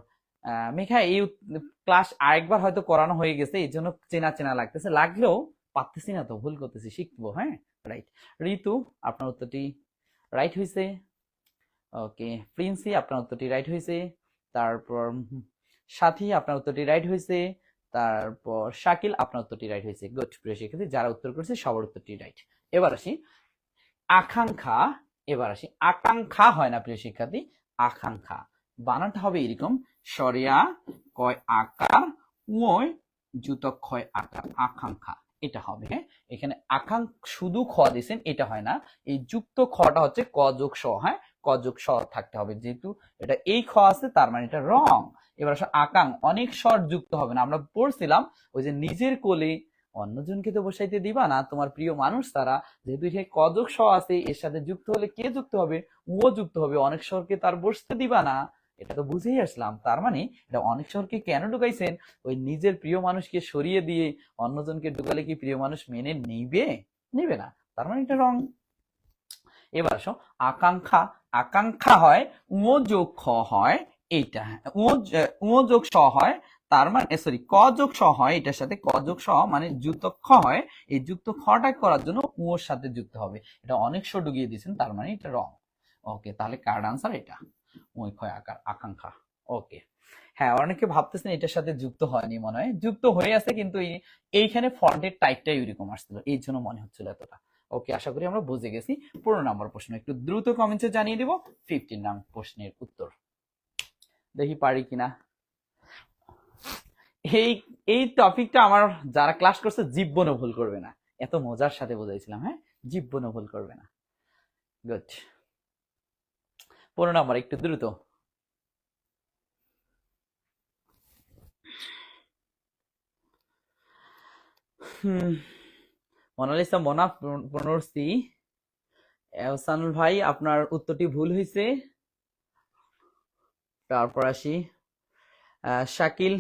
মেঘা এই ক্লাস আরেকবার হয়তো করানো হয়ে গেছে, এই জন্য চেনা চেনা লাগতেছে, লাগলেও পারতেছি না তো, ভুল করতেছি, শিখবো। হ্যাঁ, রাইট। ঋতু আপনার উত্তরটি রাইট হয়েছে, ওকে। প্রিন্সি আপনার উত্তরটি রাইট হয়েছে। তারপর সাথী আপনার উত্তরটি রাইট হয়েছে। তারপর শাকিল আপনার উত্তরটি রাইট হয়েছে। গুড প্রিয় শিক্ষার্থী, যারা উত্তর করেছে সবার উত্তরটি রাইট। এবার আসি আকাঙ্ক্ষা, এবার আসি আকাঙ্ক্ষা হয় না প্রিয় শিক্ষার্থী, আকাঙ্ক্ষা বানানটা হবে এরকম, সরিয়া কয় আকার ওই জুতক ক্ষয় আকার, আকাঙ্ক্ষা এটা হবে। হ্যাঁ, এখানে শুধু খ দিয়েছেন, এটা হয় না, এই যুক্ত খটা হচ্ছে ক যোগ স। হ্যাঁ, ক যোগ স থাকতে হবে, যেহেতু এটা এই খ আছে তার মানে এটা রং। এবার আসলে আকাং অনেক স্বর যুক্ত হবে না, আমরা পড়ছিলাম ওই যে নিজের কোলে অন্যজনকে তো বসাইতে দিবা না, তোমার প্রিয় মানুষ তারা, যেহেতু এখানে ক যোগ স আছে, এর সাথে যুক্ত হলে কে যুক্ত হবে? ও যুক্ত হবে, অনেক স্বরকে তার বসতে দিবা না, এটা তো বুঝেই আসলাম। তার মানে এটা অনেক স্বরকে কেন ঢুকাইছেন? ওই নিজের প্রিয় মানুষকে সরিয়ে দিয়ে অন্যজনকে ঢুকালে কি প্রিয় মানুষ মেনে নিবে? নিবে না, তার মানে এটা রং। এবার আসো আকাঙ্ক্ষা, আকাঙ্ক্ষা হয় ও যোগ খ হয়, এইটা ও যোগ স হয়, তার মানে সরি ক যোগ স হয়, এটার সাথে ক যোগ স মানে যুক্ত খ হয়, এই যুক্ত খটা করার জন্য ওর সাথে যুক্ত হবে, এটা অনেক স ঢুকিয়ে দিয়েছেন, তার মানে এটা রং। ওকে, তাহলে কার্ড আনসার এটা, ওই ক্ষয় আকার আকাঙ্ক্ষা। ওকে, হ্যাঁ, অনেকে ভাবতেছেন এটার সাথে যুক্ত হয়নি, মনে হয় যুক্ত হয়ে আছে, কিন্তু এইখানে ফন্টের টাইপটাই ওইরকম আসছিল, এই জন্য মনে হচ্ছিল এতটা। ওকে, আশা করি আমরা বুঝে গেছি। 15 নম্বর প্রশ্ন একটু দ্রুত কমেন্টে জানিয়ে দিব 15 নম্বর প্রশ্নের উত্তর, দেখি পারি কিনা। এই এই টপিকটা আমার যারা ক্লাস করছে জীবনও ভুল করবে না, এত মজার সাথে বোঝাইছিলাম। হ্যাঁ, জীবনও ভুল করবে না। গুড। 15 নম্বর একটু দ্রুত। মোনালিসা মোনা 15 এহসানুল ভাই আপনার উত্তরটি ভুল হয়েছে। তারপর আসি শাকিল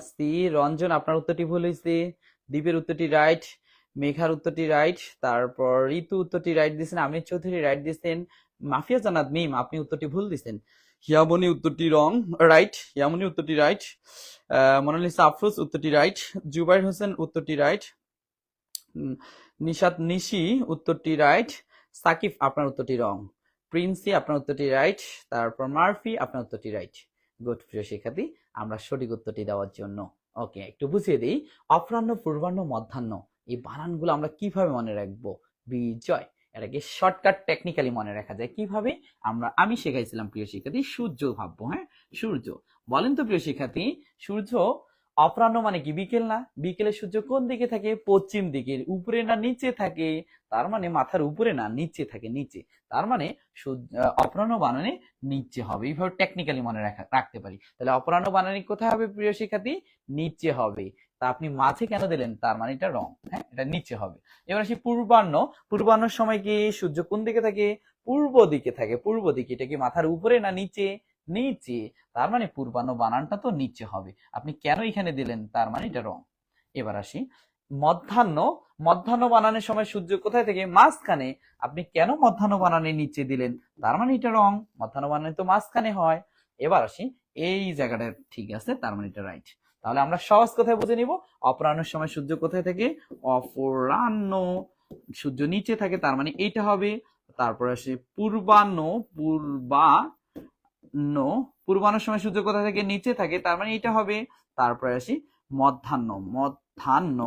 সি রঞ্জন আপনার উত্তরটি ভুল হয়েছে, দীপের উত্তরটি রাইট, মেঘার উত্তরটি রাইট, তারপর ঋতু উত্তরটি রাইট দিয়েছেন, আমির চৌধুরী রাইট দিয়েছেন, মাফিয়া জান্নাত মিম আপনি উত্তরটি ভুল দিয়েছেন, হিয়ামনি উত্তরটি রং রাইট, হিয়ামনি উত্তরটি রাইট, মোনালিসা আফরোজ উত্তরটি রাইট, জুবাইর হোসেন উত্তরটি রাইট, নিশাত নিশি উত্তরটি রাইট, সাকিব আপনার উত্তরটি রং, প্রিন্সি আপনার উত্তরটি রাইট, তারপর মারফি আপনার উত্তরটি রাইট। গুড প্রিয় শিক্ষার্থী, আমরা সঠিক উত্তরটি দেওয়ার জন্য ওকে একটু বুঝিয়ে দিই, অপরাহ্ন পূর্বাহ্ন মধ্যাহ্ন এই বানানগুলো আমরা কিভাবে মনে রাখবো? বিজয় এটাকে শর্টকাট টেকনিক্যালি মনে রাখা যায় কিভাবে? আমি শেখাইছিলাম প্রিয় শিক্ষার্থী, সূর্য ভাববো। হ্যাঁ, সূর্য বলেন তো প্রিয় শিক্ষার্থী, সূর্য অপরাহ্ন মানে কি বিকেল না, বিকেলে সূর্য কোন দিকে থাকে, পশ্চিম দিকে, উপরে না নিচে থাকে, তার মানে মাথার উপরে না নিচে থাকে, নিচে, তার মানে অপরাহ্ন বানানে নিচে হবে। এইভাবে টেকনিক্যালি মনে রাখতে পারি। তাহলে অপরাহ্ন বানানি কোথায় হবে প্রিয় শিক্ষার্থী, নিচে হবে। তা আপনি মাঝে কেন দিলেন, তার মানে এটা রং, হ্যাঁ এটা নিচে হবে। এবার আসি পূর্বাহ্ন, পূর্বাহ্নের সময় কি সূর্য কোন দিকে থাকে, পূর্ব দিকে থাকে, পূর্ব দিকে, এটা কি মাথার উপরে না নিচে, নিচে, তার মানে পূর্বাহ্ন বানানটা তো নিচে হবে। আপনি কেন এখানে দিলেন, তার মানে এটা রং। এবার আসি মধ্যাহ্ন, মধ্যাহ্ন বানানোর সময় সূর্য কোথায় থেকে, মাঝখানে, আপনি কেন মধ্যাহ্ন বানানে নিচে দিলেন, তার মানে এটা রং, মধ্যাহ্ন বানানে তো মাঝখানে হয়। এবার আসি এই জায়গাটা ঠিক আছে, তার মানে এটা রাইট। তাহলে আমরা সহজ কথায় বুঝে নিব, অপরাহ্নের সময় সূর্য কোথায় থেকে, অপরাহ্ন, সূর্য নিচে থাকে, তার মানে এইটা হবে। তারপর আসে পূর্বাহ্ন, পূর্বাহ্ন, পূর্বাহ্নের সময় সূর্য কোথায় থেকে, নিচে থাকে, তার মানে এটা হবে। তারপরে আসি মধ্যাহ্ন, মধ্যাহ্ন,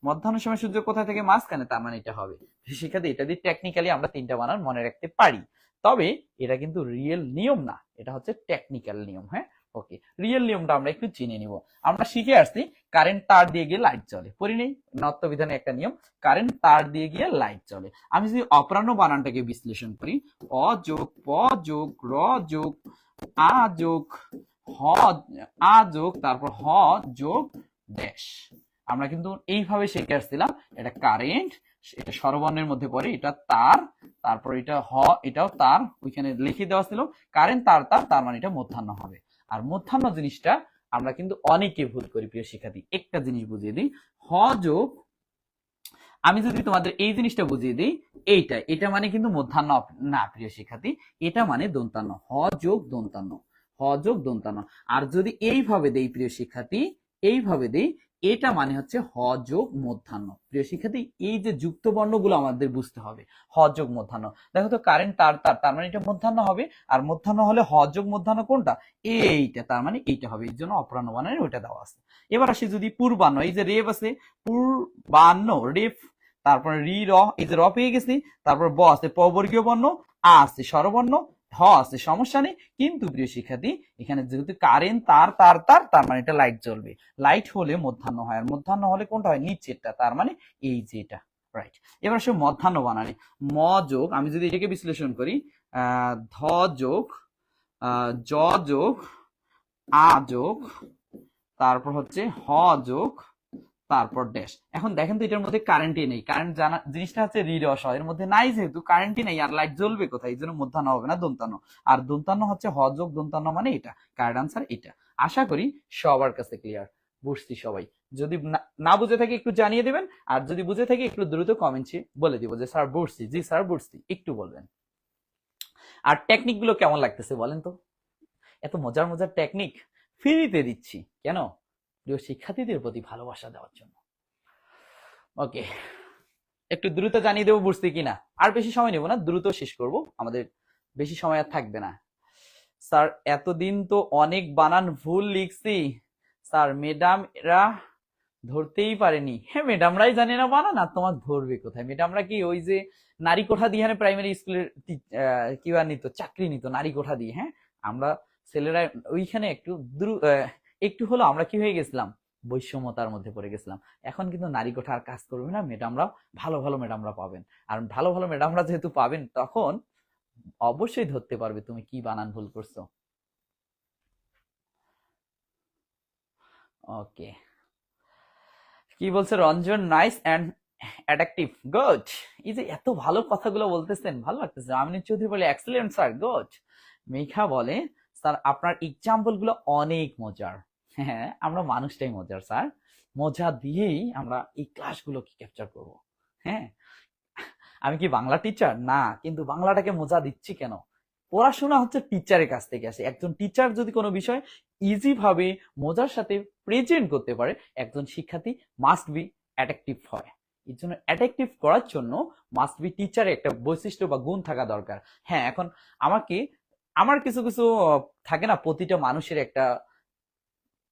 মধ্যাহ্নের সময় সূর্য কোথায় থেকে, মাঝখানে, তার মানে এটা হবে। শিক্ষার্থী এটা দিয়ে টেকনিক্যালি আমরা তিনটা বানান মনে রাখতে পারি, তবে এটা কিন্তু রিয়েল নিয়ম না, এটা হচ্ছে টেকনিক্যাল নিয়ম। হ্যাঁ ওকে, রিয়েল নিয়মটা আমরা একটু চিনে নিব। আমরা শিখে আসছি কারেন্ট তার দিয়ে গিয়ে লাইট জ্বলে, পড়ি নেই নত্ব বিধানে একটা নিয়ম, কারেন্ট তার দিয়ে গিয়ে লাইট জ্বলে। আমি যদি অপরাহ্ন বানানটাকে বিশ্লেষণ করি, অ যোগ প যোগ র যোগ আ যোগ হ, আ যোগ তারপর হ যোগ ড্যাশ, আমরা কিন্তু এইভাবে শিখে আসছিলাম। এটা কারেন্ট, এটা স্বরবর্ণের মধ্যে পড়ে, এটা তার, তারপর এটা এটাও তার, ওইখানে লিখে দেওয়া ছিল কারেন্ট তার তার, তার মানে এটা মধ্যাহ্ন হবে। আর মধ্যাহ্ন জিনিসটা আমরা কিন্তু অনেকে ভুল করি প্রিয় শিক্ষার্থী। একটা জিনিস বুঝিয়ে দিই, হ যোগ, আমি যদি তোমাদের এই জিনিসটা বুঝিয়ে দিই, এটা মানে কিন্তু মধ্যাহ্ন না প্রিয় শিক্ষার্থী, এটা মানে দন্তান্ন, হ যোগ দন্তান্ন, হ যোগ দন্তান্ন। আর যদি এইভাবে দেই প্রিয় শিক্ষার্থী, এইভাবে দেই, এটা মানে হচ্ছে হ যোগ মধ্যাহ্ন। প্রিয় শিক্ষার্থী এই যে যুক্ত বর্ণগুলো আমাদের বুঝতে হবে, হ যোগ মধ্যাহ্ন। দেখো তো কারেন্ট তার তার, তার মানে এটা মধ্যাহ্ন হবে, আর মধ্যাহ্ন হলে হ যোগ মধ্যাহ্ন কোনটা, এইটা, তার মানে এইটা হবে, এই জন্য অপরাহ্ন বানানে ওইটা দেওয়া আছে। এবার আসি যদি পূর্বাহ্ন, এই যে রেফ আছে, পূর্বাহ্ন রেফ, তারপরে রি র, এই যে র পেয়ে গেছি, তারপর ব আছে পবর্গীয় বর্ণ, আ আছে স্বরবর্ণ, হ আছে, সমস্যা নেই। কিন্তু প্রিয় শিক্ষার্থী এখানে যেহেতু কারেন্ট তার তার তার, তার মানে এটা লাইট জ্বলবে, লাইট হলে মধ্যাহ্ন হয়, আর মধ্যাহ্ন হলে কোনটা হয়, নিচেরটা, তার মানে এই যে এটা, রাইট। এবার সে মধ্যাহ্ন বানানে, ম যোগ, আমি যদি এটাকে বিশ্লেষণ করি, ধ যোগ জ যোগ আ যোগ, তারপর হচ্ছে হ যোগ তারপর ড্যাশ। এখন দেখেন তো এটার মধ্যে কারেন্টই নেই, কারেন্ট জানা জিনিসটা হচ্ছে রিরস, এর মধ্যে নাই, যেহেতু কারেন্টই নেই আর লাইট জ্বলবে কোথায়, এই জন্য মধ্যাহ্ন হবে না, দন্তান্ন। আর দন্তান্ন হচ্ছে হ যোগ দন্তান্ন, মানে এটা কারেক্ট আনসার এটা। আশা করি সবার কাছে ক্লিয়ার, বুঝছি সবাই। যদি না বুঝে থাকে একটু জানিয়ে দেবেন, আর যদি বুঝে থাকে একটু দ্রুত কমেন্টে বলে দিব যে স্যার বুঝছি, জি স্যার বুঝছি, একটু বলবেন। আর টেকনিক গুলো কেমন লাগতেছে বলেন তো, এত মজার মজার টেকনিক ফ্রিতে দিচ্ছি কেন, প্রিয় শিক্ষার্থীদের প্রতি ভালোবাসা দেওয়ার জন্য। ওকে, একটু দ্রুত জানিয়ে দেবো বুঝছি কিনা, আর বেশি সময় নেব না, দ্রুত শেষ করব, আমাদের বেশি সময় আর থাকবে না। স্যার এতদিন তো অনেক বানান ভুল লিখছি স্যার, ম্যাডাম এরা ধরতেই পারেনি। হ্যাঁ ম্যাডামরাই জানে না বানান, আর তোমার ধরবে কোথায়, ম্যাডামরা কি ওই যে নারী কোঠা দিয়ে প্রাইমারি স্কুলের কি নিত, চাকরি নিত নারী কোঠা দিয়ে। হ্যাঁ আমরা ছেলেরা ওইখানে একটু হলো আমরা কি হয়ে গেছিলাম, বৈষম্যতার মধ্যে পড়ে গেছিলাম। এখন কিন্তু নারী কোঠা আর কাজ করবে না, ম্যাডামরা ভালো ভালো ম্যাডামরা পাবেন, আর ভালো ভালো ম্যাডামরা যেহেতু পাবেন, তখন অবশ্যই ধরতে পারবে তুমি কি বানান ভুল করছো। ওকে, কি বলছে Ranjan, nice and attractive, good. এই যে এত ভালো কথাগুলো বলতেছেন, ভালো লাগতেছে। আমিনুল চৌধুরী বলে এক্সেলেন্ট স্যার, গুড। মেঘা বলে স্যার আপনার এক্সাম্পল গুলো অনেক মজার। হ্যাঁ আমরা মানুষটাই মজার স্যার, মজা দিয়েই আমরা এই ক্লাসগুলোকে ক্যাপচার করব। হ্যাঁ আমি কি বাংলা টিচার না, কিন্তু বাংলাটাকে মজা দিচ্ছি কেন, পড়াশোনা হচ্ছে টিচারের কাছ থেকে আসে। একজন টিচার যদি কোনো বিষয় ইজি ভাবে মজার সাথে প্রেজেন্ট করতে পারে, একজন শিক্ষার্থী মাস্ট বি অ্যাট্রাকটিভ হয়। এর জন্য অ্যাট্রাকটিভ করার জন্য মাস্ট বি টিচারের একটা বৈশিষ্ট্য বা গুণ থাকা দরকার। হ্যাঁ এখন আমার কিছু কিছু থাকে না, প্রতিটা মানুষের একটা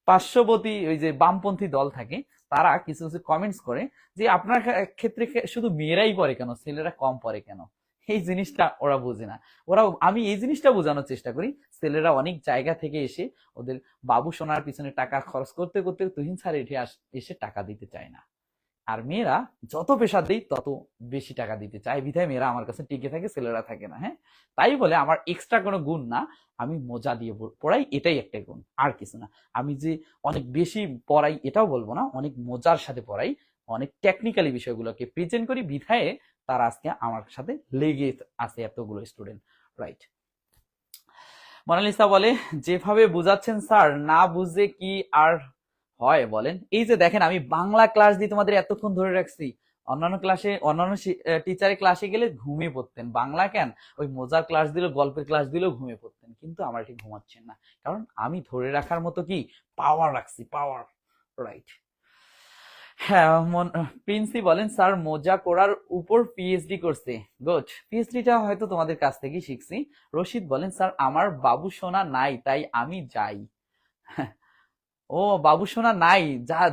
পার্শ্ববর্তী ওই যে বামপন্থী দল থাকে, তারা কিছু কিছু কমেন্টস করে যে আপনার ক্ষেত্রে শুধু মেয়েরাই পড়ে কেন, ছেলেরা কম পড়ে কেন। এই জিনিসটা ওরা বোঝে না। ওরা, আমি এই জিনিসটা বোঝানোর চেষ্টা করি, ছেলেরা অনেক জায়গা থেকে এসে ওদের বাবু সোনার পিছনে টাকা খরচ করতে করতে তুহিন স্যার এসে টাকা দিতে চায় না। আর মেয়েরা যত প্রেশার দেই তত বেশি টাকা দিতে চায়, বিধায় মেয়েরা আমার কাছে টিকে থাকে, ছেলেরা থাকে না। হ্যাঁ, তাই বলে আমার এক্সট্রা কোনো গুণ না, আমি মজা দিয়ে পড়াই, এটাই একটা গুণ, আর কিছু না। আমি যে অনেক বেশি পড়াই এটাও বলবো না, অনেক মজার সাথে পড়াই, অনেক টেকনিক্যালি বিষয়গুলোকে প্রেজেন্ট করি, বিধায়ে তারা আজকে আমার সাথে লেগে আছে এতগুলো স্টুডেন্ট। রাইট। মোনালিসা বলে, যেভাবে বুঝাচ্ছেন স্যার, না বুঝে কি আর হয় বলেন? এই যে দেখেন, আমি বাংলা ক্লাস দিয়ে তোমাদের এতক্ষণ ধরে রাখছি, অন্যান্য ক্লাসে, অন্যান্য টিচারের ক্লাসে গেলে ঘুমিয়ে পড়তেন, বাংলা কেন ওই মজার ক্লাস দিল, গল্পের ক্লাস দিল, ঘুমিয়ে পড়তেন, কিন্তু আমার ঠিক ঘুমাচ্ছেন না, কারণ আমি ধরে রাখার মতো কি পাওয়ার রাখছি, পাওয়ার। রাইট। হ্যাঁ, প্রিন্সি বলেন, স্যার মজা করার উপর পিএইচডি করছে। গুড, পিএইচডিটা হয়তো তোমাদের কাছ থেকেই শিখছি। রশিদ বলেন, স্যার আমার বাবু সোনা নাই তাই আমি যাই। ও, বাবু সোনা নাই,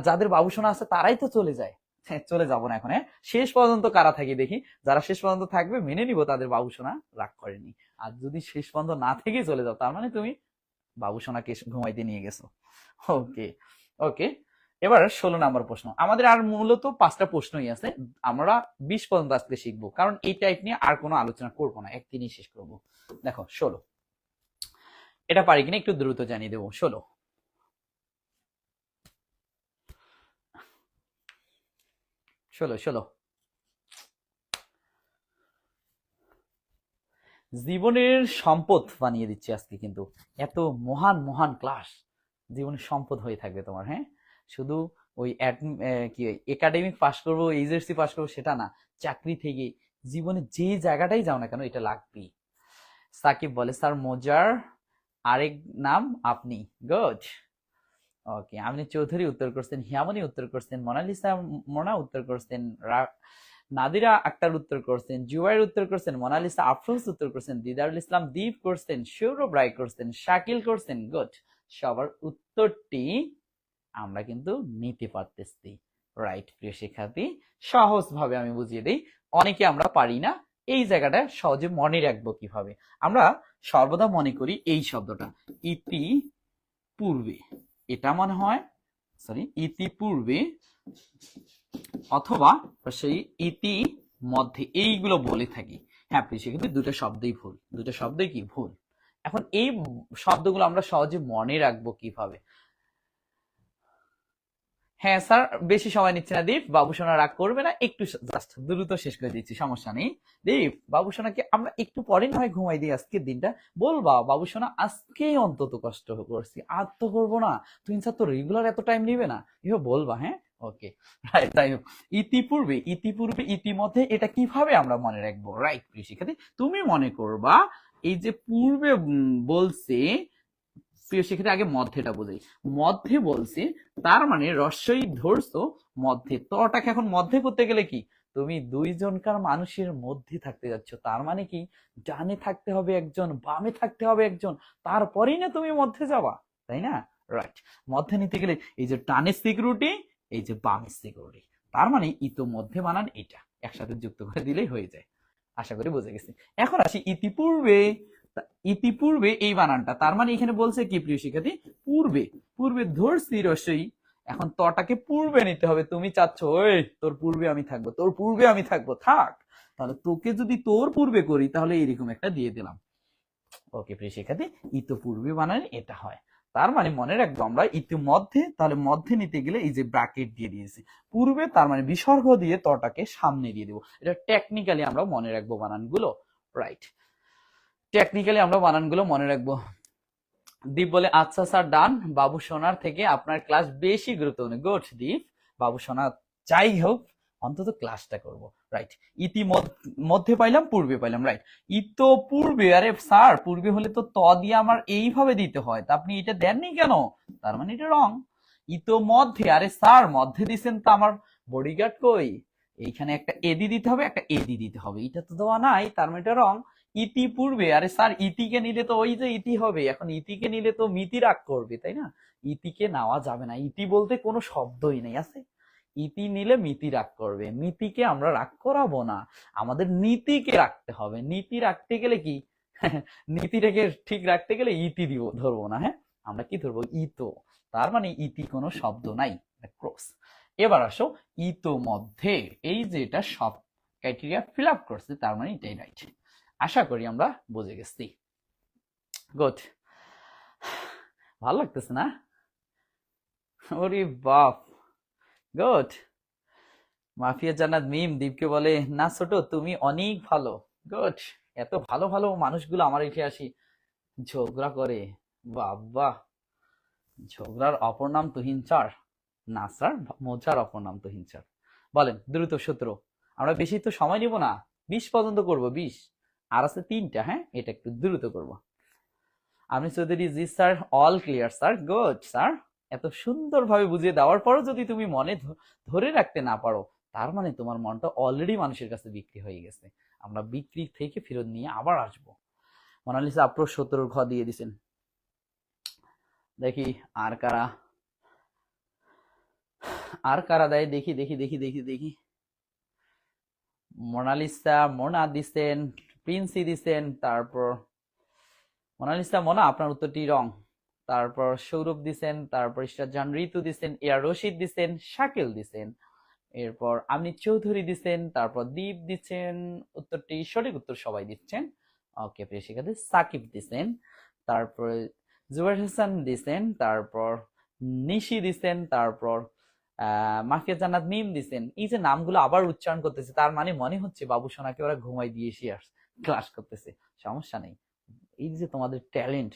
যাদের বাবু সোনা আছে তারাই তো চলে যায়। হ্যাঁ, চলে যাবো না এখন। হ্যাঁ, শেষ পর্যন্ত কারা থাকি দেখি, যারা শেষ পর্যন্ত থাকবে মেনে নিব তাদের বাবু সোনা রাগ করেনি। আর যদি শেষ পর্যন্ত না থেকে চলে যাও, তার মানে তুমি বাবু সোনাকে ঘুমাইতে নিয়ে গেছো। ওকে ওকে, এবার 16 নম্বর প্রশ্ন। আমাদের আর মূলত 5টা প্রশ্নই আছে, আমরা 20 পর্যন্ত আজকে শিখবো, কারণ এই টাইপ নিয়ে আর কোনো আলোচনা করবো না, একদিনই শেষ করবো। দেখো 16, এটা পারি কিনা একটু দ্রুত জানিয়ে দেবো। 16 জীবনের সম্পদ বানিয়ে দিচ্ছি আজকে, কিন্তু এত মহান মহান ক্লাস জীবনের সম্পদ হয়ে থাকবে তোমার। হ্যাঁ, শুধু ওই কি একাডেমিক পাস করবো, এইচএসসি পাস করবো সেটা না, চাকরি থেকে জীবনে যে জায়গাটাই যাও না কেন এটা লাগবেই। সাকিব বলে, স্যার মজার আরেক নাম আপনি। গুড। ওকে, আমিনী চৌধুরী উত্তর করছেন, হিয়ামনি উত্তর করছেন, মোনালিসা মোনা উত্তর করছেন, নাদিরা আক্তার উত্তর করছেন, জুবাইর উত্তর করছেন, মোনালিসা আফরোজ উত্তর করছেন, দিদারুল ইসলাম দীপ করছেন, সৌরভ রায় করছেন, শাকিল করছেন। গুড, সবার উত্তরটি আমরা কিন্তু নিতে পারতেছি। রাইট প্রিয় শিক্ষার্থী, সহজ ভাবে আমি বুঝিয়ে দিই, অনেকে আমরা পারি না এই জায়গাটা সহজে মনে রাখবো কিভাবে। আমরা সর্বদা মনে করি এই শব্দটা ইতি পূর্বে, এটা মনে হয়, সরি, ইতিপূর্বে অথবা সেই ইতি মধ্যে, এইগুলো বলে থাকি। হ্যাঁ প্রিয় শিক্ষার্থী, দুটো শব্দই ভুল, দুটো শব্দই কি ভুল। এখন এই শব্দগুলো আমরা সহজে মনে রাখবো কিভাবে? হ্যাঁ স্যার, বেশি সময় নিচ্ছে না দীপ, বাবুসোনা রাগ করবে না, একটু জাস্ট দ্রুত শেষ করে দিচ্ছি, সমস্যা নেই। দীপ, বাবুসোনাকে আমরা একটু পরে না হয় ঘুমাই দিই আজকের দিনটা, বলবা বাবুসোনা আজকেই অন্তত কষ্ট করছি, আর তো করবো না, তুই স্যার তো রেগুলার এত টাইম নিবে না, এভাবে বলবা। হ্যাঁ, ওকে রাইট। তাই হোক, ইতিপূর্বে, ইতিপূর্বে, ইতিমধ্যে, এটা কিভাবে আমরা মনে রাখবো? রাইট প্রিয় শিক্ষার্থী, তুমি মনে করবা এই যে পূর্বে বলছে, প্রিয় শিক্ষার্থী আগে মধ্যেটা বোঝাই, মধ্যে বলছে, তার মানে রস্যই ধরছো মধ্যে, তটাকে এখন মধ্যে করতে গেলে কি, তুমি দুইজনকার মানুষের মধ্যে থাকতে যাচ্ছ, তার মানে কি ডানে থাকতে হবে একজন, বামে থাকতে হবে একজন, তারপরেই না তুমি মধ্যে যাবা, তাই না? রাইট, মধ্যে নিতে গেলে এই যে ডানের সিকিউরিটি, এই যে বামের সিকিউরিটি, তার মানে ইতোমধ্যে বানান এটা একসাথে যুক্ত করে দিলেই হয়ে যায়। আশা করি বুঝে গেছি। এখন আসি ইতিপূর্বে, ইতিপূর্বে এই বানানটা, তার মানে এখানে বলছে কি প্রিয় শিক্ষার্থী, পূর্বে, পূর্বে ধরছি রসই, এখন তটাকে পূর্বে নিতে হবে। তুমি চাচ্ছ ওই তোর পূর্বে আমি থাকবো, তোর পূর্বে আমি থাকবো, থাক, তাহলে তোকে যদি তোর পূর্বে করি তাহলে এরকম একটা দিয়ে দিলাম। ওকে প্রিয় শিক্ষার্থী, ইতপূর্বে বানান এটা হয়, তার মানে মনে রাখবো আমরা ইতিমধ্যে, তাহলে মধ্যে নিতে গেলে এই যে ব্র্যাকেট দিয়ে দিয়েছি, পূর্বে তার মানে বিসর্গ দিয়ে তটাকে সামনে দিয়ে দেবো, এটা টেকনিক্যালি আমরা মনে রাখবো বানানগুলো। রাইট, টেকনিক্যালি আমরা বানানগুলো মনে রাখবো। দীপ বলে, আচ্ছা স্যার ডান, বাবু সোনার থেকে আপনার ক্লাস বেশি গুরুত্বপূর্ণ। গুড দীপ, বাবু সোনা যাই হোক অন্তত ক্লাসটা করব। রাইট, মধ্যে পাইলাম, পূর্বে পাইলাম। রাইট, ইতো পূর্বে, আরে স্যার পূর্বে হলে তো ত দিয়ে আমার এইভাবে দিতে হয়, তা আপনি এটা দেননি কেন, তার মানে এটা রং। ইতো মধ্যে, আরে স্যার মধ্যে দিছেন তো আমার বডিগার্ড কই, এইখানে একটা এদি দিতে হবে, একটা এদি দিতে হবে, এটা তো দেওয়া নাই, তার মানে এটা রং। ইতিপূর্বে, আরে স্যার ইতিকে নিলে তো ওই যে ইতি হবে, এখন ইতিকে নিলে তো মিতি রাগ করবে, তাই না? ইতিকে নেওয়া যাবে না, ইতি বলতে কোনো শব্দই নেই আছে, ইতি নিলে মিতি রাগ করবে, মিতিকে আমরা রাগ করাবো না, আমাদের নীতিকে রাখতে হবে। নীতি রাখতে গেলে কি নীতিটাকে ঠিক রাখতে গেলে ইতি দিব, ধরবো না। হ্যাঁ, আমরা কি ধরবো? ইতো। তার মানে ইতি কোনো শব্দ নাই, ক্রস। এবার আসো ইতোমধ্যে, এই যে এটা সব ক্রাইটেরিয়া ফিল আপ করছে, তার মানে এটাই রাইট। আশা করি আমরা বুঝে গেছি। গুড, ভালো লাগতেছে না? ওরে বাপ, গুড। মাফিয়া জান্নাত মিম দীপকে বলে, না ছোট তুমি অনেক ভালো। গুড, এত ভালো ভালো মানুষগুলো আমার ইতিহাসে ঝগড়া করে, বাবা। ঝগড়ার অপর নাম তুহিন স্যার? না স্যার, মজার অপর নাম তুহিন স্যার। বলেন দ্রুত সূত্র, আমরা বেশি তো সময় নিব না, 20 পর্যন্ত করব, 20 আর আছে 3টা। হ্যাঁ, এটা একটু দ্রুত করব। আমি চৌধুরী, জি sir, all clear sir. Good sir, এত সুন্দরভাবে বুঝিয়ে দেওয়ার পরও যদি তুমি মনে ধরে রাখতে না পারো, তার মানে তোমার মনটা অলরেডি মানুষের কাছে বিক্রি হয়ে গেছে। আমরা বিক্রি থেকে ফেরত নিয়ে আবার আসবো। মোনালিসা আপু 17 ঘ দিয়ে দিছেন। দেখি আর কারা দেয়, দেখি দেখি দেখি দেখি দেখি। মোনালিসা মোনা দিছেন, প্রিন্সি দিছেন, তারপর মোনালিসা মোনা আপনার উত্তরটি রং। তারপর সৌরভ দিছেন, তারপর ইশরাজান ঋতু দিছেন, এয়ার রশিদ দিছেন, শাকিল দিছেন, এরপর আমি চৌধুরী দিছেন, তারপর দীপ দিচ্ছেন, উত্তরটি সঠিক উত্তর সবাই দিচ্ছেন। ওকে প্রিয় শিক্ষার্থী, সাকিব দিছেন, তারপর জুবাইর হাসান দিছেন, তারপর নিশি দিছেন, তারপর মাফিয়া জান্নাত মিম দিছেন। এই যে নামগুলো আবার উচ্চারণ করতেছে, তার মানে মনে হচ্ছে বাবু সোনাকে ওরা ঘুমাই দিয়ে এসে ক্লাস করতেছে। সমস্যা নেই, এই যে তোমাদের ট্যালেন্ট,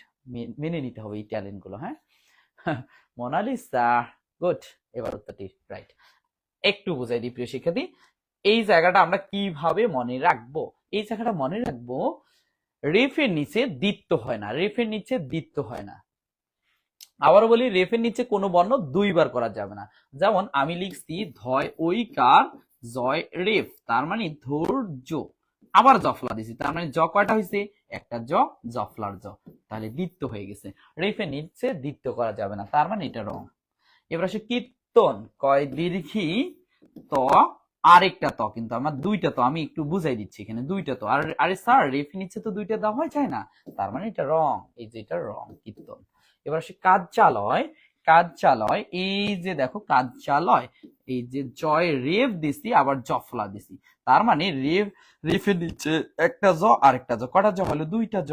মেনে নিতে হবে এই ট্যালেন্ট গুলো। হ্যাঁ, মোনালিসা, গুড। এবার উত্তরটি রাইট। একটু বুঝাই দিই প্রিয় শিক্ষার্থী, এই জায়গাটা আমরা কিভাবে মনে রাখবো। এই জায়গাটা মনে রাখবো, রেফের নিচে দ্বিত্ব হয় না, রেফের নিচে দ্বিত্ব হয় না। আবারও বলি, রেফের নিচে কোনো বর্ণ 2 বার করা যাবে না। যেমন আমি লিখছি ধয় ঐকার জয় রেফ, তার মানে ধৈর্য, আবার জফলা দিছি, তার মানে জ কয়টা হয়েছে? একটা জ, জফলার জ, তাহলে দ্বিত্ব হয়ে গেছে। রেফের নিচে দ্বিত্ব করা যাবে না, তার মানে এটা রং। এবার আসে কীর্তন, কয় দীর্ঘি ত, আরেকটা ত, কিন্তু আমার 2টা তো, আমি একটু বুঝাই দিচ্ছি এখানে 2টা তো। আর আরে স্যার, রেফের নিচে তো 2টা দেওয়া হয় যায় না, তার মানে এটা রং, এই যে এটা রং, কীর্তন। এবার আসে কার্যালয়, কার্যালয়, এই যে দেখো কার্যালয়, এই যে জয় রেফ দিছি, আবার জফলা দিছি, তার মানে রেফের নিচে একটা জ আর একটা জ, কটা জ হলো? 2টা জ,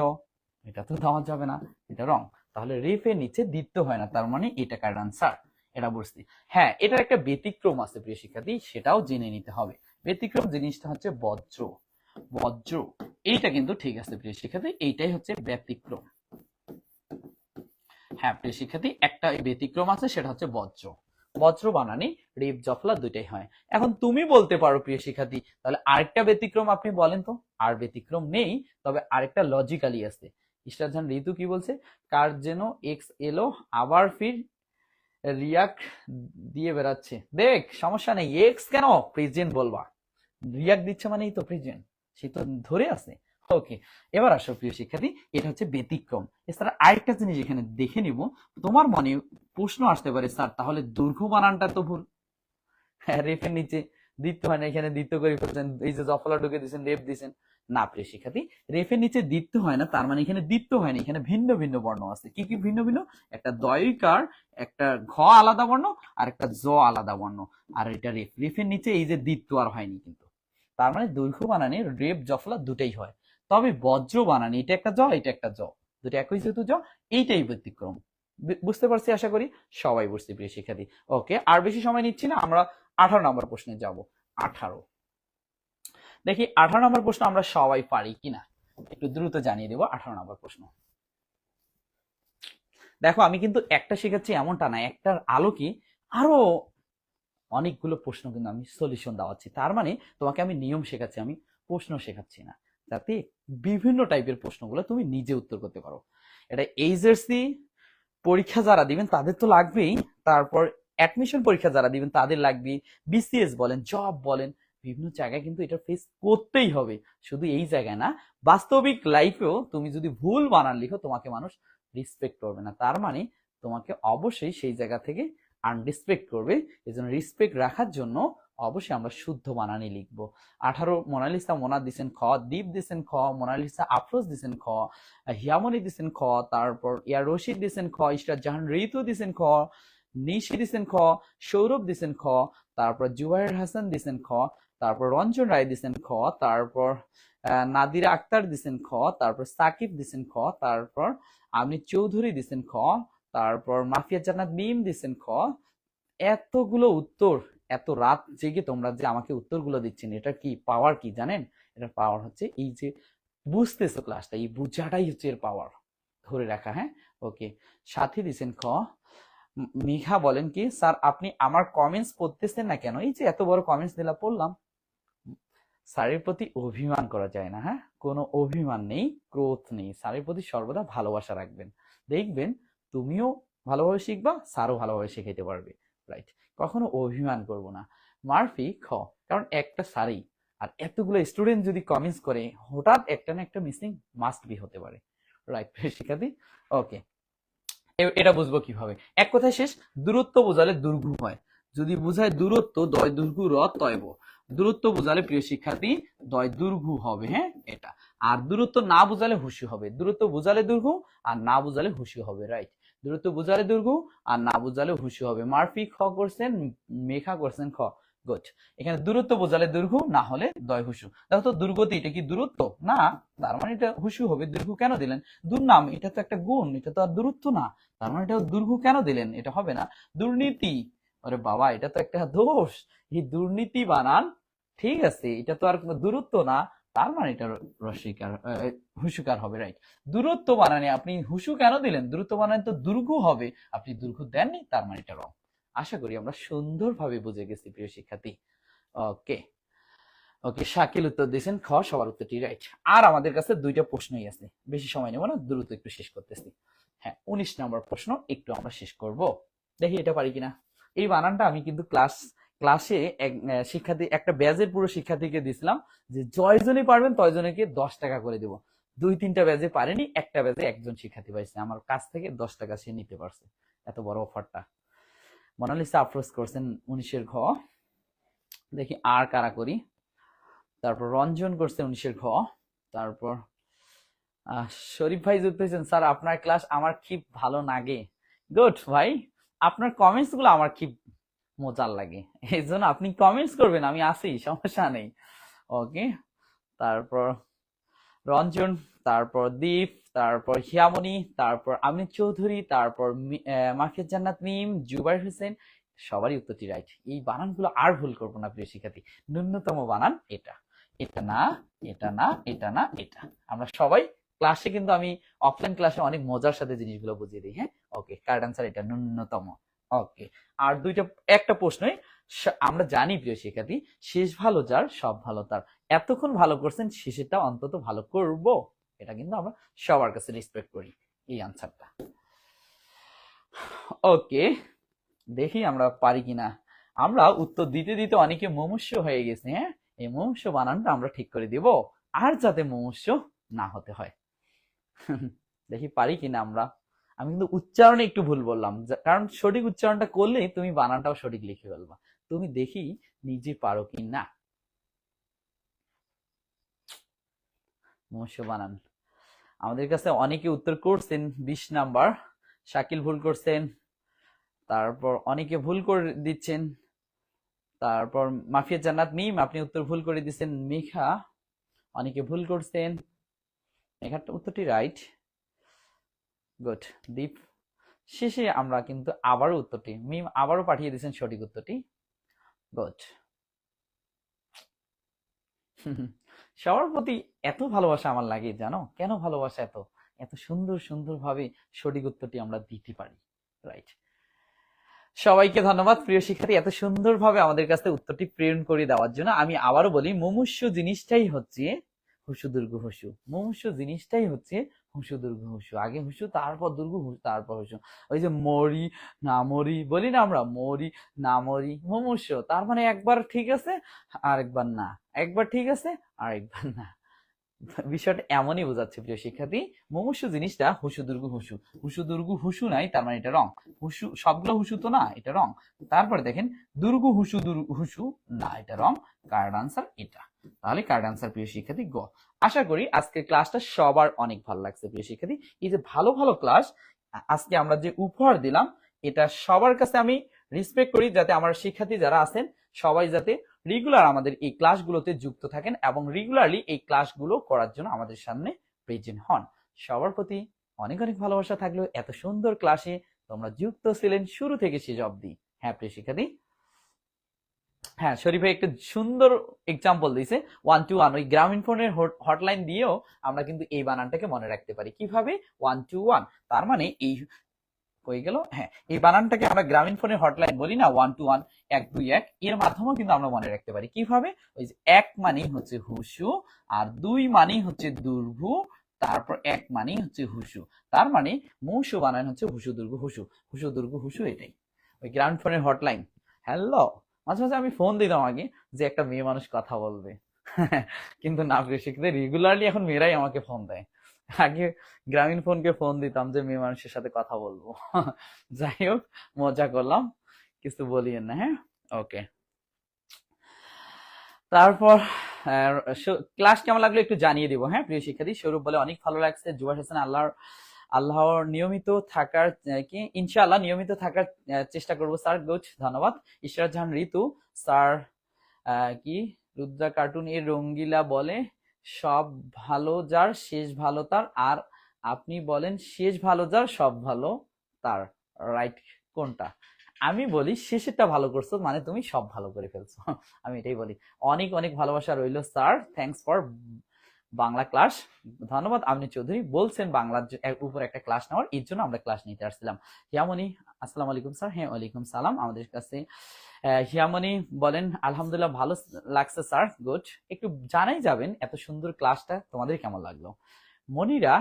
এটা তো দেওয়া যাবে না, এটা রং। তাহলে রেফের নিচে দ্বিত্ব হয় না, তার মানে এটা কার আনসার, এটা বুঝছি। হ্যাঁ, এটার একটা ব্যতিক্রম আছে প্রিয় শিক্ষার্থী, সেটাও জেনে নিতে হবে। ব্যতিক্রম জিনিসটা হচ্ছে বজ্র, বজ্র, এইটা কিন্তু ঠিক আছে প্রিয় শিক্ষার্থী, এইটাই হচ্ছে ব্যতিক্রম। হ্যাঁ প্রিয় শিক্ষার্থী, একটা ব্যতিক্রম আছে, সেটা হচ্ছে বজ্র। বজ্র বানানি রেফ জফলা দুইটাই হয়। এখন তুমি বলতে পারো প্রিয় শিক্ষার্থী, তাহলে আরেকটা ব্যতিক্রম আপনি বলেন তো। আর ব্যতিক্রম নেই, তবে আরেকটা লজিক্যালি আছে। ইশরাজান ঋতু কি বলছে? কার যেন এক্স এলো, আবার ফির রিয়াক্ট দিয়ে বেড়াচ্ছে। দেখ, সমস্যা নেই, এক্স কেন, প্রেজেন্ট বলবা, রিয়াক্ট দিচ্ছে মানেই তো প্রেজেন্ট, সে তো ধরে আছে। ওকে, এবার আসো প্রিয় শিক্ষার্থী, এটা হচ্ছে ব্যতিক্রম। এছাড়া আরেকটা জিনিস এখানে দেখে নিব, তোমার মনে প্রশ্ন আসতে পারে, স্যার তাহলে দৈর্ঘ্য বানানটা তো ভুল। হ্যাঁ, রেফের নিচে দ্বিত্ব হয় না, এখানে দ্বিত্ব করে ফেলছেন, এই যে জফলা ঢুকে দিচ্ছেন, রেফ দিচ্ছেন। না প্রিয় শিক্ষার্থী, রেফের নিচে দ্বিত্ব হয় না, তার মানে এখানে দ্বিত্ব হয় না, এখানে ভিন্ন ভিন্ন বর্ণ আছে। কি কি ভিন্ন ভিন্ন? একটা দয়কার, একটা ঘ আলাদা বর্ণ, আর একটা জ আলাদা বর্ণ, আর এটা রেফ। রেফের নিচে এই যে দ্বিত্ব আর হয়নি কিন্তু, তার মানে দৈর্ঘ্য বানানে রেফ জফলা দুটাই হয়। তবে বজ্র বানানে এটা একটা জ, এটা একটা জ, দুটো একই যেহেতু জ, এইটাই ব্যতিক্রম। বুঝতে পারছি, আশা করি সবাই বুঝছি প্রিয় শিক্ষার্থী। ওকে, আর বেশি সময় নিচ্ছি না, আমরা 18 নম্বর প্রশ্নে যাব। 18, দেখি 18 নম্বর প্রশ্ন আমরা সবাই পারি কিনা, একটু দ্রুত জানিয়ে দেব। 18 নম্বর প্রশ্ন দেখো, আমি কিন্তু একটা শেখাচ্ছি এমনটা না, একটার আলোকে আরো অনেকগুলো প্রশ্ন কিন্তু আমি সলিউশন দেওয়াচ্ছি। তার মানে তোমাকে আমি নিয়ম শেখাচ্ছি, আমি প্রশ্ন শেখাচ্ছি না, যাতে বিভিন্ন টাইপের প্রশ্নগুলো তুমি নিজে উত্তর করতে পারো। এটা এইচএসসি পরীক্ষা যারা দিবেন তাদের তো লাগবেই, তারপর অ্যাডমিশন পরীক্ষা যারা দিবেন তাদের লাগবে, বিসিএস বলেন, জব বলেন, বিভিন্ন জায়গায় কিন্তু এটা ফেস করতেই হবে। শুধু এই জায়গায় না, বাস্তবিক লাইফেও তুমি যদি ভুল বানান লিখো, তোমাকে মানুষ রেসপেক্ট করবে না। তার মানে তোমাকে অবশ্যই সেই জায়গা থেকে আনরেসপেক্ট করবে। এই জন্য রেসপেক্ট রাখার জন্য অবশ্যই আমরা শুদ্ধ বানানে লিখবো। 18 মোনালিসা মোনা দিছেন খ, দীপ দিছেন খ, মোনালিসা আফরোজ দিছেন খ, হিয়ামনি দিছেন খ, তারপর ইয়া রশিদ দিছেন খ, ইশরাত জাহান ঋতু দিছেন খ, নিশি দিছেন খ, সৌরভ দিছেন খ, তারপর জুবাইর হাসান দিছেন খ, তারপর রঞ্জন রায় দিছেন খ, তারপর নাদিরা আক্তার দিছেন খ, তারপর সাকিব দিছেন খ, তারপর আপনি চৌধুরী দিছেন খ, তারপর মাফিয়া জান্নাত মিম দিছেন খ। এতগুলো উত্তর, এত রাত জেগে তোমরা যে আমাকে উত্তরগুলো দিচ্ছেন, এটা কি পাওয়ার কি জানেন? এটা পাওয়ার হচ্ছে এই যে বুঝতেছো ক্লাসটা, এই বুঝাটাই হচ্ছে এর পাওয়ার, ধরে রাখা। হ্যাঁ, ওকে। সাথী দিছেন খ। মেঘা বলেন কি স্যার আপনি আমার কমেন্টস পড়তেছেন না কেন? এই যে এত বড় কমেন্টস দিলা, পড়লাম। স্যারের প্রতি অভিমান করা যায় না। হ্যাঁ, কোনো অভিমান নেই, ক্রোধ নেই। স্যারের প্রতি সর্বদা ভালোবাসা রাখবেন, দেখবেন তুমিও ভালোভাবে শিখবা, স্যারও ভালোভাবে শেখাইতে পারবে। রাইট, কখনো অভিমান করব না। মারফি খ, কারণ একটা স্যারই আর এতগুলো স্টুডেন্ট যদি কমেন্টস করে, হঠাৎ একটা না একটা মিসিং মাস্ট বি হতে পারে। রাইট শিক্ষার্থী, ওকে। এটা বুঝবো কিভাবে? এক কথায় শেষ, দূরত্ব বোঝালে দুর্ঘু হয়। যদি বুঝায় দূরত্ব, দয় দুর্ঘু র তয়ব। দূরত্ব বোঝালে প্রিয় শিক্ষার্থী দয় দুর্ঘু হবে। হ্যাঁ, এটা। আর দূরত্ব না বোঝালে হুশু হবে। দূরত্ব বোঝালে দুর্ঘু আর না বোঝালে হুশু হবে। রাইট, দূরত্ব বোঝালে দুর্ঘু আর না বোঝালে হুশু হবে। মারফি খ করছেন, মেঘা করছেন খ। গুড। এখানে দূরত্ব বোঝালে দুর্ঘু, না হলে দয় হুশু। দেখো তো দুর্গতি, এটা কি দূরত্ব? না, তার মানে এটা হুশু হবে। দুর্ঘু কেন দিলেন? দুর্নাম, এটা তো একটা গুণ, এটা তো আর দূরত্ব না, তার মানে এটা দুর্ঘু কেন দিলেন? এটা হবে না। দুর্নীতি, আরে বাবা এটা তো একটা দোষ, এই দুর্নীতি বানান, ঠিক আছে, এটা তো আর দূরত্ব না, তার মানে এটা রসিকার হুশুকার হবে। রাইট, দূরত্ব বানানে আপনি হুশু কেন দিলেন? দূরত্ব বানানে তো দুর্ঘু হবে, আপনি দুর্ঘু দেননি, তার মানে এটা রং। আশা করি আমরা সুন্দরভাবে বুঝে গেছি প্রিয় শিক্ষার্থী। ওকে, ওকে। শাকিল উত্তর দিয়েছেন খ, সবার উত্তরটি রাইট। আর আমাদের কাছে দুইটা প্রশ্নই আছে, বেশি সময় নেব না, দ্রুত একটু শেষ করতেছি। হ্যাঁ, 19 নম্বর প্রশ্ন একটু আমরা শেষ করব, দেখি এটা পারি কিনা। এই বানানটা আমি কিন্তু ক্লাসে শিক্ষার্থী, একটা ব্যাজের পুরো শিক্ষার্থীকে দিছিলাম যে জয়জনই পারবেন তয়জনকে 10 টাকা করে দেব। 2-3টা ব্যাজে পারেনি, একটা ব্যাজে একজন শিক্ষার্থী পাইছে, আমার কাছ থেকে 10 টাকা সে নিতে পারছে। এত বড় অফারটা। মোনালিসা আফরোজ করছেন 19-এর ঘ। দেখি আর কারা করি। তারপর রঞ্জন করছে 19-এর ঘ। তারপর শরীফ ভাই যুক্ত হয়েছেন, স্যার আপনার ক্লাস আমার খুব ভালো লাগে। গুড ভাই, আপনার কমেন্টস গুলো আমার খুব মজার লাগে, এই জন্য আপনি কমেন্টস করবেন, আমি আসি, সমস্যা নেই। ওকে, তারপর রঞ্জন, তারপর দীপ, তারপর হিয়ামনি, তারপর আমিন চৌধুরী, তারপর মাফিয়া জান্নাত মিম, জুবাইর হোসেন, সবারই উত্তরটি রাইট। এই বানানগুলো আর ভুল করবো না প্রিয় শিক্ষার্থী। ন্যূনতম বানান এটা, এটা না, এটা না, এটা না, এটা। আমরা সবাই ক্লাসে কিন্তু আমি অফলাইন ক্লাসে অনেক মজার সাথে জিনিসগুলো বুঝিয়ে দিই। হ্যাঁ, ওকে, কারেক্ট আনসার এটা, ন্যূনতম। ওকে, আর একটা প্রশ্নই আমরা জানি প্রিয় শিক্ষার্থী, শেষ ভালো যার সব ভালো তার। এতক্ষণ ভালো করছেন, শেষেরটা অন্তত ভালো করব, এটা কিন্তু আমরা সবার কাছে রেসপেক্ট করি, এই আনসারটা। ওকে, দেখি আমরা পারি কিনা। আমরা উত্তর দিতে দিতে অনেকে মুমূর্ষু হয়ে গেছে। হ্যাঁ, এই মুমূর্ষু বানানটা আমরা ঠিক করে দিব, আর যাতে মুমূর্ষু না হতে হয়। দেখি পারি কিনা আমরা। আমি কিন্তু উচ্চারণে একটু ভুল বললাম, কারণ সঠিক উচ্চারণটা করলে তুমি বানানটাও সঠিক লিখে ফেলবা। তুমি দেখি নিজে পারো কি না। মুমূর্ষু বানান আমাদের কাছে অনেকে উত্তর করছেন। 20 নাম্বার শাকিল ভুল করছেন, তারপর অনেকে ভুল করে দিচ্ছেন, তারপর মাফিয়া জান্নাত মিম আপনি উত্তর ভুল করে দিচ্ছেন। মেঘা, অনেকে ভুল করছেন, মেঘার উত্তরটি রাইট। গুড। দীপ, শেষে আমরা কিন্তু আবারও উত্তরটি, মিম আবারও পাঠিয়ে দিয়েছেন সঠিক উত্তরটি। গুড। সবার প্রতি এত ভালোবাসা আমার লাগে, জানো কেন ভালোবাসা? এত এত সুন্দর সুন্দর ভাবে সঠিক উত্তরটি আমরা দিতে পারি। রাইট, সবাইকে ধন্যবাদ প্রিয় শিক্ষার্থী, এত সুন্দরভাবে আমাদের কাছে উত্তরটি প্রেরণ করে দেওয়ার জন্য। আমি আবারও বলি, মুমূর্ষু জিনিসটাই হচ্ছে হুসু দুর্ঘ হুসু। মুমূর্ষু জিনিসটাই হচ্ছে হুসু দুর্ঘ হুসু। আগে হুসু, তারপর দুর্ঘ, তারপর হুসু। ওই যে মরি না মরি বলি না আমরা, মরি না মরি, মুমূর্ষু তার মানে একবার ঠিক আছে আর একবার না, একবার ঠিক আছে আর একবার না। বিষয়টা এমনই বোঝাচ্ছে প্রিয় শিক্ষার্থী, মুমূর্ষু জিনিসটা হুসু দুর্গু হুসু, হুসু দুর্গু হুসু নাই, তার মানে এটা রং। হুসু সবগুলো হুসু তো না, এটা রং। তারপরে দেখেন দুর্গু হুসু হুসু না, এটা রং। কারেক্ট আনসার এটা। তাহলে কারেক্ট আনসার প্রিয় শিক্ষার্থী গ। আশা করি আজকের ক্লাসটা সবার অনেক ভালো লাগছে প্রিয় শিক্ষার্থী। এই যে ভালো ভালো ক্লাস আজকে আমরা যে উপহার দিলাম, এটা সবার কাছে আমি রেসপেক্ট করি, যাতে আমার শিক্ষার্থী যারা আছেন সবাই যাতে রেগুলার আমাদের এই ক্লাসগুলোতে যুক্ত থাকেন এবং রেগুলারলি এই ক্লাসগুলো করার জন্য আমাদের সামনে প্রেজেন্ট হন। সবার প্রতি অনেক অনেক ভালোবাসা থাকলেও এত সুন্দর ক্লাসে তোমরা যুক্ত ছিলেন শুরু থেকে শেষ অবধি। হ্যাঁ প্রিয় শিক্ষার্থী, হ্যাঁ শরীফ ভাই একটা সুন্দর এক্সাম্পল দিয়েছে 1 to 1। ওই গ্রামীণ ফোনের হটলাইন দিয়েও আমরা কিন্তু এই বানানটাকে মনে রাখতে পারি। কিভাবে? 1 to 1। তার মানে এই হয়ে গেল। হ্যাঁ, এই বানানটাকে আমরা গ্রামীণ ফোনের হটলাইন বলি না, 1 to 1, 1 2 1, এর মাধ্যমেও কিন্তু আমরা মনে রাখতে পারি। কিভাবে? ওই যে 1 মানেই হচ্ছে হুসু, আর 2 মানেই হচ্ছে দুর্ঘু, তারপর 1 মানেই হচ্ছে হুসু। তার মানে মৌসু বানান হচ্ছে হুসু দুর্ঘু হুসু, হুসু দুর্ঘু হুসু, এটাই ওই গ্রামীণ ফোনের হটলাইন। হ্যালো, মাঝে মাঝে আমি ফোন দিতাম আগে যে একটা মেয়ে মানুষ কথা বলবে, কিন্তু না প্রিয় শিক্ষিত, রেগুলারলি এখন মেয়েরাই আমাকে ফোন দেয়। আগে গ্রামীণ ফোনকে ফোন দিতাম যে মেয়ে মানুষের সাথে কথা বলবো। যাই হোক, মজা করলাম, কিছু বলিয়েন না। হ্যাঁ, ওকে। তারপর ক্লাস কেমন লাগলো একটু জানিয়ে দিব। হ্যাঁ প্রিয় শিক্ষার্থী, সৌরভ বলে অনেক ভালো লাগছে। জুবাস হাসান আল্লাহর নিয়মিত থাকার কি ইনশাআল্লাহ নিয়মিত থাকার চেষ্টা করব স্যার, গুড, ধন্যবাদ। ইশরাত জাহান ঋতু স্যার কি রুদ্রা কার্টুন এর রঙ্গিলা বলে সব ভালো যার শেষ ভালো তার, আর আপনি বলেন শেষ ভালো যার সব ভালো তার, রাইট কোনটা? আমি বলি শেষেরটা ভালো করছো মানে তুমি সব ভালো করে ফেলছো। আমি এটাই বলি। অনেক অনেক ভালোবাসা রইল sir, thanks for Bangla class. ধন্যবাদ। আপনি চৌধুরী বলছেন বাংলার উপর একটা ক্লাস নেওয়ার, এর জন্য আমরা ক্লাস নিতে আসছিলাম। হিয়ামনি আসসালামু আলাইকুম স্যার। হ্যাঁ ওয়ালাইকুম সালাম। আমাদের কাছে হিয়ামনি বলেন আলহামদুলিল্লাহ ভালো লাগছে স্যার, গুড। একটু জানাই যাবেন এত সুন্দর ক্লাসটা তোমাদের কেমন লাগলো। মনিরা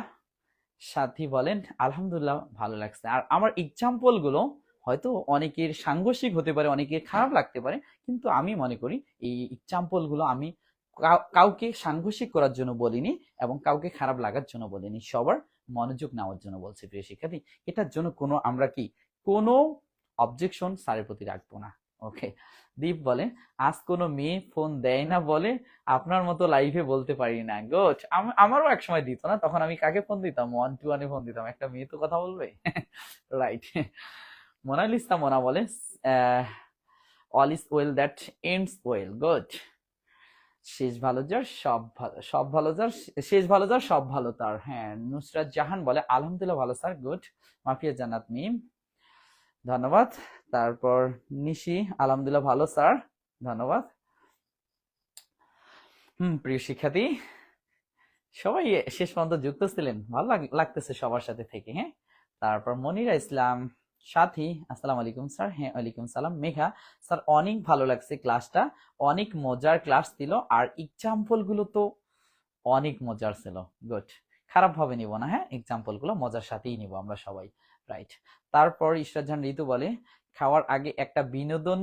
সাথী বলেন আলহামদুলিল্লাহ ভালো লাগছে। আর আমার এক্সাম্পল গুলো হয়তো অনেকের সাংঘর্ষিক হতে পারে, অনেকের খারাপ লাগতে পারে, কিন্তু আমি মনে করি এই এক্সাম্পল গুলো আমি কাউকে সাংঘর্ষিক করার জন্য বলিনি এবং কাউকে খারাপ লাগার জন্য বলিনি, সবার মনোযোগ নেওয়ার জন্য বলছি প্রিয় শিক্ষার্থী। এটার জন্য আমরা কোনো অবজেকশন স্যারের প্রতি রাখবো না। ওকে। দীপ বলে আজ কোনো মেয়ে ফোন দেয় না বলে আপনার মতো লাইভে বলতে পারি না, গুড। আমারও এক সময় দিত না, তখন আমি কাকে ফোন দিতাম? 1 to 1 ফোন দিতাম। একটা মেয়ে তো কথা বলবে, রাইট। মোনালিসা মোনা বলে all is well that ends well, good. শেষ ভালো যার সব ভালো যার শেষ ভালো যার সব ভালো তার। হ্যাঁ, নুসরাত জাহান বলে আলহামদুলিল্লাহ ভালো স্যার, গুড। মাফিয়া জান্নাত মিম, ধন্যবাদ। তারপর নিশি আলহামদুলিল্লাহ ভালো স্যার, ধন্যবাদ। প্রিয় শিক্ষার্থী সবাই শেষ পর্যন্ত যুক্ত ছিলেন, ভালো লাগতেছে সবার সাথে থেকে। হ্যাঁ, তারপর মনিরা ইসলাম সাথী আসসালামু আলাইকুম স্যার। হ্যাঁ ওয়ালাইকুম সালাম। মেঘা স্যার অনেক ভালো লাগছে ক্লাসটা, অনেক মজার ক্লাস ছিল, আর এক্সাম্পল গুলো তো অনেক মজার ছিল, গুড। খারাপ ভাবে নিব না, হ্যাঁ এক্সাম্পল গুলো মজার সাথেই নিব আমরা সবাই, রাইট। তারপর ঈশ্বরজান ঋতু বলে খাওয়ার আগে একটা বিনোদন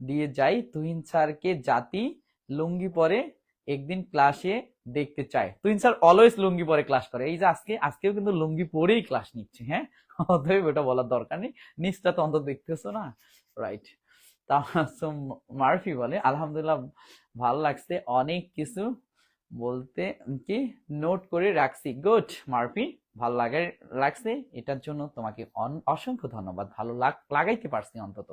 দিয়ে যাই, তুহিন স্যারকে জাতি লুঙ্গি পরে একদিন ক্লাসে দেখতে চাই। তুহিন স্যার অলওয়েজ লুঙ্গি পরে ক্লাস করে, এই যে আজকেও কিন্তু লুঙ্গি পরেই ক্লাস নিচ্ছে। হ্যাঁ, অতএব ওটা বলার দরকার নেই, নিচটা তো অন্তত দেখতেছো না, রাইট। মারফি বলে আলহামদুলিল্লাহ ভালো লাগছে, অনেক কিছু বলতে কি নোট করে রাখছি, গুড মারফি। ভালো লাগছে, এটার জন্য তোমাকে অসংখ্য ধন্যবাদ। ভালো লাগাইতে পারছি অন্তত।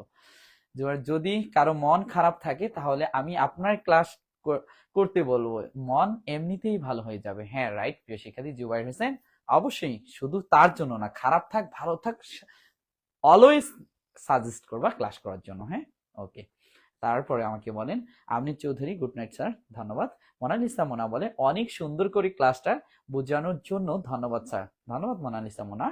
যদি কারো মন খারাপ থাকে তাহলে আমি আপনার ক্লাস করতে বলবো, মন এমনিতেই ভালো হয়ে যাবে। হ্যাঁ রাইট প্রিয় শিক্ষার্থী জুবাইর হোসেন, অবশ্যই শুধু তার জন্য না, খারাপ থাক ভালো থাক অলওয়েজ সাজেস্ট করবা ক্লাস করার জন্য। হ্যাঁ, ওকে। তারপরে আমাকে বলেন আপনি চৌধুরী, গুড নাইট স্যার, ধন্যবাদ। মোনালিসা মোনা বলে অনেক সুন্দর করে ক্লাসটা বোঝানোর জন্য ধন্যবাদ স্যার, ধন্যবাদ মোনালিসা মোনা।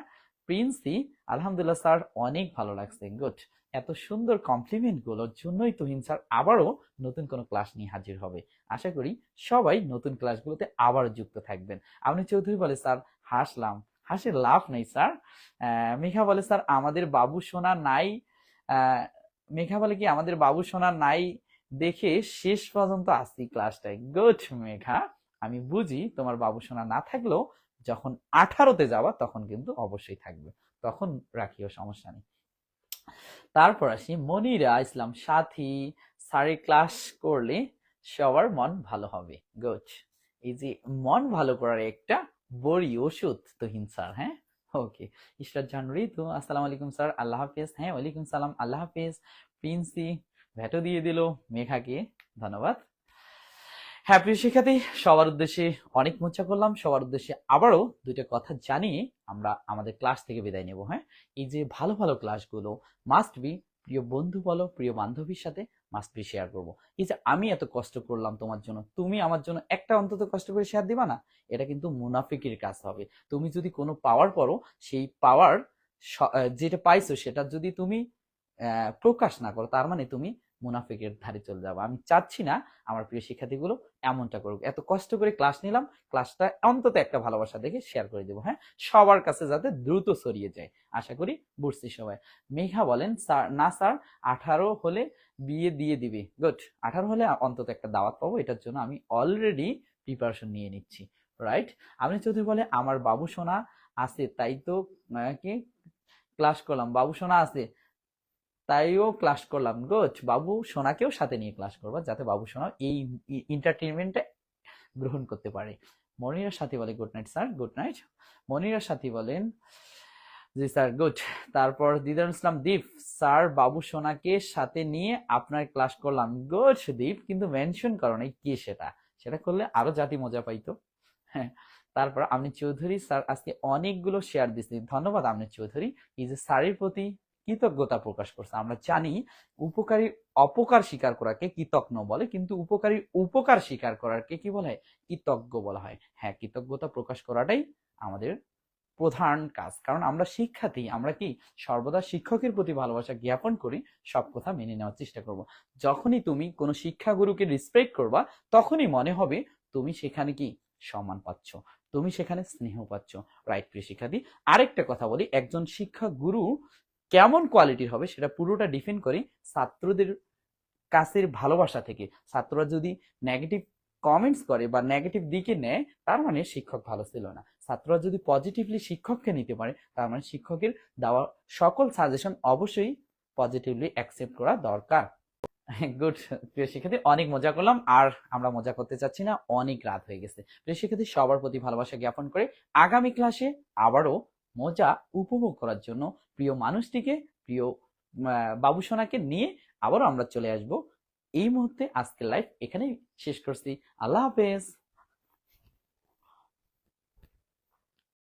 প্রিন্সি আলহামদুলিল্লাহ স্যার অনেক ভালো লাগছে, গুড। এত সুন্দর কমপ্লিমেন্ট গুলোর জন্যই তুহিন স্যার আবারও নতুন কোনো ক্লাস নিয়ে হাজির হবে। আশা করি সবাই নতুন ক্লাসগুলোতে আবার যুক্ত থাকবেন। আপনি চৌধুরী বলে স্যার হাসলাম, হাসির লাভ নেই স্যার। মেঘা বলে স্যার আমাদের বাবু সোনা নাই, মেঘা বলে কি আমাদের বাবু সোনা নাই দেখে শেষ পর্যন্ত আসছি ক্লাসটায়, গুড মেঘা। আমি বুঝি তোমার বাবুসোনা না থাকলেও যখন 18তে যাবা তখন কিন্তু অবশ্যই থাকবে, তখন রাখিও, সমস্যা নেই। তারপর আসি মনিরা ইসলাম সাথী, স্যারের ক্লাস করলে সবার মন ভালো হবে। গুড। এই যে মন ভালো করার একটা বড়ি ওষুধ তুহিন স্যার। হ্যাঁ, ওকে। ইশরাত জানুরি তো আসসালামু আলাইকুম স্যার, আল্লাহ হাফেজ। হ্যাঁ, ওয়ালাইকুম সালাম, আল্লাহ হাফেজ। প্রিন্সি ভ্যাটো দিয়ে দিল মেঘাকে, ধন্যবাদ। হ্যাঁ প্রিয় শিক্ষার্থী, সবার উদ্দেশ্যে অনেক মোচা করলাম, সবার উদ্দেশ্যে আবারও দুইটা কথা জানিয়ে আমরা আমাদের ক্লাস থেকে বিদায় নেব। হ্যাঁ, এই যে ভালো ভালো ক্লাসগুলো মাস্ট বি প্রিয় বন্ধু বলো, প্রিয় বান্ধবীর সাথে মাস্ট বি শেয়ার করবো। এই যে আমি এত কষ্ট করলাম তোমার জন্য, তুমি আমার জন্য একটা অন্তত কষ্ট করে শেয়ার দিবা না? এটা কিন্তু মুনাফিকের কাজ হবে। তুমি যদি কোনো পাওয়ার পড়ো, সেই পাওয়ার যেটা পাইছো সেটা যদি তুমি প্রকাশ না করো, তার মানে তুমি মুনাফিকের ধারে চলে যাবো। আমি চাচ্ছি না আমার প্রিয় শিক্ষার্থীগুলো এমনটা করুক। এত কষ্ট করে ক্লাস নিলাম, ক্লাসটা অন্তত একটা ভালোবাসা দেখে শেয়ার করে দেবো। হ্যাঁ, সবার কাছে যাতে দ্রুত ছড়িয়ে যায়। আশা করি বুঝছি সবাই। মেঘা বলেন স্যার, না স্যার 18 হলে বিয়ে দিয়ে দিবে। গুড, 18 হলে অন্তত একটা দাওয়াত পাবো, এটার জন্য আমি অলরেডি প্রিপারেশন নিয়ে নিচ্ছি। রাইট। আপনি চৌধুরী বলে আমার বাবু সোনা আছে তাই তো কি ক্লাস করলাম, বাবু সোনা আছে তাইও ক্লাস করলাম। গুড, বাবু সোনাকেও সাথে নিয়ে ক্লাস করবা যাতে বাবু সোনা এই এন্টারটেইনমেন্টটা গ্রহণ করতে পারে। মনিরার সাথী বলে good night sir. Good night. মনিরার সাথী বলেন জি স্যার, গুড। তারপর দিদারুল ইসলাম দীপ, স্যার বাবু সোনাকে সাথে নিয়ে আপনার ক্লাস করলাম। গুড দীপ, কিন্তু মেনশন করো নাই কি সেটা, সেটা করলে আরো জাতি মজা পাইতো। হ্যাঁ। তারপর আপনি চৌধুরী স্যার আজকে অনেকগুলো শেয়ার দিচ্ছি, ধন্যবাদ আপনি চৌধুরী। এই যে স্যারের প্রতি কৃতজ্ঞতা প্রকাশ করছে। আমরা জানি উপকারী অপকার স্বীকার করাকে কৃতজ্ঞ বলে, কিন্তু উপকারী উপকার স্বীকার করাকে কি বলা হয়? কৃতজ্ঞ বলা হয়। হ্যাঁ, কৃতজ্ঞতা প্রকাশ করাটাই আমাদের প্রধান কাজ, কারণ আমরা শিক্ষার্থী, আমরা কি সর্বদা শিক্ষকের প্রতি ভালোবাসা জ্ঞাপন করি, সব কথা মেনে নেওয়ার চেষ্টা করব। যখনই তুমি কোনো শিক্ষাগুরুকে রেসপেক্ট করবা, তখনই মনে হবে তুমি সেখানে কি সম্মান পাচ্ছ, তুমি সেখানে স্নেহ পাচ্ছ। রাইট প্রিয় শিক্ষার্থী, আরেকটা কথা বলি, একজন শিক্ষা গুরু কেমন কোয়ালিটির হবে সেটা পুরোটা ডিপেন্ড করে ছাত্রদের কাছের ভালোবাসা থেকে। ছাত্ররা যদি নেগেটিভ কমেন্টস করে বা নেগেটিভ দিকে নেয়, তার মানে শিক্ষক ভালো ছিল না। ছাত্ররা যদি পজিটিভলি শিক্ষককে নিতে পারে, তার মানে শিক্ষকের দেওয়া সকল সাজেশন অবশ্যই পজিটিভলি অ্যাকসেপ্ট করা দরকার। গুড। প্রিয় শিক্ষার্থী, অনেক মজা করলাম, আর আমরা মজা করতে চাচ্ছি না, অনেক রাত হয়ে গেছে। প্রিয় শিক্ষার্থী, সবার প্রতি ভালোবাসা জ্ঞাপন করে আগামী ক্লাসে আবারও মজা উপভোগ করার জন্য প্রিয় মানুষটিকে, প্রিয় বাবুসোনাকে নিয়ে আবারও আমরা চলে আসব। এই মুহূর্তে আজকের লাইভ এখানেই শেষ করছি। আল্লাহ হাফেজ।